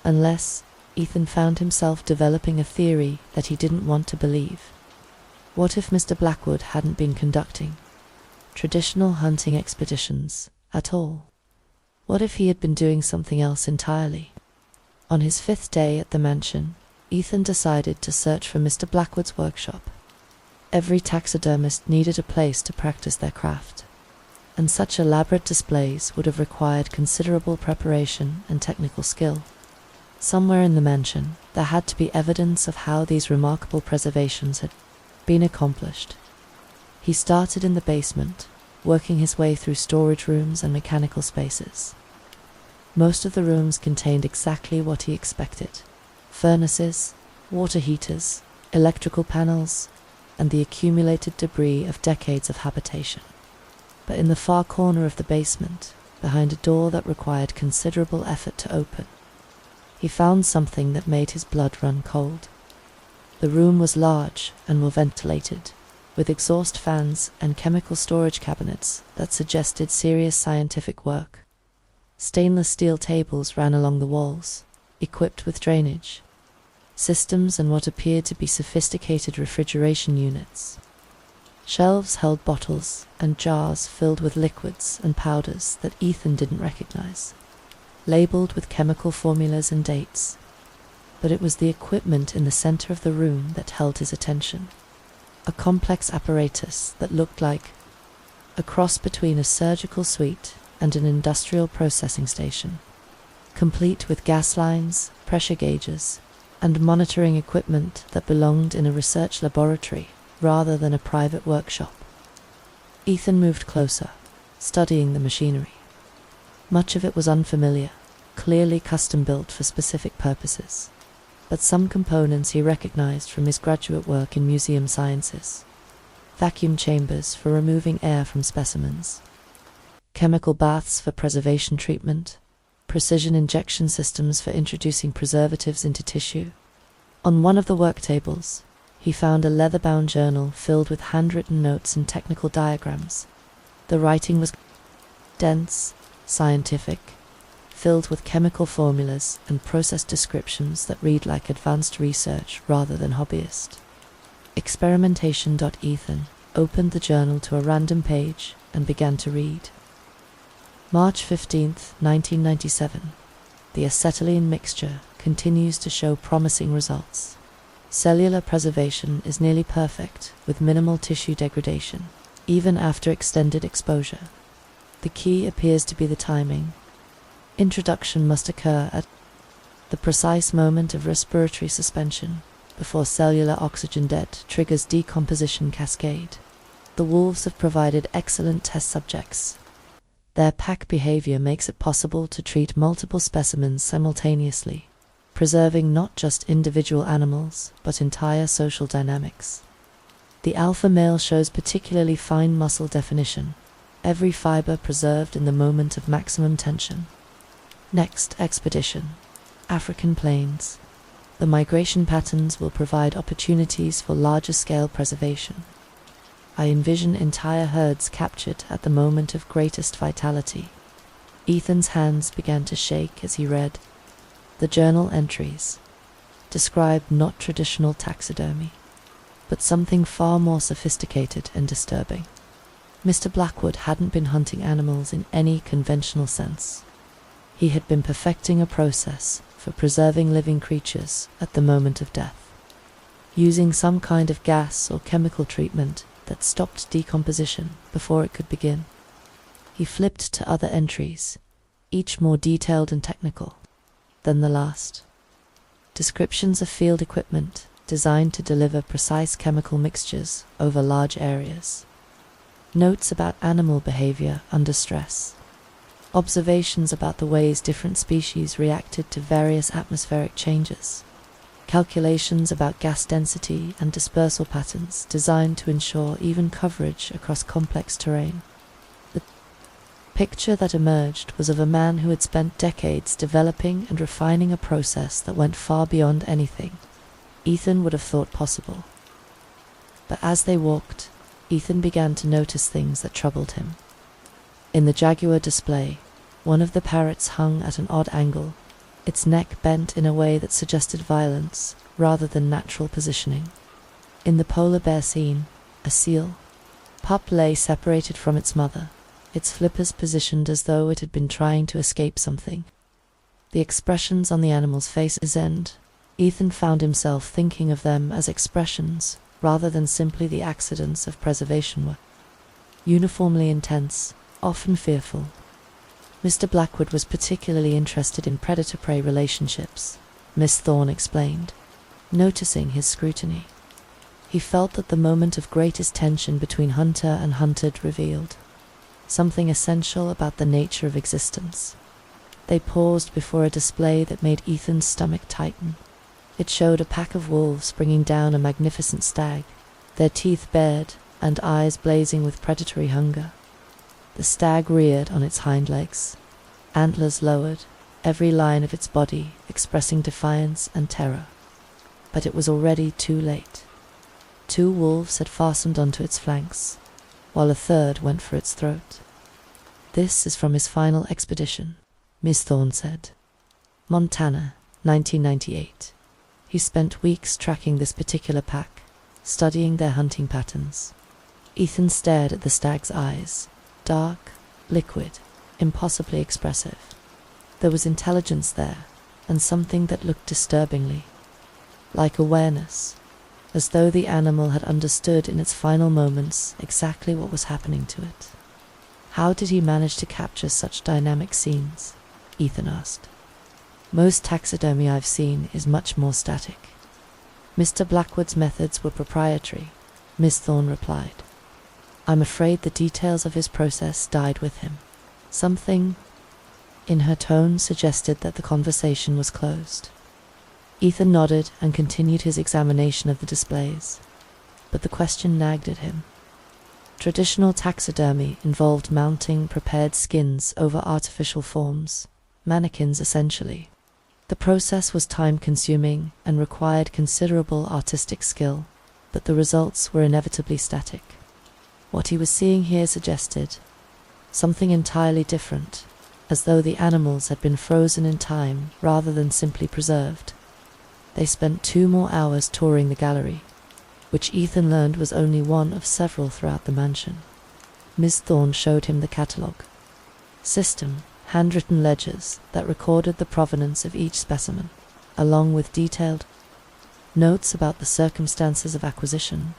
unless Ethan found himself developing a theory that he didn't want to believe. What if Mr. Blackwood hadn't been conducting traditional hunting expeditions at all? What if he had been doing something else entirely? On his 5th day at the mansion, Ethan decided to search for Mr. Blackwood's workshop. Every taxidermist needed a place to practice their craft, and such elaborate displays would have required considerable preparation and technical skill. Somewhere in the mansion, there had to be evidence of how these remarkable preservations had been accomplished. He started in the basement, working his way through storage rooms and mechanical spaces. Most of the rooms contained exactly what he expected: furnaces, water heaters, electrical panels, and the accumulated debris of decades of habitation. But in the far corner of the basement, behind a door that required considerable effort to open, he found something that made his blood run cold. The room was large and well ventilated, with exhaust fans and chemical storage cabinets that suggested serious scientific work. Stainless steel tables ran along the walls, equipped with drainage systems and what appeared to be sophisticated refrigeration units. Shelves held bottles and jars filled with liquids and powders that Ethan didn't recognize, labeled with chemical formulas and dates. But it was the equipment in the center of the room that held his attention. A complex apparatus that looked like a cross between a surgical suite and an industrial processing station, complete with gas lines, pressure gauges, and monitoring equipment that belonged in a research laboratory rather than a private workshop. Ethan moved closer, studying the machinery. Much of it was unfamiliar, clearly custom-built for specific purposes, but some components he recognized from his graduate work in museum sciences: vacuum chambers for removing air from specimens, chemical baths for preservation treatment, precision injection systems for introducing preservatives into tissue. On one of the work tables, he found a leather-bound journal filled with handwritten notes and technical diagrams. The writing was dense, scientific, filled with chemical formulas and process descriptions that read like advanced research rather than hobbyist. Experimentation.Ethan opened the journal to a random page and began to read. March 15th, 1997. The acetylene mixture continues to show promising results. Cellular preservation is nearly perfect, with minimal tissue degradation, even after extended exposure. The key appears to be the timing. Introduction must occur at the precise moment of respiratory suspension, before cellular oxygen debt triggers decomposition cascade. The wolves have provided excellent test subjects. Their pack behavior makes it possible to treat multiple specimens simultaneously, preserving not just individual animals, but entire social dynamics. The alpha male shows particularly fine muscle definition, every fiber preserved in the moment of maximum tension. Next expedition, African plains. The migration patterns will provide opportunities for larger-scale preservation. I envision entire herds captured at the moment of greatest vitality. Ethan's hands began to shake as he read. The journal entries described not traditional taxidermy, but something far more sophisticated and disturbing. Mr. Blackwood hadn't been hunting animals in any conventional sense. He had been perfecting a process for preserving living creatures at the moment of death, using some kind of gas or chemical treatment that stopped decomposition before it could begin. He flipped to other entries, each more detailed and technical than the last. Descriptions of field equipment designed to deliver precise chemical mixtures over large areas. Notes about animal behavior under stress. Observations about the ways different species reacted to various atmospheric changes. Calculations about gas density and dispersal patterns designed to ensure even coverage across complex terrain. The picture that emerged was of a man who had spent decades developing and refining a process that went far beyond anything Ethan would have thought possible. But as they walked, Ethan began to notice things that troubled him. In the jaguar display, one of the parrots hung at an odd angle, its neck bent in a way that suggested violence rather than natural positioning. In the polar bear scene, a seal pup lay separated from its mother, its flippers positioned as though it had been trying to escape something. The expressions on the animal's faces and Ethan found himself thinking of them as expressions rather than simply the accidents of preservation were uniformly intense, often fearful. Mr. Blackwood was particularly interested in predator-prey relationships, Miss Thorne explained, noticing his scrutiny. He felt that the moment of greatest tension between hunter and hunted revealed something essential about the nature of existence. They paused before a display that made Ethan's stomach tighten. It showed a pack of wolves bringing down a magnificent stag, their teeth bared and eyes blazing with predatory hunger. The stag reared on its hind legs, antlers lowered, every line of its body expressing defiance and terror. But it was already too late. 2 wolves had fastened onto its flanks, while a third went for its throat. "This is from his final expedition," Miss Thorne said. "Montana, 1998. He spent weeks tracking this particular pack, studying their hunting patterns." Ethan stared at the stag's eyes, dark, liquid, impossibly expressive. There was intelligence there, and something that looked disturbingly like awareness, as though the animal had understood in its final moments exactly what was happening to it. How did he manage to capture such dynamic scenes? Ethan asked. "Most taxidermy I've seen is much more static." Mr. Blackwood's methods were proprietary, Miss Thorne replied. "I'm afraid the details of his process died with him." Something in her tone suggested that the conversation was closed. Ethan nodded and continued his examination of the displays, but the question nagged at him. Traditional taxidermy involved mounting prepared skins over artificial forms, mannequins essentially. The process was time-consuming and required considerable artistic skill, but the results were inevitably static. What he was seeing here suggested something entirely different, as though the animals had been frozen in time rather than simply preserved. They spent 2 more hours touring the gallery, which Ethan learned was only one of several throughout the mansion. Miss Thorne showed him the catalogue. "System handwritten ledgers that recorded the provenance of each specimen, along with detailed notes about the circumstances of acquisition.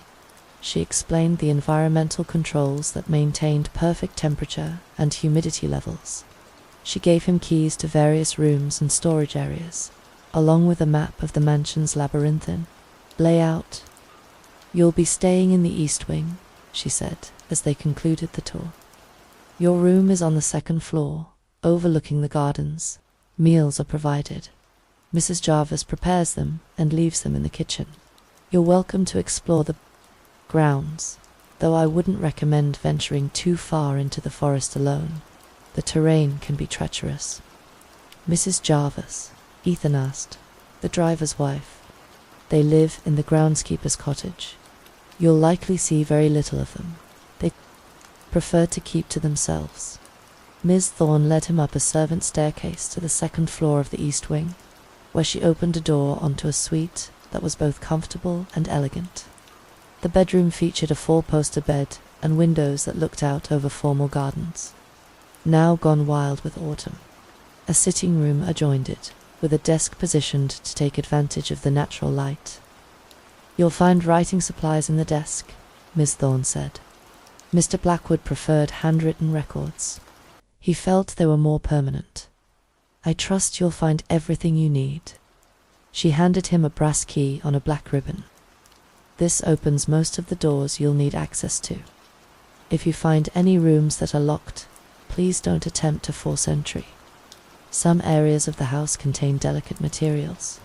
She explained the environmental controls that maintained perfect temperature and humidity levels. She gave him keys to various rooms and storage areas, along with a map of the mansion's labyrinthine layout. "You'll be staying in the East Wing," she said, as they concluded the tour. "Your room is on the second floor, overlooking the gardens. Meals are provided. Mrs. Jarvis prepares them and leaves them in the kitchen. You're welcome to explore the grounds, though I wouldn't recommend venturing too far into the forest alone. The terrain can be treacherous." "Mrs. Jarvis?" Ethan asked. "The driver's wife. They live in the groundskeeper's cottage. You'll likely see very little of them. They prefer to keep to themselves." Ms. Thorne led him up a servant staircase to the second floor of the East Wing, where she opened a door onto a suite that was both comfortable and elegant. The bedroom featured a four-poster bed and windows that looked out over formal gardens, now gone wild with autumn. A sitting room adjoined it, with a desk positioned to take advantage of the natural light. "You'll find writing supplies in the desk," Ms. Thorne said. Mr. Blackwood preferred handwritten records. He felt they were more permanent. "I trust you'll find everything you need." She handed him a brass key on a black ribbon. "This opens most of the doors you'll need access to. If you find any rooms that are locked, please don't attempt to force entry. Some areas of the house contain delicate materials."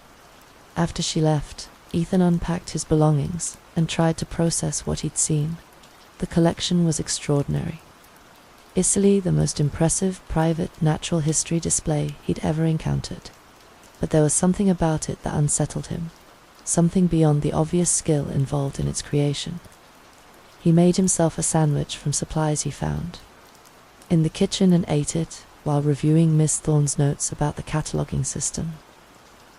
After she left, Ethan unpacked his belongings and tried to process what he'd seen. The collection was extraordinary. Easily the most impressive private natural history display he'd ever encountered. But there was something about it that unsettled him, something beyond the obvious skill involved in its creation. He made himself a sandwich from supplies he found in the kitchen and ate it while reviewing Miss Thorne's notes about the cataloguing system.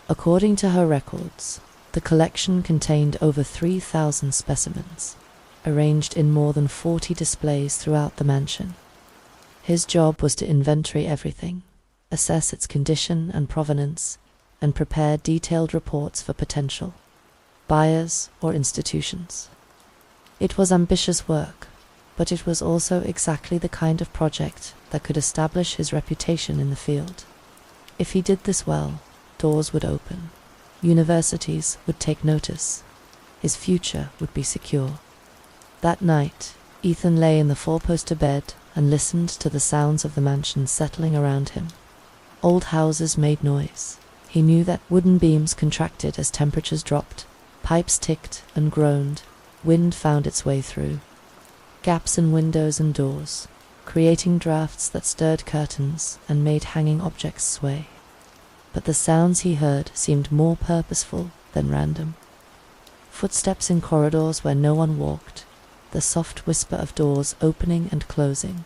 According to her records, the collection contained over 3,000 specimens, arranged in more than 40 displays throughout the mansion. His job was to inventory everything, assess its condition and provenance, and prepare detailed reports for potential buyers or institutions. It was ambitious work, but it was also exactly the kind of project that could establish his reputation in the field. If he did this well, doors would open, universities would take notice, his future would be secure. That night, Ethan lay in the four-poster bed and listened to the sounds of the mansion settling around him. Old houses made noise. He knew that wooden beams contracted as temperatures dropped, pipes ticked and groaned, wind found its way through gaps in windows and doors, creating drafts that stirred curtains and made hanging objects sway. But the sounds he heard seemed more purposeful than random. Footsteps in corridors where no one walked, the soft whisper of doors opening and closing.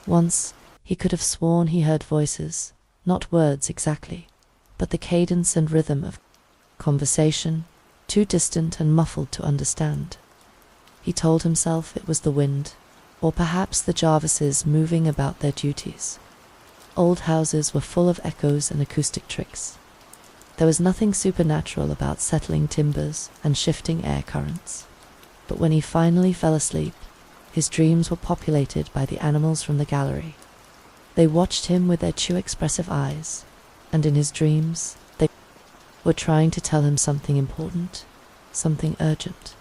Once, he could have sworn he heard voices, not words exactly, but the cadence and rhythm of conversation, too distant and muffled to understand. He told himself it was the wind, or perhaps the Jarvises moving about their duties. Old houses were full of echoes and acoustic tricks. There was nothing supernatural about settling timbers and shifting air currents. But when he finally fell asleep, his dreams were populated by the animals from the gallery. They watched him with their too expressive eyes, and in his dreams, they were trying to tell him something important, something urgent,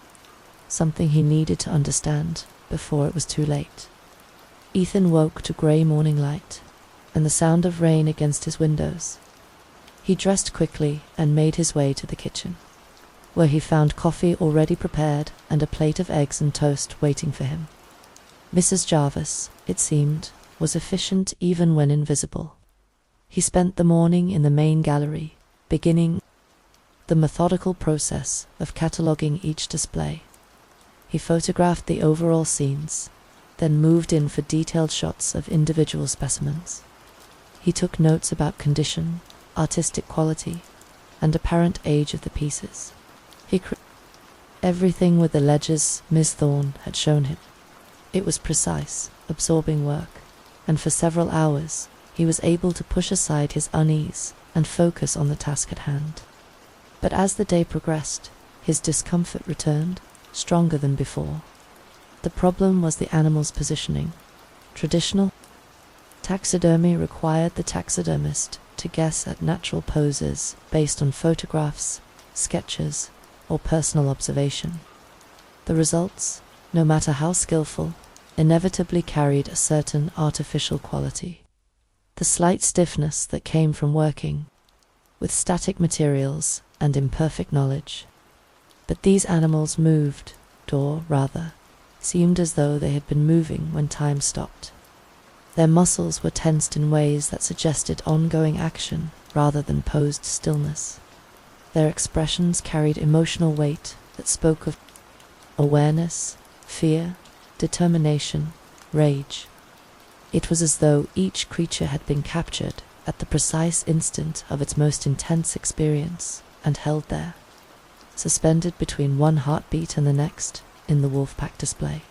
something he needed to understand before it was too late. Ethan woke to grey morning light and the sound of rain against his windows. He dressed quickly and made his way to the kitchen, where he found coffee already prepared and a plate of eggs and toast waiting for him. Mrs. Jarvis, it seemed, was efficient even when invisible. He spent the morning in the main gallery, beginning the methodical process of cataloguing each display. He photographed the overall scenes, then moved in for detailed shots of individual specimens. He took notes about condition, artistic quality, and apparent age of the pieces. He everything with the ledgers Miss Thorne had shown him. It was precise, absorbing work, and for several hours he was able to push aside his unease and focus on the task at hand. But as the day progressed, his discomfort returned, stronger than before. The problem was the animal's positioning. Traditional taxidermy required the taxidermist to guess at natural poses based on photographs, sketches, or personal observation. The results, no matter how skillful, inevitably carried a certain artificial quality. The slight stiffness that came from working with static materials and imperfect knowledge. But these animals moved, or rather, seemed as though they had been moving when time stopped. Their muscles were tensed in ways that suggested ongoing action rather than posed stillness. Their expressions carried emotional weight that spoke of awareness, fear, determination, rage. It was as though each creature had been captured at the precise instant of its most intense experience and held there, suspended between one heartbeat and the next in the wolf-pack display.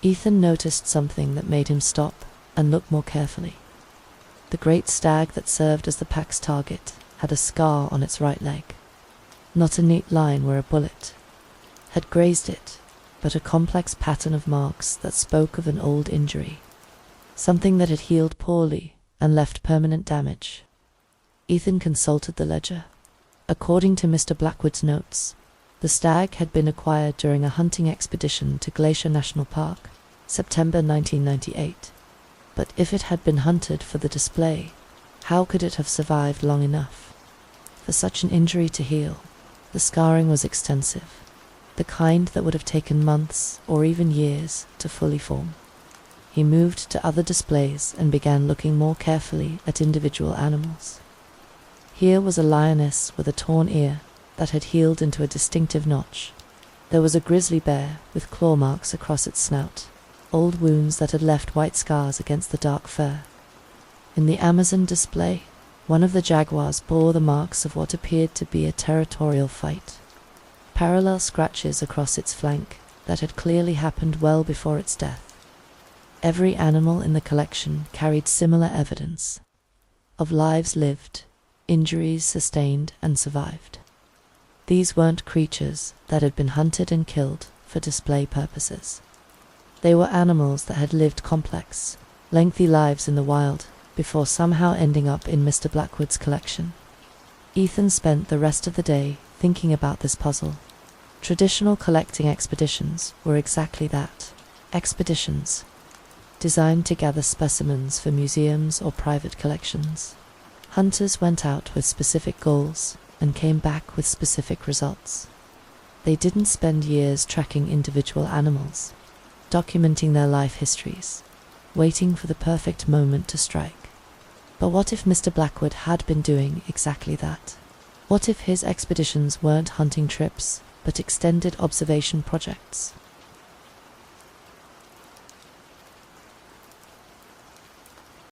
Ethan noticed something that made him stop and look more carefully. The great stag that served as the pack's target had a scar on its right leg. Not a neat line where a bullet had grazed it, but a complex pattern of marks that spoke of an old injury, something that had healed poorly and left permanent damage. Ethan consulted the ledger. According to Mr. Blackwood's notes, the stag had been acquired during a hunting expedition to Glacier National Park, September 1998. But if it had been hunted for the display, how could it have survived long enough for such an injury to heal? The scarring was extensive, the kind that would have taken months or even years to fully form. He moved to other displays and began looking more carefully at individual animals. Here was a lioness with a torn ear that had healed into a distinctive notch. There was a grizzly bear with claw marks across its snout, old wounds that had left white scars against the dark fur. In the Amazon display, one of the jaguars bore the marks of what appeared to be a territorial fight. Parallel scratches across its flank that had clearly happened well before its death. Every animal in the collection carried similar evidence of lives lived, injuries sustained and survived. These weren't creatures that had been hunted and killed for display purposes. They were animals that had lived complex, lengthy lives in the wild before somehow ending up in Mr. Blackwood's collection. Ethan spent the rest of the day thinking about this puzzle. Traditional collecting expeditions were exactly that, expeditions, designed to gather specimens for museums or private collections. Hunters went out with specific goals and came back with specific results. They didn't spend years tracking individual animals, documenting their life histories, waiting for the perfect moment to strike. But what if Mr. Blackwood had been doing exactly that? What if his expeditions weren't hunting trips, but extended observation projects?